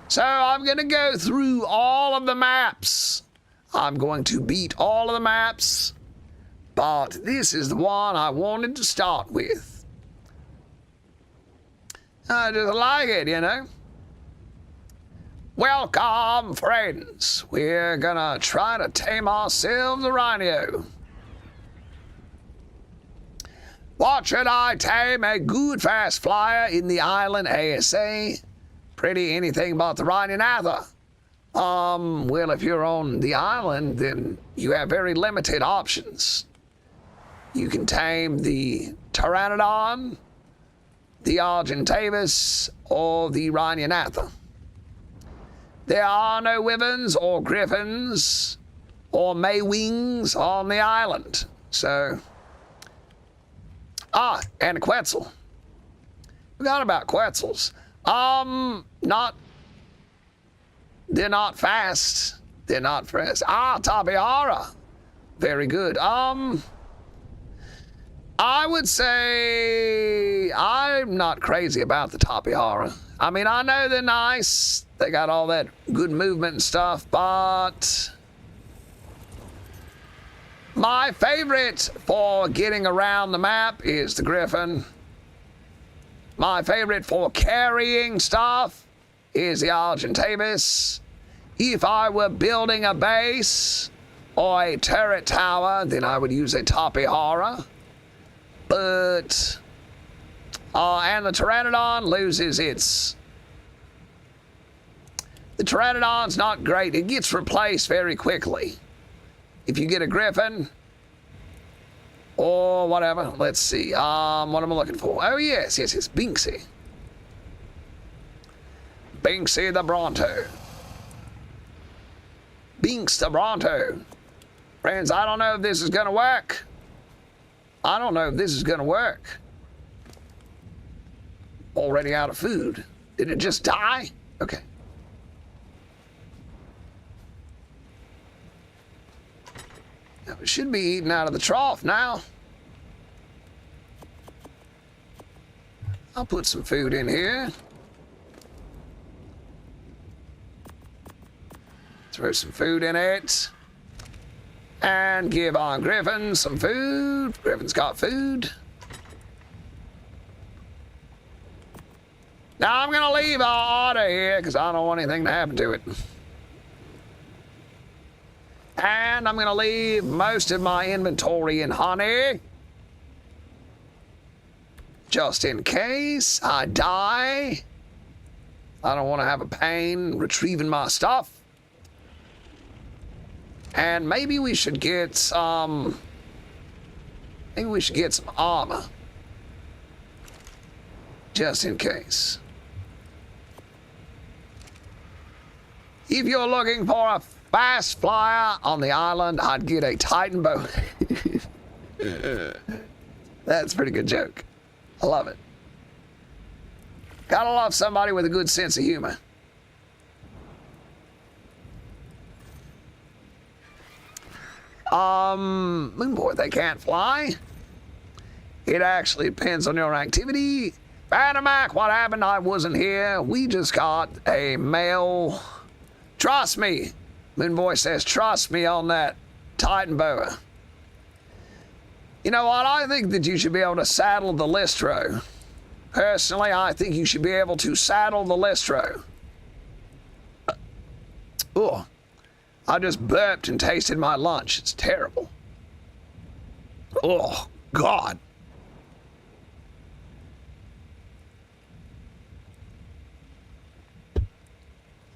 [SPEAKER 1] So I'm going to go through all of the maps. I'm going to beat all of the maps, but this is the one I wanted to start with. I just like it, you know. Welcome, friends. We're gonna try to tame ourselves a rhino. What should I tame? A good fast flyer in the island ASA. Pretty anything but the rhino. Well, if you're on the island, then you have very limited options. You can tame the Pteranodon, the Argentavis, or the Rhinonatha. There are no wyverns or griffins or Maywings on the island. So, and a Quetzal. Forgot about Quetzals. They're not fast. They're not fast. Tabiara. Very good. I would say I'm not crazy about the Tapiara. I mean, I know they're nice. They got all that good movement and stuff, but my favorite for getting around the map is the Griffin. My favorite for carrying stuff is the Argentavis. If I were building a base or a turret tower, then I would use a Tapiara. But, and the Pteranodon loses its... The Pteranodon's not great. It gets replaced very quickly. If you get a Griffin, or whatever, let's see, what am I looking for? Oh, yes, Binksy. Binksy the Bronto. Binks the Bronto. Friends, I don't know if this is going to work. I don't know if this is going to work. Already out of food. Did it just die? Okay. Now, it should be eating out of the trough now. I'll put some food in here. Throw some food in it. And give our Griffin some food. Griffin's got food. Now I'm going to leave our Otter here because I don't want anything to happen to it. And I'm going to leave most of my inventory in honey. Just in case I die. I don't want to have a pain retrieving my stuff. And maybe we should get some... Maybe we should get some armor. Just in case. If you're looking for a fast flyer on the island, I'd get a Titan bow. That's a pretty good joke. I love it. Gotta love somebody with a good sense of humor. Moonboy, they can't fly. It actually depends on your activity. Banamac, what happened? I wasn't here. We just got a mail. Trust me. Moonboy says, trust me on that Titan boa. You know what? I think that you should be able to saddle the Listro. Personally, I think you should be able to saddle the Listro. Oh. I just burped and tasted my lunch. It's terrible. Oh, God.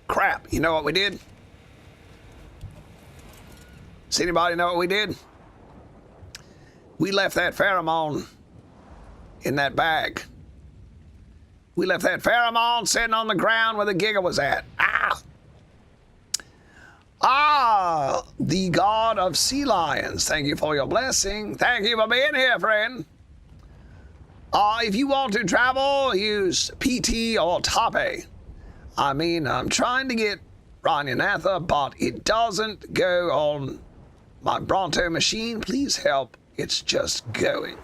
[SPEAKER 1] Crap. You know what we did? Does anybody know what we did? We left that pheromone in that bag. We left that pheromone sitting on the ground where the Giga was at. Ah! Ah, the god of sea lions. Thank you for your blessing. Thank you for being here, friend. If you want to travel, use PT or Tape. I mean, I'm trying to get Ranyanatha, but it doesn't go on my Bronto machine. Please help. It's just going.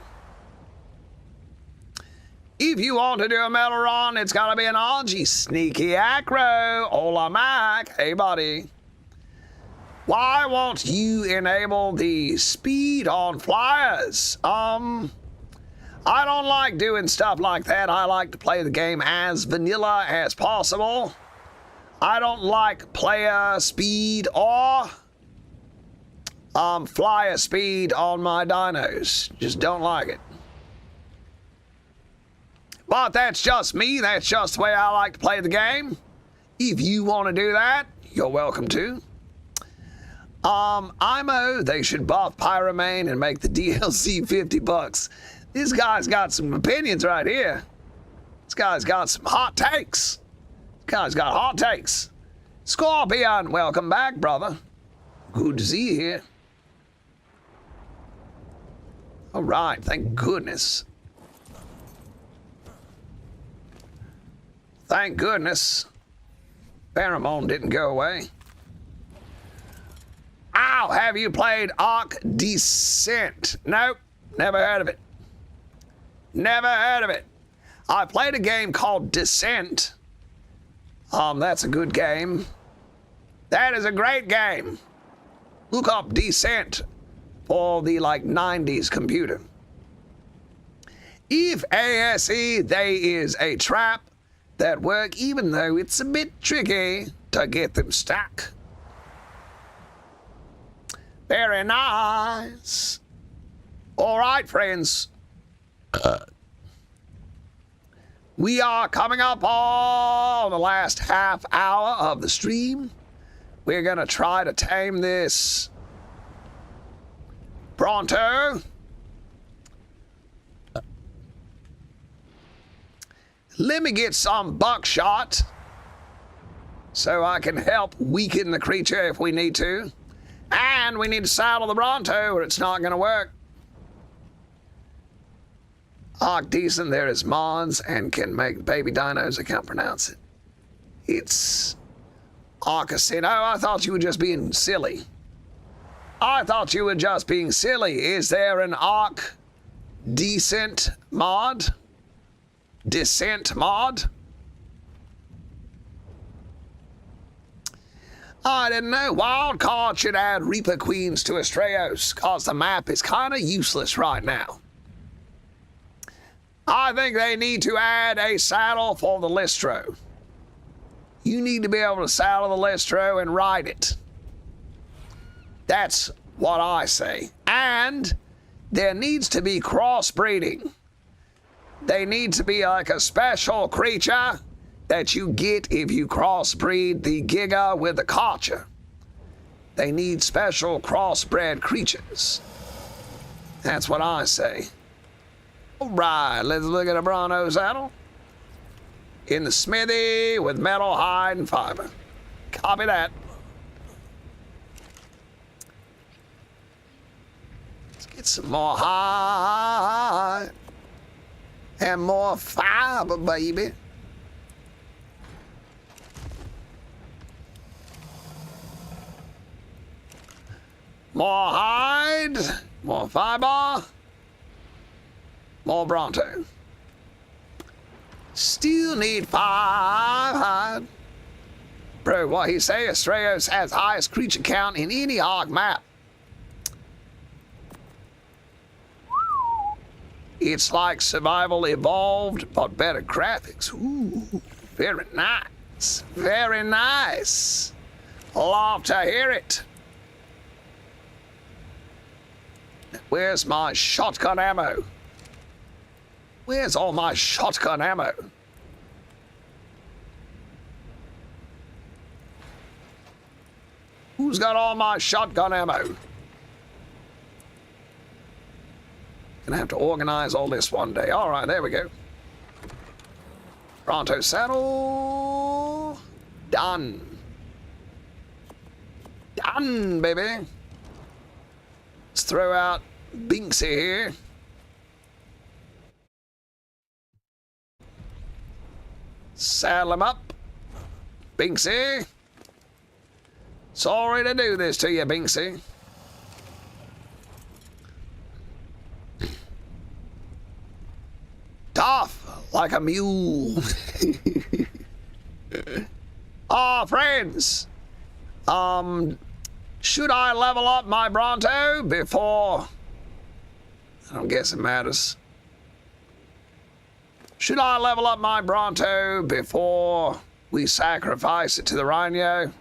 [SPEAKER 1] If you want to do a metal run, it's got to be an Angie. Sneaky Acro. Hola, Mac. Hey, buddy. Why won't you enable the speed on flyers? I don't like doing stuff like that. I like to play the game as vanilla as possible. I don't like player speed or flyer speed on my dinos. Just don't like it. But that's just me. That's just the way I like to play the game. If you want to do that, you're welcome to. IMO, they should buff Pyromane and make the DLC $50. This guy's got some opinions right here. This guy's got some hot takes. This guy's got hot takes. Scorpion, welcome back, brother. Good to see you here. All right, thank goodness. Thank goodness. Pheromone didn't go away. Ow, have you played Arc Descent? Nope, never heard of it. Never heard of it. I played a game called Descent. That's a good game. That is a great game. Look up Descent for the, 90s computer. If ASE, they is a trap that work, even though it's a bit tricky to get them stuck. Very nice. All right, friends. We are coming up on the last half hour of the stream. We're going to try to tame this Bronto. Let me get some buckshot so I can help weaken the creature if we need to. And we need to saddle the Bronto or it's not going to work. Arc Decent, there is Mons and can make baby dinos. I can't pronounce it. It's Arcacin. Oh, I thought you were just being silly. I thought you were just being silly. Is there an Arc Decent mod? Descent mod? I didn't know. Wildcard should add Reaper Queens to Astraeos, cause the map is kind of useless right now. I think they need to add a saddle for the Listro. You need to be able to saddle the Listro and ride it. That's what I say. And there needs to be crossbreeding. They need to be like a special creature that you get if you crossbreed the Giga with the Karcher. They need special crossbred creatures. That's what I say. All right, let's look at a Bronto saddle. In the smithy with metal, hide, and fiber. Copy that. Let's get some more hide and more fiber, baby. More hide, more fiber, more Bronto. Still need 5 hide. Bro, what he say? Astraeos has highest creature count in any Ark map. It's like Survival Evolved, but better graphics. Ooh, very nice. Very nice. Love to hear it. Where's my shotgun ammo? Where's all my shotgun ammo? Who's got all my shotgun ammo? Gonna have to organize all this one day. All right, there we go. Pronto saddle. Done. Done, baby. Let's throw out Binksy here. Saddle him up. Binksy. Sorry to do this to you, Binksy. Tough like a mule. Friends. Should I level up my Bronto before... I don't guess it matters. Should I level up my Bronto before we sacrifice it to the Rhino?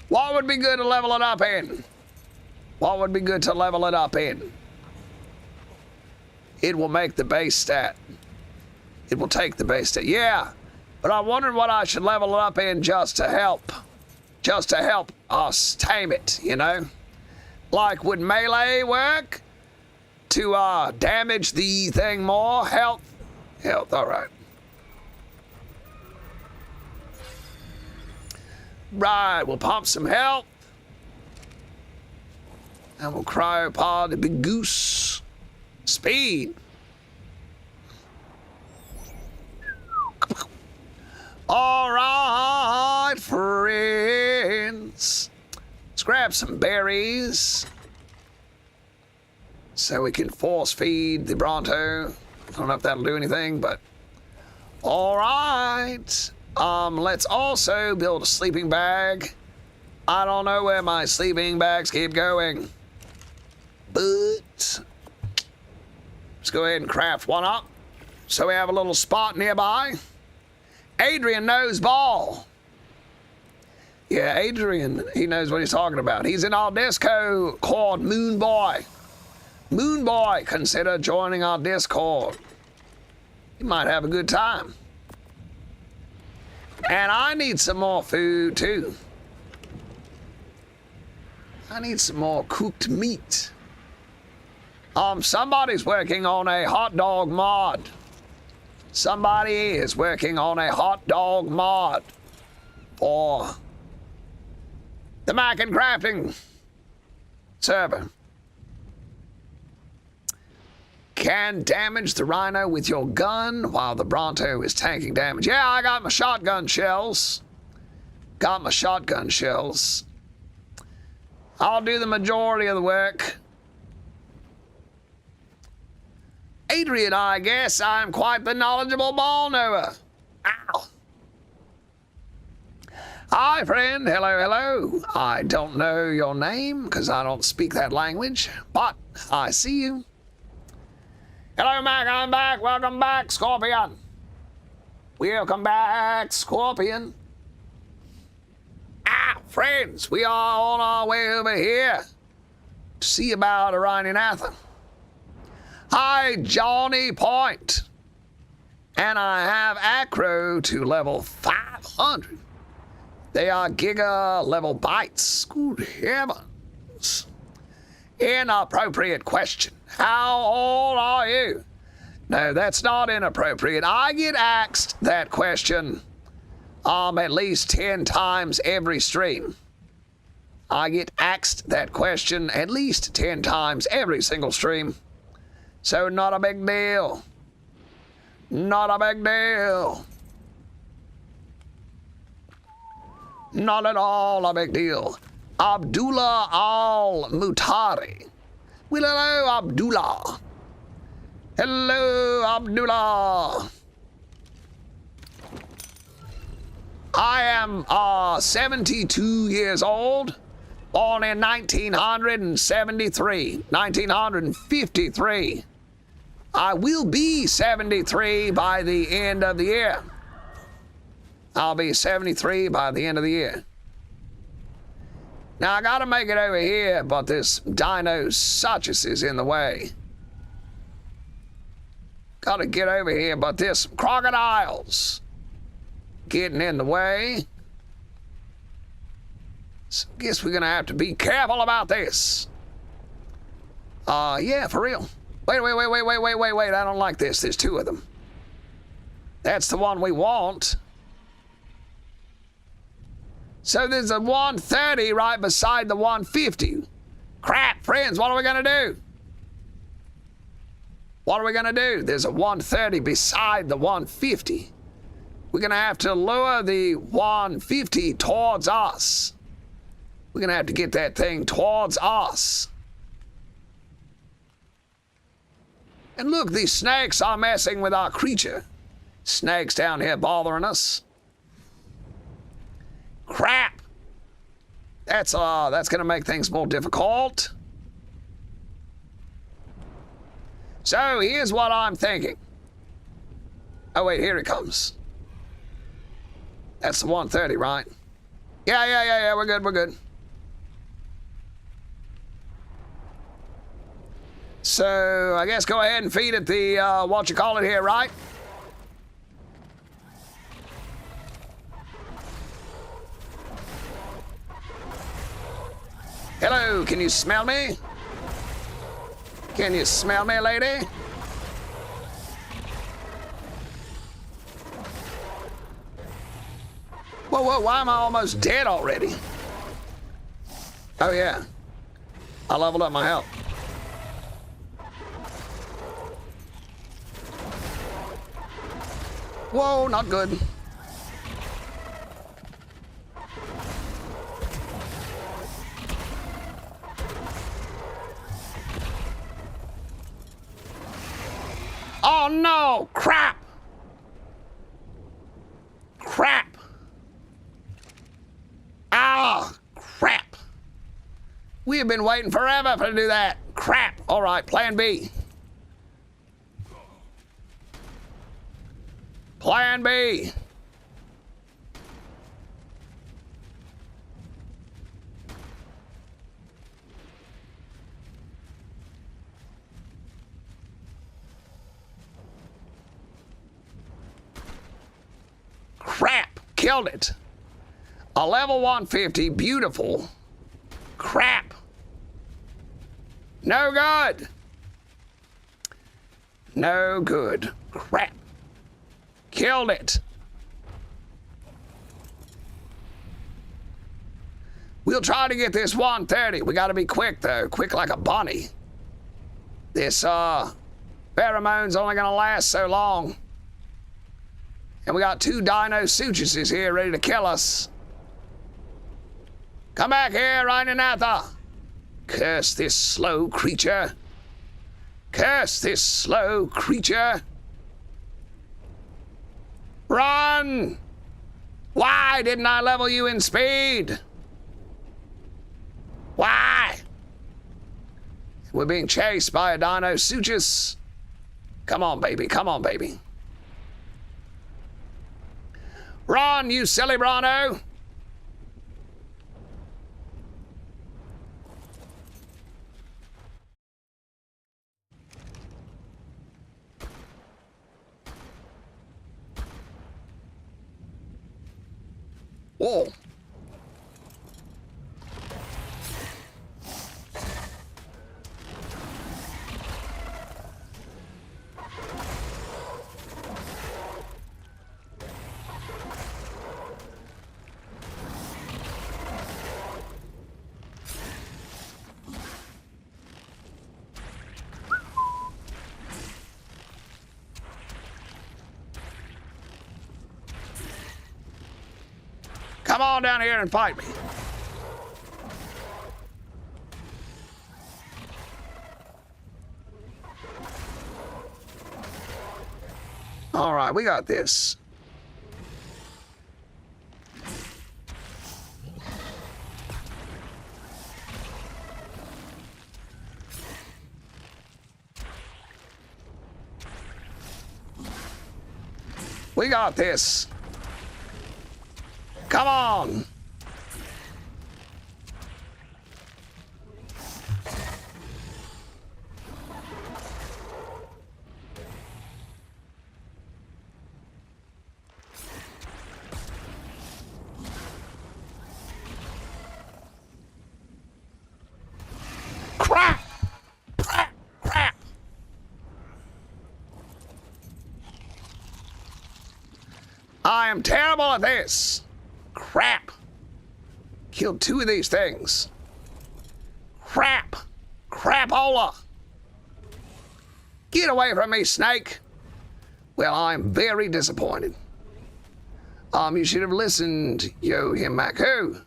[SPEAKER 1] What would be good to level it up in? What would be good to level it up in? It will make the base stat. It will take the base stat. Yeah, but I wondered what I should level it up in just to help us tame it, you know? Like, would melee work to damage the thing more? Health, all right. Right, we'll pump some health. And we'll cryopod the big goose. Speed. All right, friends. Let's grab some berries so we can force feed the Bronto. I don't know if that'll do anything, but all right. Let's also build a sleeping bag. I don't know where my sleeping bags keep going, but let's go ahead and craft one up so we have a little spot nearby. Adrian knows ball. Yeah, Adrian, he knows what he's talking about. He's in our Discord called Moon Boy. Moon Boy, consider joining our Discord. You might have a good time. And I need some more food, too. I need some more cooked meat. Somebody's working on a hot dog mod. Somebody is working on a hot dog mod for the Mac and Crafting server. Can damage the Rhino with your gun while the Bronto is tanking damage. Yeah, I got my shotgun shells. I'll do the majority of the work. Adrian, I guess I'm quite the knowledgeable ball knower. Ow. Hi, friend. Hello, hello. I don't know your name because I don't speak that language, but I see you. Hello, Mac. I'm back. Welcome back, Scorpion. Welcome back, Scorpion. Friends, we are on our way over here to see about Aranianatha. Hi, Johnny Point. And I have Acro to level 500. They are Giga level bites. Good heavens. Inappropriate question. How old are you? No, that's not inappropriate. I get asked that question at least 10 times every stream. I get asked that question at least 10 times every single stream. So not a big deal. Not a big deal. Not at all a big deal. Abdullah Al-Mutari. Well, hello, Abdullah. Hello, Abdullah. I am 72 years old, born in 1973, 1953. I will be 73 by the end of the year. I'll be 73 by the end of the year. Now, I gotta make it over here, but this Dinosuchus is in the way. Gotta get over here, but this crocodiles getting in the way. So guess we're gonna have to be careful about this. Yeah, for real. Wait. I don't like this. There's two of them. That's the one we want. So there's a 130 right beside the 150. Crap, friends, what are we gonna do? What are we gonna do? There's a 130 beside the 150. We're gonna have to lure the 150 towards us. We're gonna have to get that thing towards us. And look, these snakes are messing with our creature. Snakes down here bothering us. Crap. That's gonna make things more difficult. So here's what I'm thinking. Oh wait, here it comes. That's the 130, right? Yeah, we're good. So I guess go ahead and feed it the what you call it here, right? Hello, can you smell me? Can you smell me, lady? Whoa, why am I almost dead already? Oh yeah, I leveled up my health. Whoa, not good. Oh no! Crap! Crap! Ah! Crap! We have been waiting forever to do that. Crap! All right, plan B. Plan B. Crap! Killed it. A level 150, beautiful. Crap. No good. No good. Crap. Killed it. We'll try to get this 130. We gotta be quick though. Quick like a bunny. This pheromone's only gonna last so long. And we got two dino sutuses here ready to kill us. Come back here, Rhinonatha. Curse this slow creature. Curse this slow creature. Run! Why didn't I level you in speed? Why? We're being chased by a dino sutus. Come on, baby. Come on, baby. Run, you silly Brano! Whoa. Come on down here and fight me. All right, we got this. We got this. Come on. Crap! Crap! Crap! I am terrible at this. Crap. Killed 2 of these things. Crap. Crapola. Get away from me, snake. Well, I'm very disappointed. You should have listened, yo, him, Mac, who?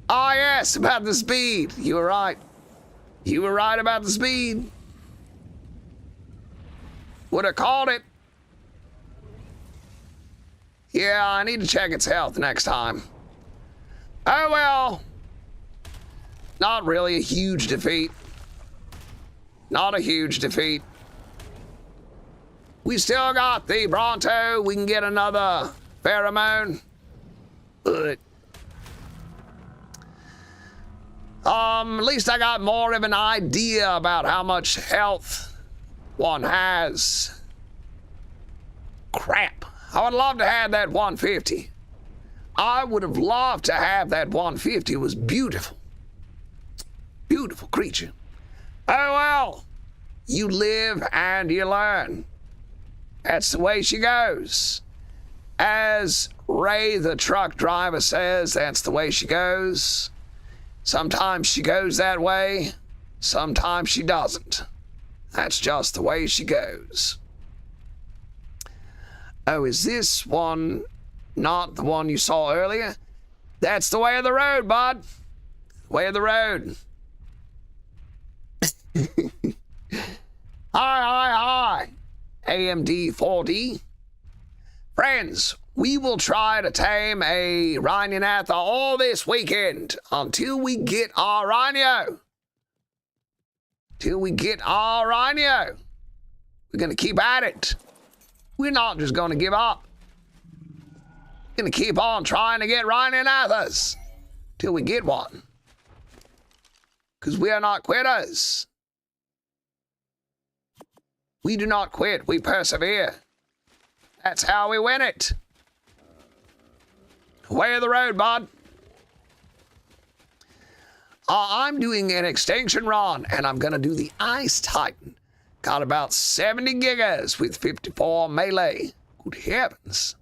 [SPEAKER 1] Ah, yes, about the speed. You were right. You were right about the speed. Would have called it. Yeah, I need to check its health next time. Oh, well. Not really a huge defeat. Not a huge defeat. We still got the Bronto. We can get another pheromone. But at least I got more of an idea about how much health one has. Crap. I would love to have that 150. I would have loved to have that 150. It was beautiful. Beautiful creature. Oh well. You live and you learn. That's the way she goes. As Ray the truck driver says, that's the way she goes. Sometimes she goes that way. Sometimes she doesn't. That's just the way she goes. Oh, is this one not the one you saw earlier? That's the way of the road, bud. Way of the road. Hi. AMD 4D. Friends, we will try to tame a Rhinionatha all this weekend until we get our Rhino. Till we get our Rhino. We're going to keep at it. We're not just going to give up. We're going to keep on trying to get Rhinionathas till we get one. Because we are not quitters. We do not quit, we persevere. That's how we win it. Way of the road, bud. I'm doing an extinction run, and I'm gonna do the Ice Titan. Got about 70 gigas with 54 melee. Good heavens.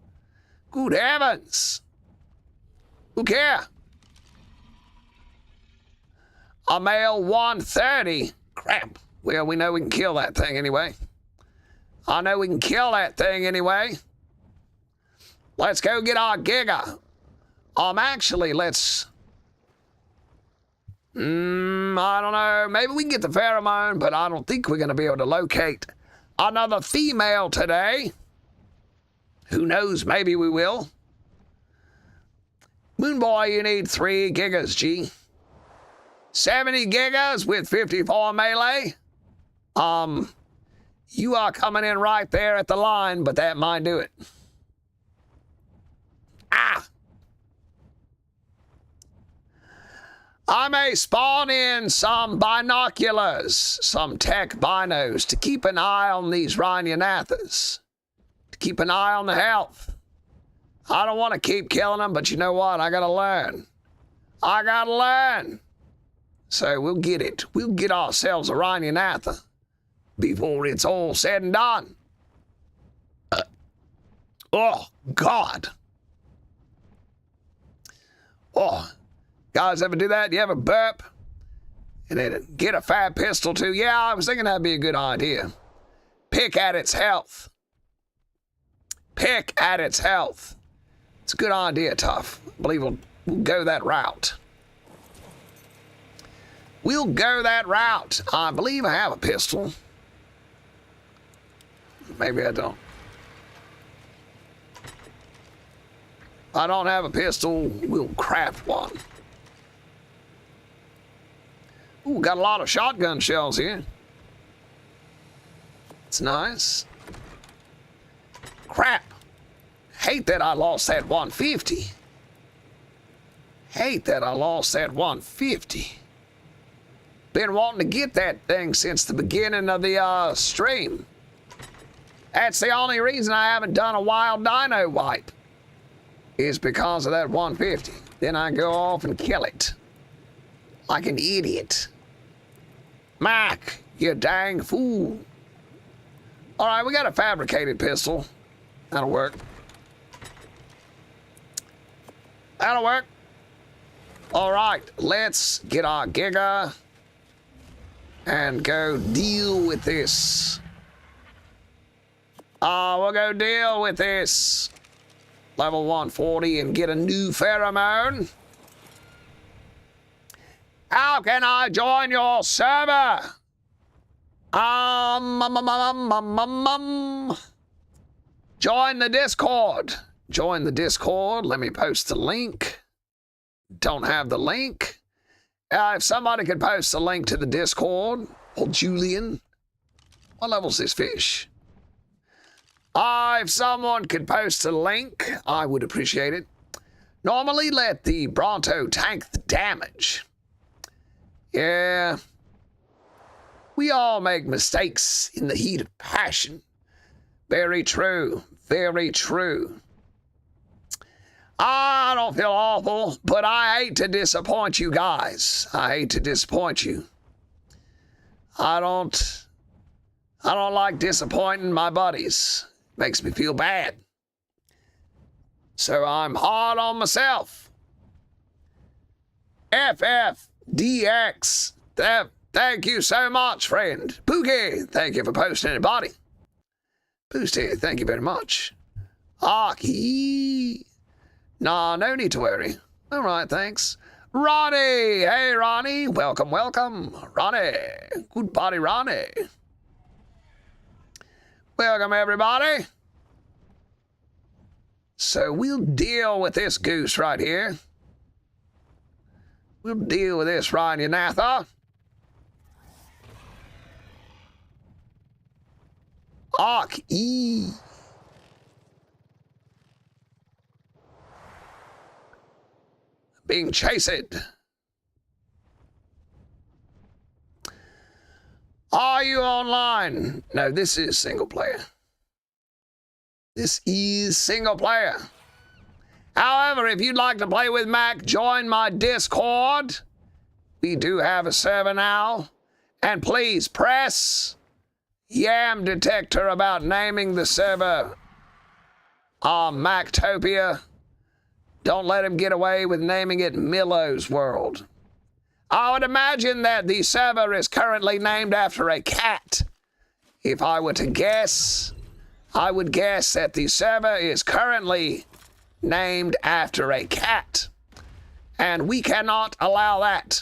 [SPEAKER 1] Good heavens. Who care? A male 130. Crap. Well, we know we can kill that thing anyway. I know we can kill that thing anyway. Let's go get our Giga. Actually, let's... I don't know. Maybe we can get the pheromone, but I don't think we're going to be able to locate another female today. Who knows? Maybe we will. Moon Boy, you need 3 gigas, G. 70 gigas with 54 melee. You are coming in right there at the line, but that might do it. Ah! I may spawn in some binoculars, some tech binos, to keep an eye on these Rhinionathas, to keep an eye on the health. I don't want to keep killing them, but you know what? I gotta learn. I gotta learn. So we'll get it. We'll get ourselves a Rhinionatha before it's all said and done. Oh, God. Oh, guys ever do that? You ever burp? And then get a fat pistol too? Yeah, I was thinking that'd be a good idea. Pick at its health. Pick at its health. It's a good idea, Tough. I believe we'll go that route. We'll go that route. I believe I have a pistol. Maybe I don't. If I don't have a pistol, we'll craft one. Ooh, got a lot of shotgun shells here. It's nice. Crap. Hate that I lost that 150. Hate that I lost that 150. Been wanting to get that thing since the beginning of the stream. That's the only reason I haven't done a wild dino wipe. Is because of that 150. Then I go off and kill it. like an idiot. Mac, you dang fool. All right, we got a fabricated pistol. That'll work. That'll work. All right, let's get our Giga and go deal with this. We'll go deal with this. Level 140 and get a new pheromone. How can I join your server? Join the Discord. Join the Discord. Let me post the link. Don't have the link. If somebody could post a link to the Discord, or Julian. What level's this fish? If someone could post a link, I would appreciate it. Normally let the Bronto tank the damage. Yeah. We all make mistakes in the heat of passion. Very true. Very true. I don't feel awful, but I hate to disappoint you guys. I hate to disappoint you. I don't like disappointing my buddies. Makes me feel bad. So I'm hard on myself. FFDX. Thank you so much, friend. Pookie, thank you for posting it, buddy. Boosty, thank you very much. Aki. Nah, no need to worry. All right, thanks. Ronnie! Hey, Ronnie. Welcome, welcome. Ronnie. Good body, Ronnie. Welcome, everybody. So we'll deal with this goose right here. We'll deal with this Ryan Yanatha. Aki. Being chased. Are you online? No, this is single player. This is single player. However, if you'd like to play with Mac, join my Discord. We do have a server now. And please press Yam Detector about naming the server Mactopia. Don't let him get away with naming it Millow's World. I would imagine that the server is currently named after a cat. If I were to guess, I would guess that the server is currently named after a cat. And we cannot allow that.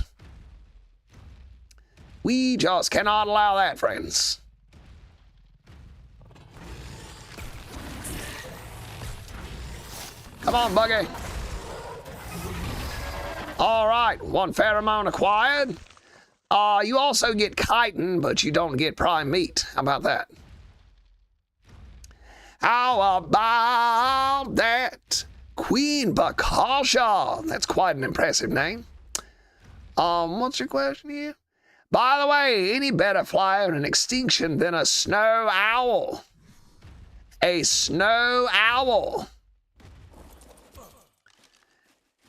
[SPEAKER 1] We just cannot allow that, friends. Come on, Buggy. All right, one pheromone acquired. You also get chitin, but you don't get prime meat. How about that? How about that? Queen Bakasha. That's quite an impressive name. What's your question here? By the way, any better flyer in extinction than a snow owl? A snow owl.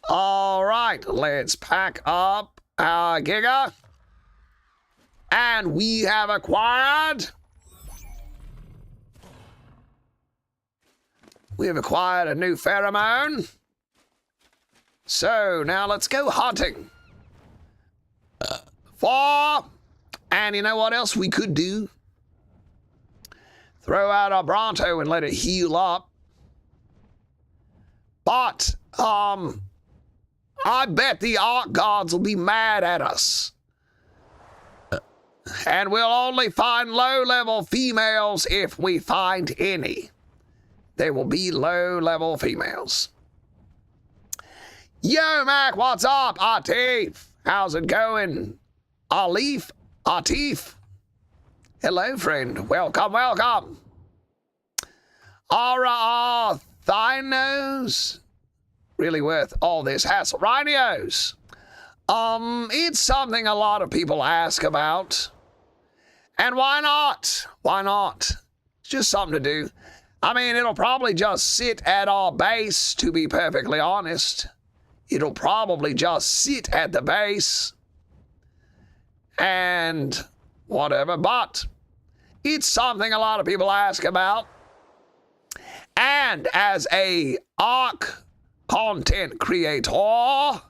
[SPEAKER 1] All right, let's pack up our Giga. And we have acquired... We have acquired a new pheromone. So now let's go hunting. And you know what else we could do? Throw out our Bronto and let it heal up. But, I bet the Ark Gods will be mad at us. And we'll only find low-level females if we find any. There will be low-level females. Yo, Mac, what's up? Atif, how's it going? Alif, Atif. Hello, friend. Welcome, welcome. Ara Thynos. Really worth all this hassle. Rhinios. It's something a lot of people ask about. And why not? Why not? It's just something to do. I mean, it'll probably just sit at our base, to be perfectly honest. It'll probably just sit at the base. and whatever, but it's something a lot of people ask about. And as a ARC content creator,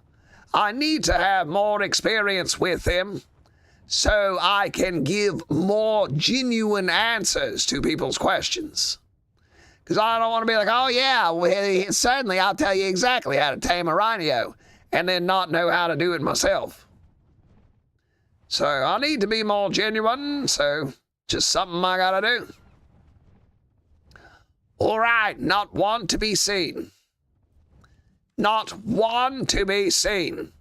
[SPEAKER 1] I need to have more experience with them so I can give more genuine answers to people's questions. Because I don't want to be like, oh yeah, well, certainly I'll tell you exactly how to tame a rhino, and then not know how to do it myself. So I need to be more genuine, so just something I gotta do. All right, not one to be seen. Not one to be seen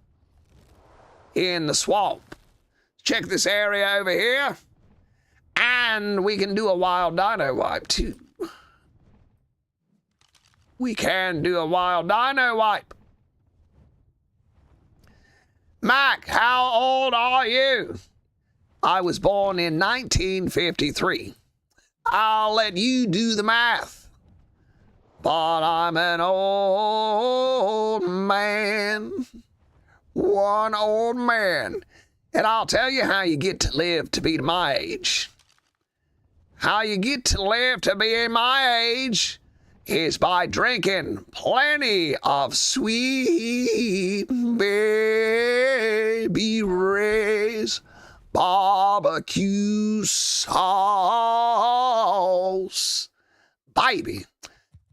[SPEAKER 1] in the swamp. Check this area over here, and we can do a wild dino wipe too. We can do a wild dino wipe. Mac, how old are you? I was born in 1953. I'll let you do the math. But I'm an old man. One old man. And I'll tell you how you get to live to be my age. How you get to live to be my age is by drinking plenty of sweet baby Ray's barbecue sauce. Baby.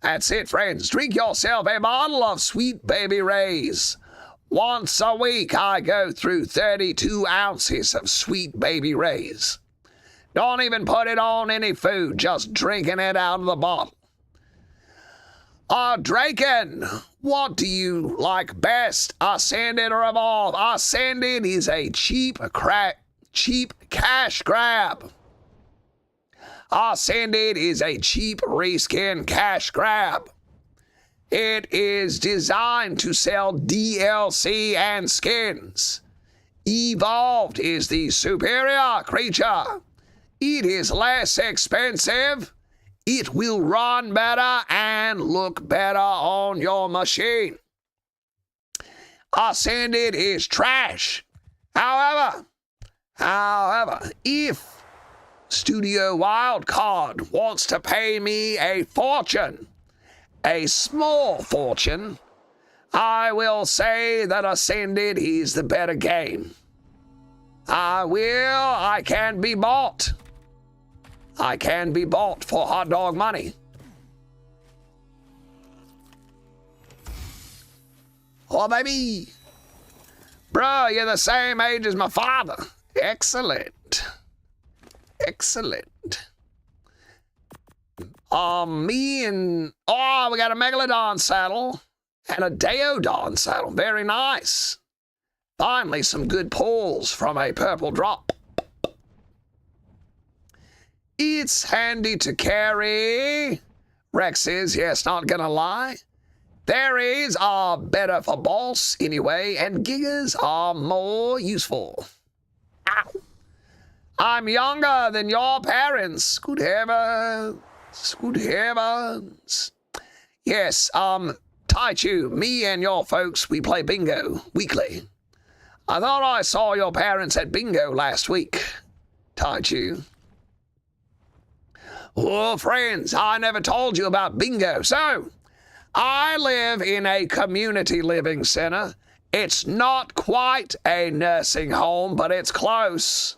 [SPEAKER 1] That's it, friends. Drink yourself a bottle of Sweet Baby Ray's. Once a week, I go through 32 ounces of Sweet Baby Ray's. Don't even put it on any food, just drinking it out of the bottle. Draken, what do you like best, Ascended or Evolve? Ascended is a cheap cash grab. Ascended is a cheap reskin cash grab. It is designed to sell DLC and skins. Evolved is the superior creature. It is less expensive. It will run better and look better on your machine. Ascended is trash. However, if Studio Wildcard wants to pay me a fortune, a small fortune, I will say that Ascended is the better game. I can be bought. I can be bought for hot dog money. Oh, baby. Bro, you're the same age as my father. Excellent. Excellent. We got a Megalodon saddle and a Deodon saddle. Very nice. Finally, some good pulls from a purple drop. It's handy to carry. Rex is, yes, not gonna lie. Berries are better for boss anyway, and gigas are more useful. Ow. I'm younger than your parents. Good heavens. Good heavens. Yes, Taichu, me and your folks, we play bingo weekly. I thought I saw your parents at bingo last week, Taichu. Oh, friends, I never told you about bingo. So, I live in a community living center. It's not quite a nursing home, but it's close.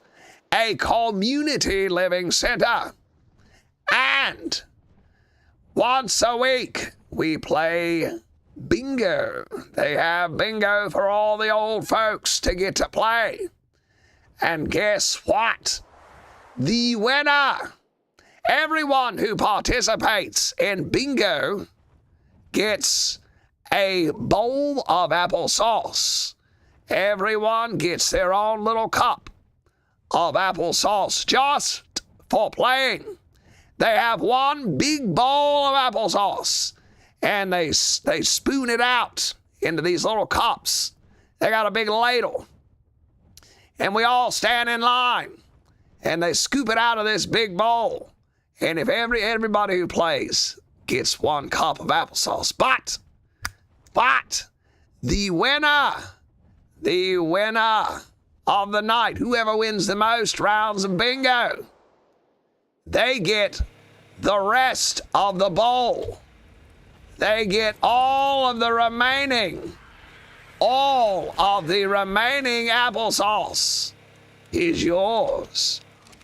[SPEAKER 1] A community living center. And once a week, we play bingo. They have bingo for all the old folks to get to play. And guess what? The winner, everyone who participates in bingo gets a bowl of applesauce. Everyone gets their own little cup of applesauce just for playing. They have one big bowl of applesauce, and they spoon it out into these little cups. They got a big ladle, and we all stand in line, and they scoop it out of this big bowl. And if everybody who plays gets one cup of applesauce, but the winner of the night. Whoever wins the most rounds of bingo, they get the rest of the bowl. They get all of the remaining applesauce is yours.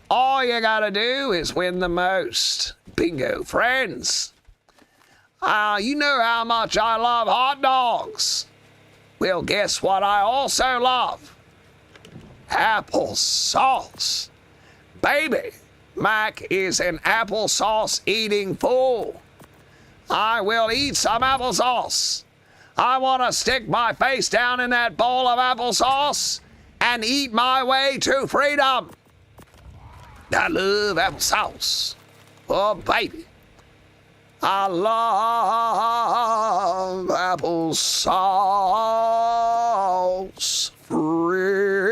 [SPEAKER 1] All you gotta do is win the most. Bingo, friends. You know how much I love hot dogs. Well, guess what I also love? Applesauce. Baby, Mac is an applesauce eating fool. I will eat some applesauce. I want to stick my face down in that bowl of applesauce and eat my way to freedom. I love applesauce. Oh, baby. I love applesauce, friends.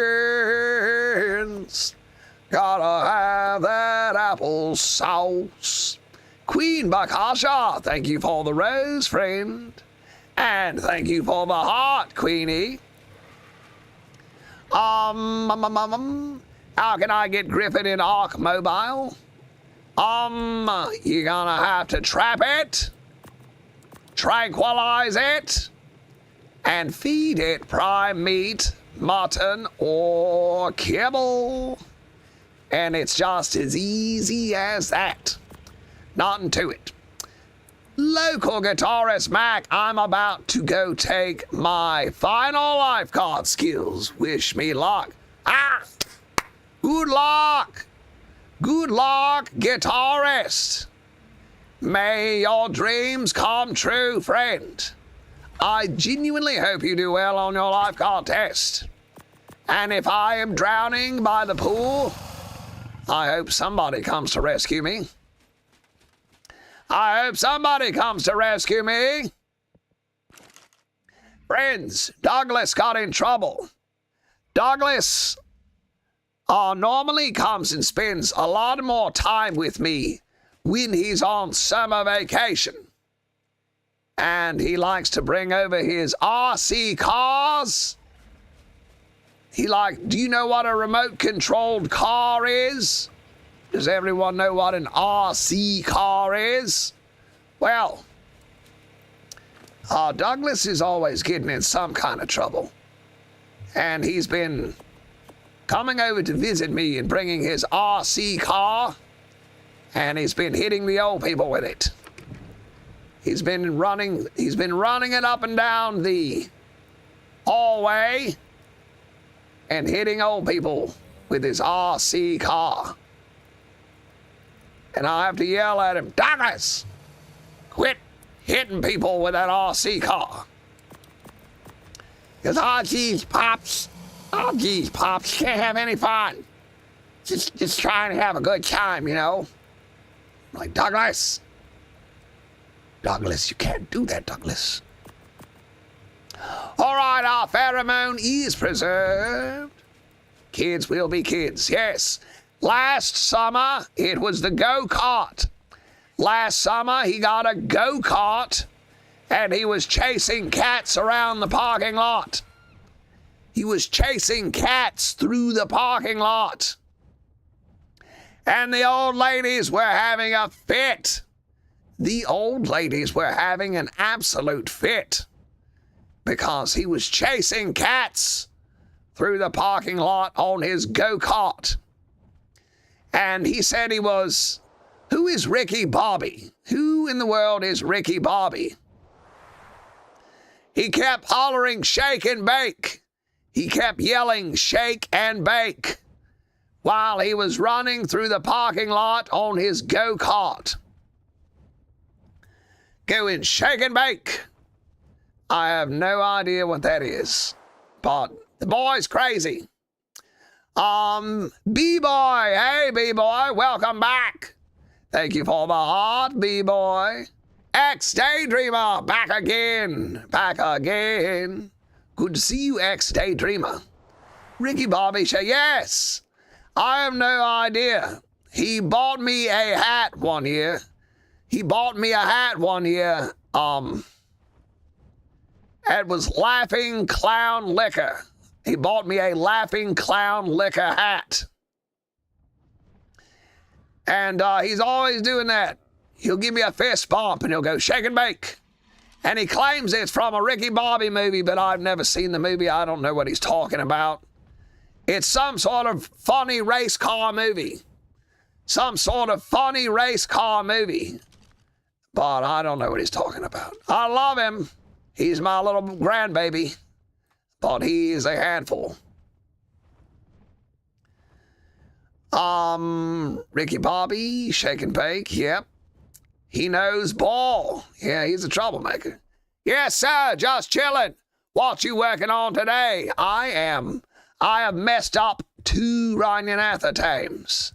[SPEAKER 1] Gotta have that applesauce. Queen Bakasha, thank you for the rose, friend. And thank you for the heart, Queenie. How can I get Griffin in Ark Mobile? You're gonna have to trap it, tranquilize it, and feed it prime meat, mutton, or kibble. And it's just as easy as that. Nothing to it. Local guitarist Mac, I'm about to go take my final life card skills. Wish me luck. Good luck. Good luck, guitarist. May your dreams come true, friend. I genuinely hope you do well on your life card test. And if I am drowning by the pool, I hope somebody comes to rescue me. I hope somebody comes to rescue me. Friends, Douglas got in trouble. Douglas normally comes and spends a lot more time with me when he's on summer vacation. And he likes to bring over his RC cars. Do you know what a remote-controlled car is? Does everyone know what an RC car is? Well, Douglas is always getting in some kind of trouble. And he's been coming over to visit me and bringing his RC car, and he's been hitting the old people with it. He's been running it up and down the hallway and hitting old people with his RC car. And I have to yell at him, Douglas, quit hitting people with that RC car. Because, Pops, can't have any fun. Just trying to have a good time, you know? I'm like, Douglas, you can't do that, Douglas. All right, our pheromone is preserved. Kids will be kids, yes. Last summer, it was the go-kart. Last summer, he got a go-kart, and he was chasing cats around the parking lot. He was chasing cats through the parking lot. And the old ladies were having a fit. The old ladies were having an absolute fit because he was chasing cats through the parking lot on his go-kart. And he said he was, who is Ricky Bobby? Who in the world is Ricky Bobby? He kept hollering, shake and bake. He kept yelling, shake and bake, while he was running through the parking lot on his go-kart. Going shake and bake. I have no idea what that is, but the boy's crazy. B-Boy, hey B-Boy, welcome back. Thank you for the heart, B-Boy. Ex-Daydreamer, back again. Good to see you, ex-Daydreamer. Ricky Bobby, yes. I have no idea. He bought me a hat one year. It was Laughing Clown Liquor. He bought me a laughing clown liquor hat. And he's always doing that. He'll give me a fist bump and he'll go shake and bake. And he claims it's from a Ricky Bobby movie, but I've never seen the movie. I don't know what he's talking about. It's some sort of funny race car movie. Some sort of funny race car movie. But I don't know what he's talking about. I love him. He's my little grandbaby. But he is a handful. Ricky Bobby, shake and bake, yep. He knows ball. Yeah, he's a troublemaker. Yes, sir, just chilling. What you working on today? I have messed up 2 Ranyanatha tames.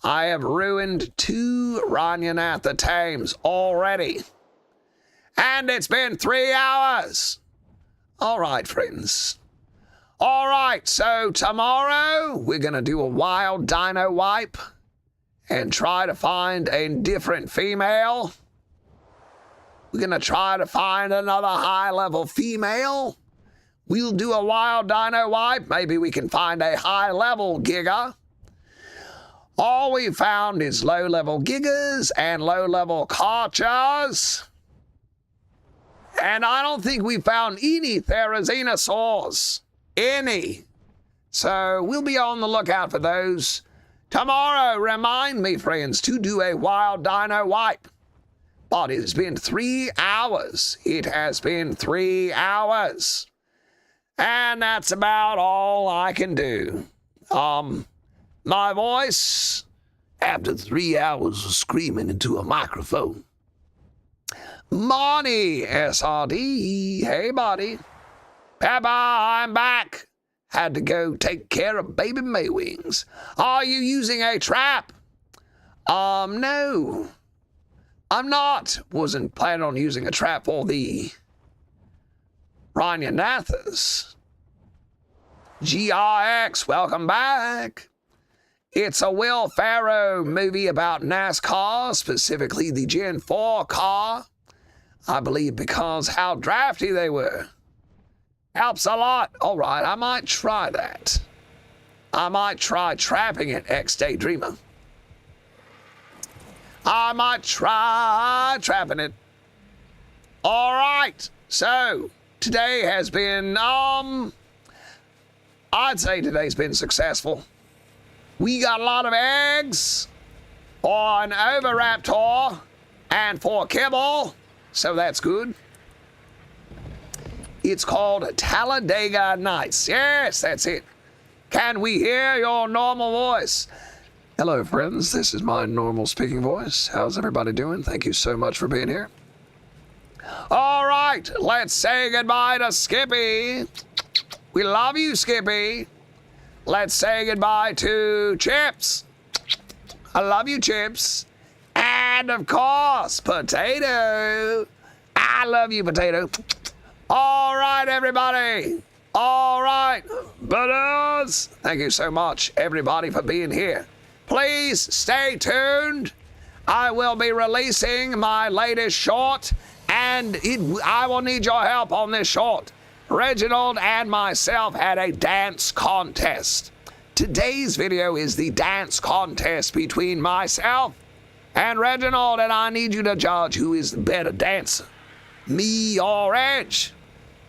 [SPEAKER 1] I have ruined 2 Ranyanatha tames already. And it's been 3 hours. All right, friends. All right, so tomorrow we're going to do a wild dino wipe and try to find a different female. We're going to try to find another high-level female. We'll do a wild dino wipe. Maybe we can find a high-level giga. All we found is low-level gigas and low-level carchas. And I don't think we found any therizinosaurs. Any. So we'll be on the lookout for those. Tomorrow, remind me, friends, to do a wild dino wipe. But it has been 3 hours. It has been 3 hours. And that's about all I can do. My voice, after 3 hours of screaming into a microphone. Money, SRD. Hey, buddy. Peppa, I'm back. Had to go take care of baby Maywings. Are you using a trap? No. I'm not. Wasn't planning on using a trap for the Ranyanathas. GRX, welcome back. It's a Will Ferrell movie about NASCAR, specifically the Gen 4 car. I believe because how drafty they were. Helps a lot. All right, I might try that. I might try trapping it, ex-Daydreamer. I might try trapping it. All right, so today has been, I'd say today's been successful. We got a lot of eggs for an Oviraptor and for Kibble, so that's good. It's called Talladega Nights. Yes, that's it. Can we hear your normal voice? Hello, friends. This is my normal speaking voice. How's everybody doing? Thank you so much for being here. All right, let's say goodbye to Skippy. We love you, Skippy. Let's say goodbye to Chips. I love you, Chips. And, of course, Potato. I love you, Potato. All right, everybody. All right, brothers. Thank you so much, everybody, for being here. Please stay tuned. I will be releasing my latest short, and I will need your help on this short. Reginald and myself had a dance contest. Today's video is the dance contest between myself and Reginald, and I need you to judge who is the better dancer, me or Reg.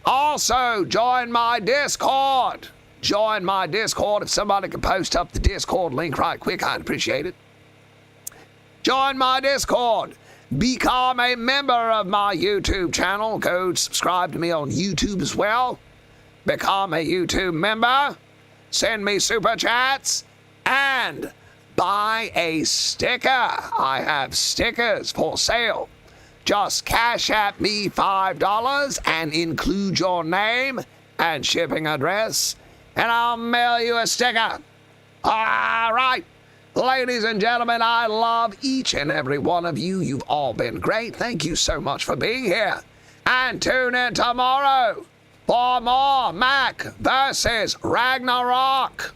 [SPEAKER 1] Also, join my Discord. Join my Discord. If somebody could post up the Discord link right quick, I'd appreciate it. Join my Discord. Become a member of my YouTube channel. Go subscribe to me on YouTube as well. Become a YouTube member. Send me super chats. And buy a sticker. I have stickers for sale. Just cash at me $5 and include your name and shipping address, and I'll mail you a sticker. All right. Ladies and gentlemen, I love each and every one of you. You've all been great. Thank you so much for being here. And tune in tomorrow for more Mac versus Ragnarok.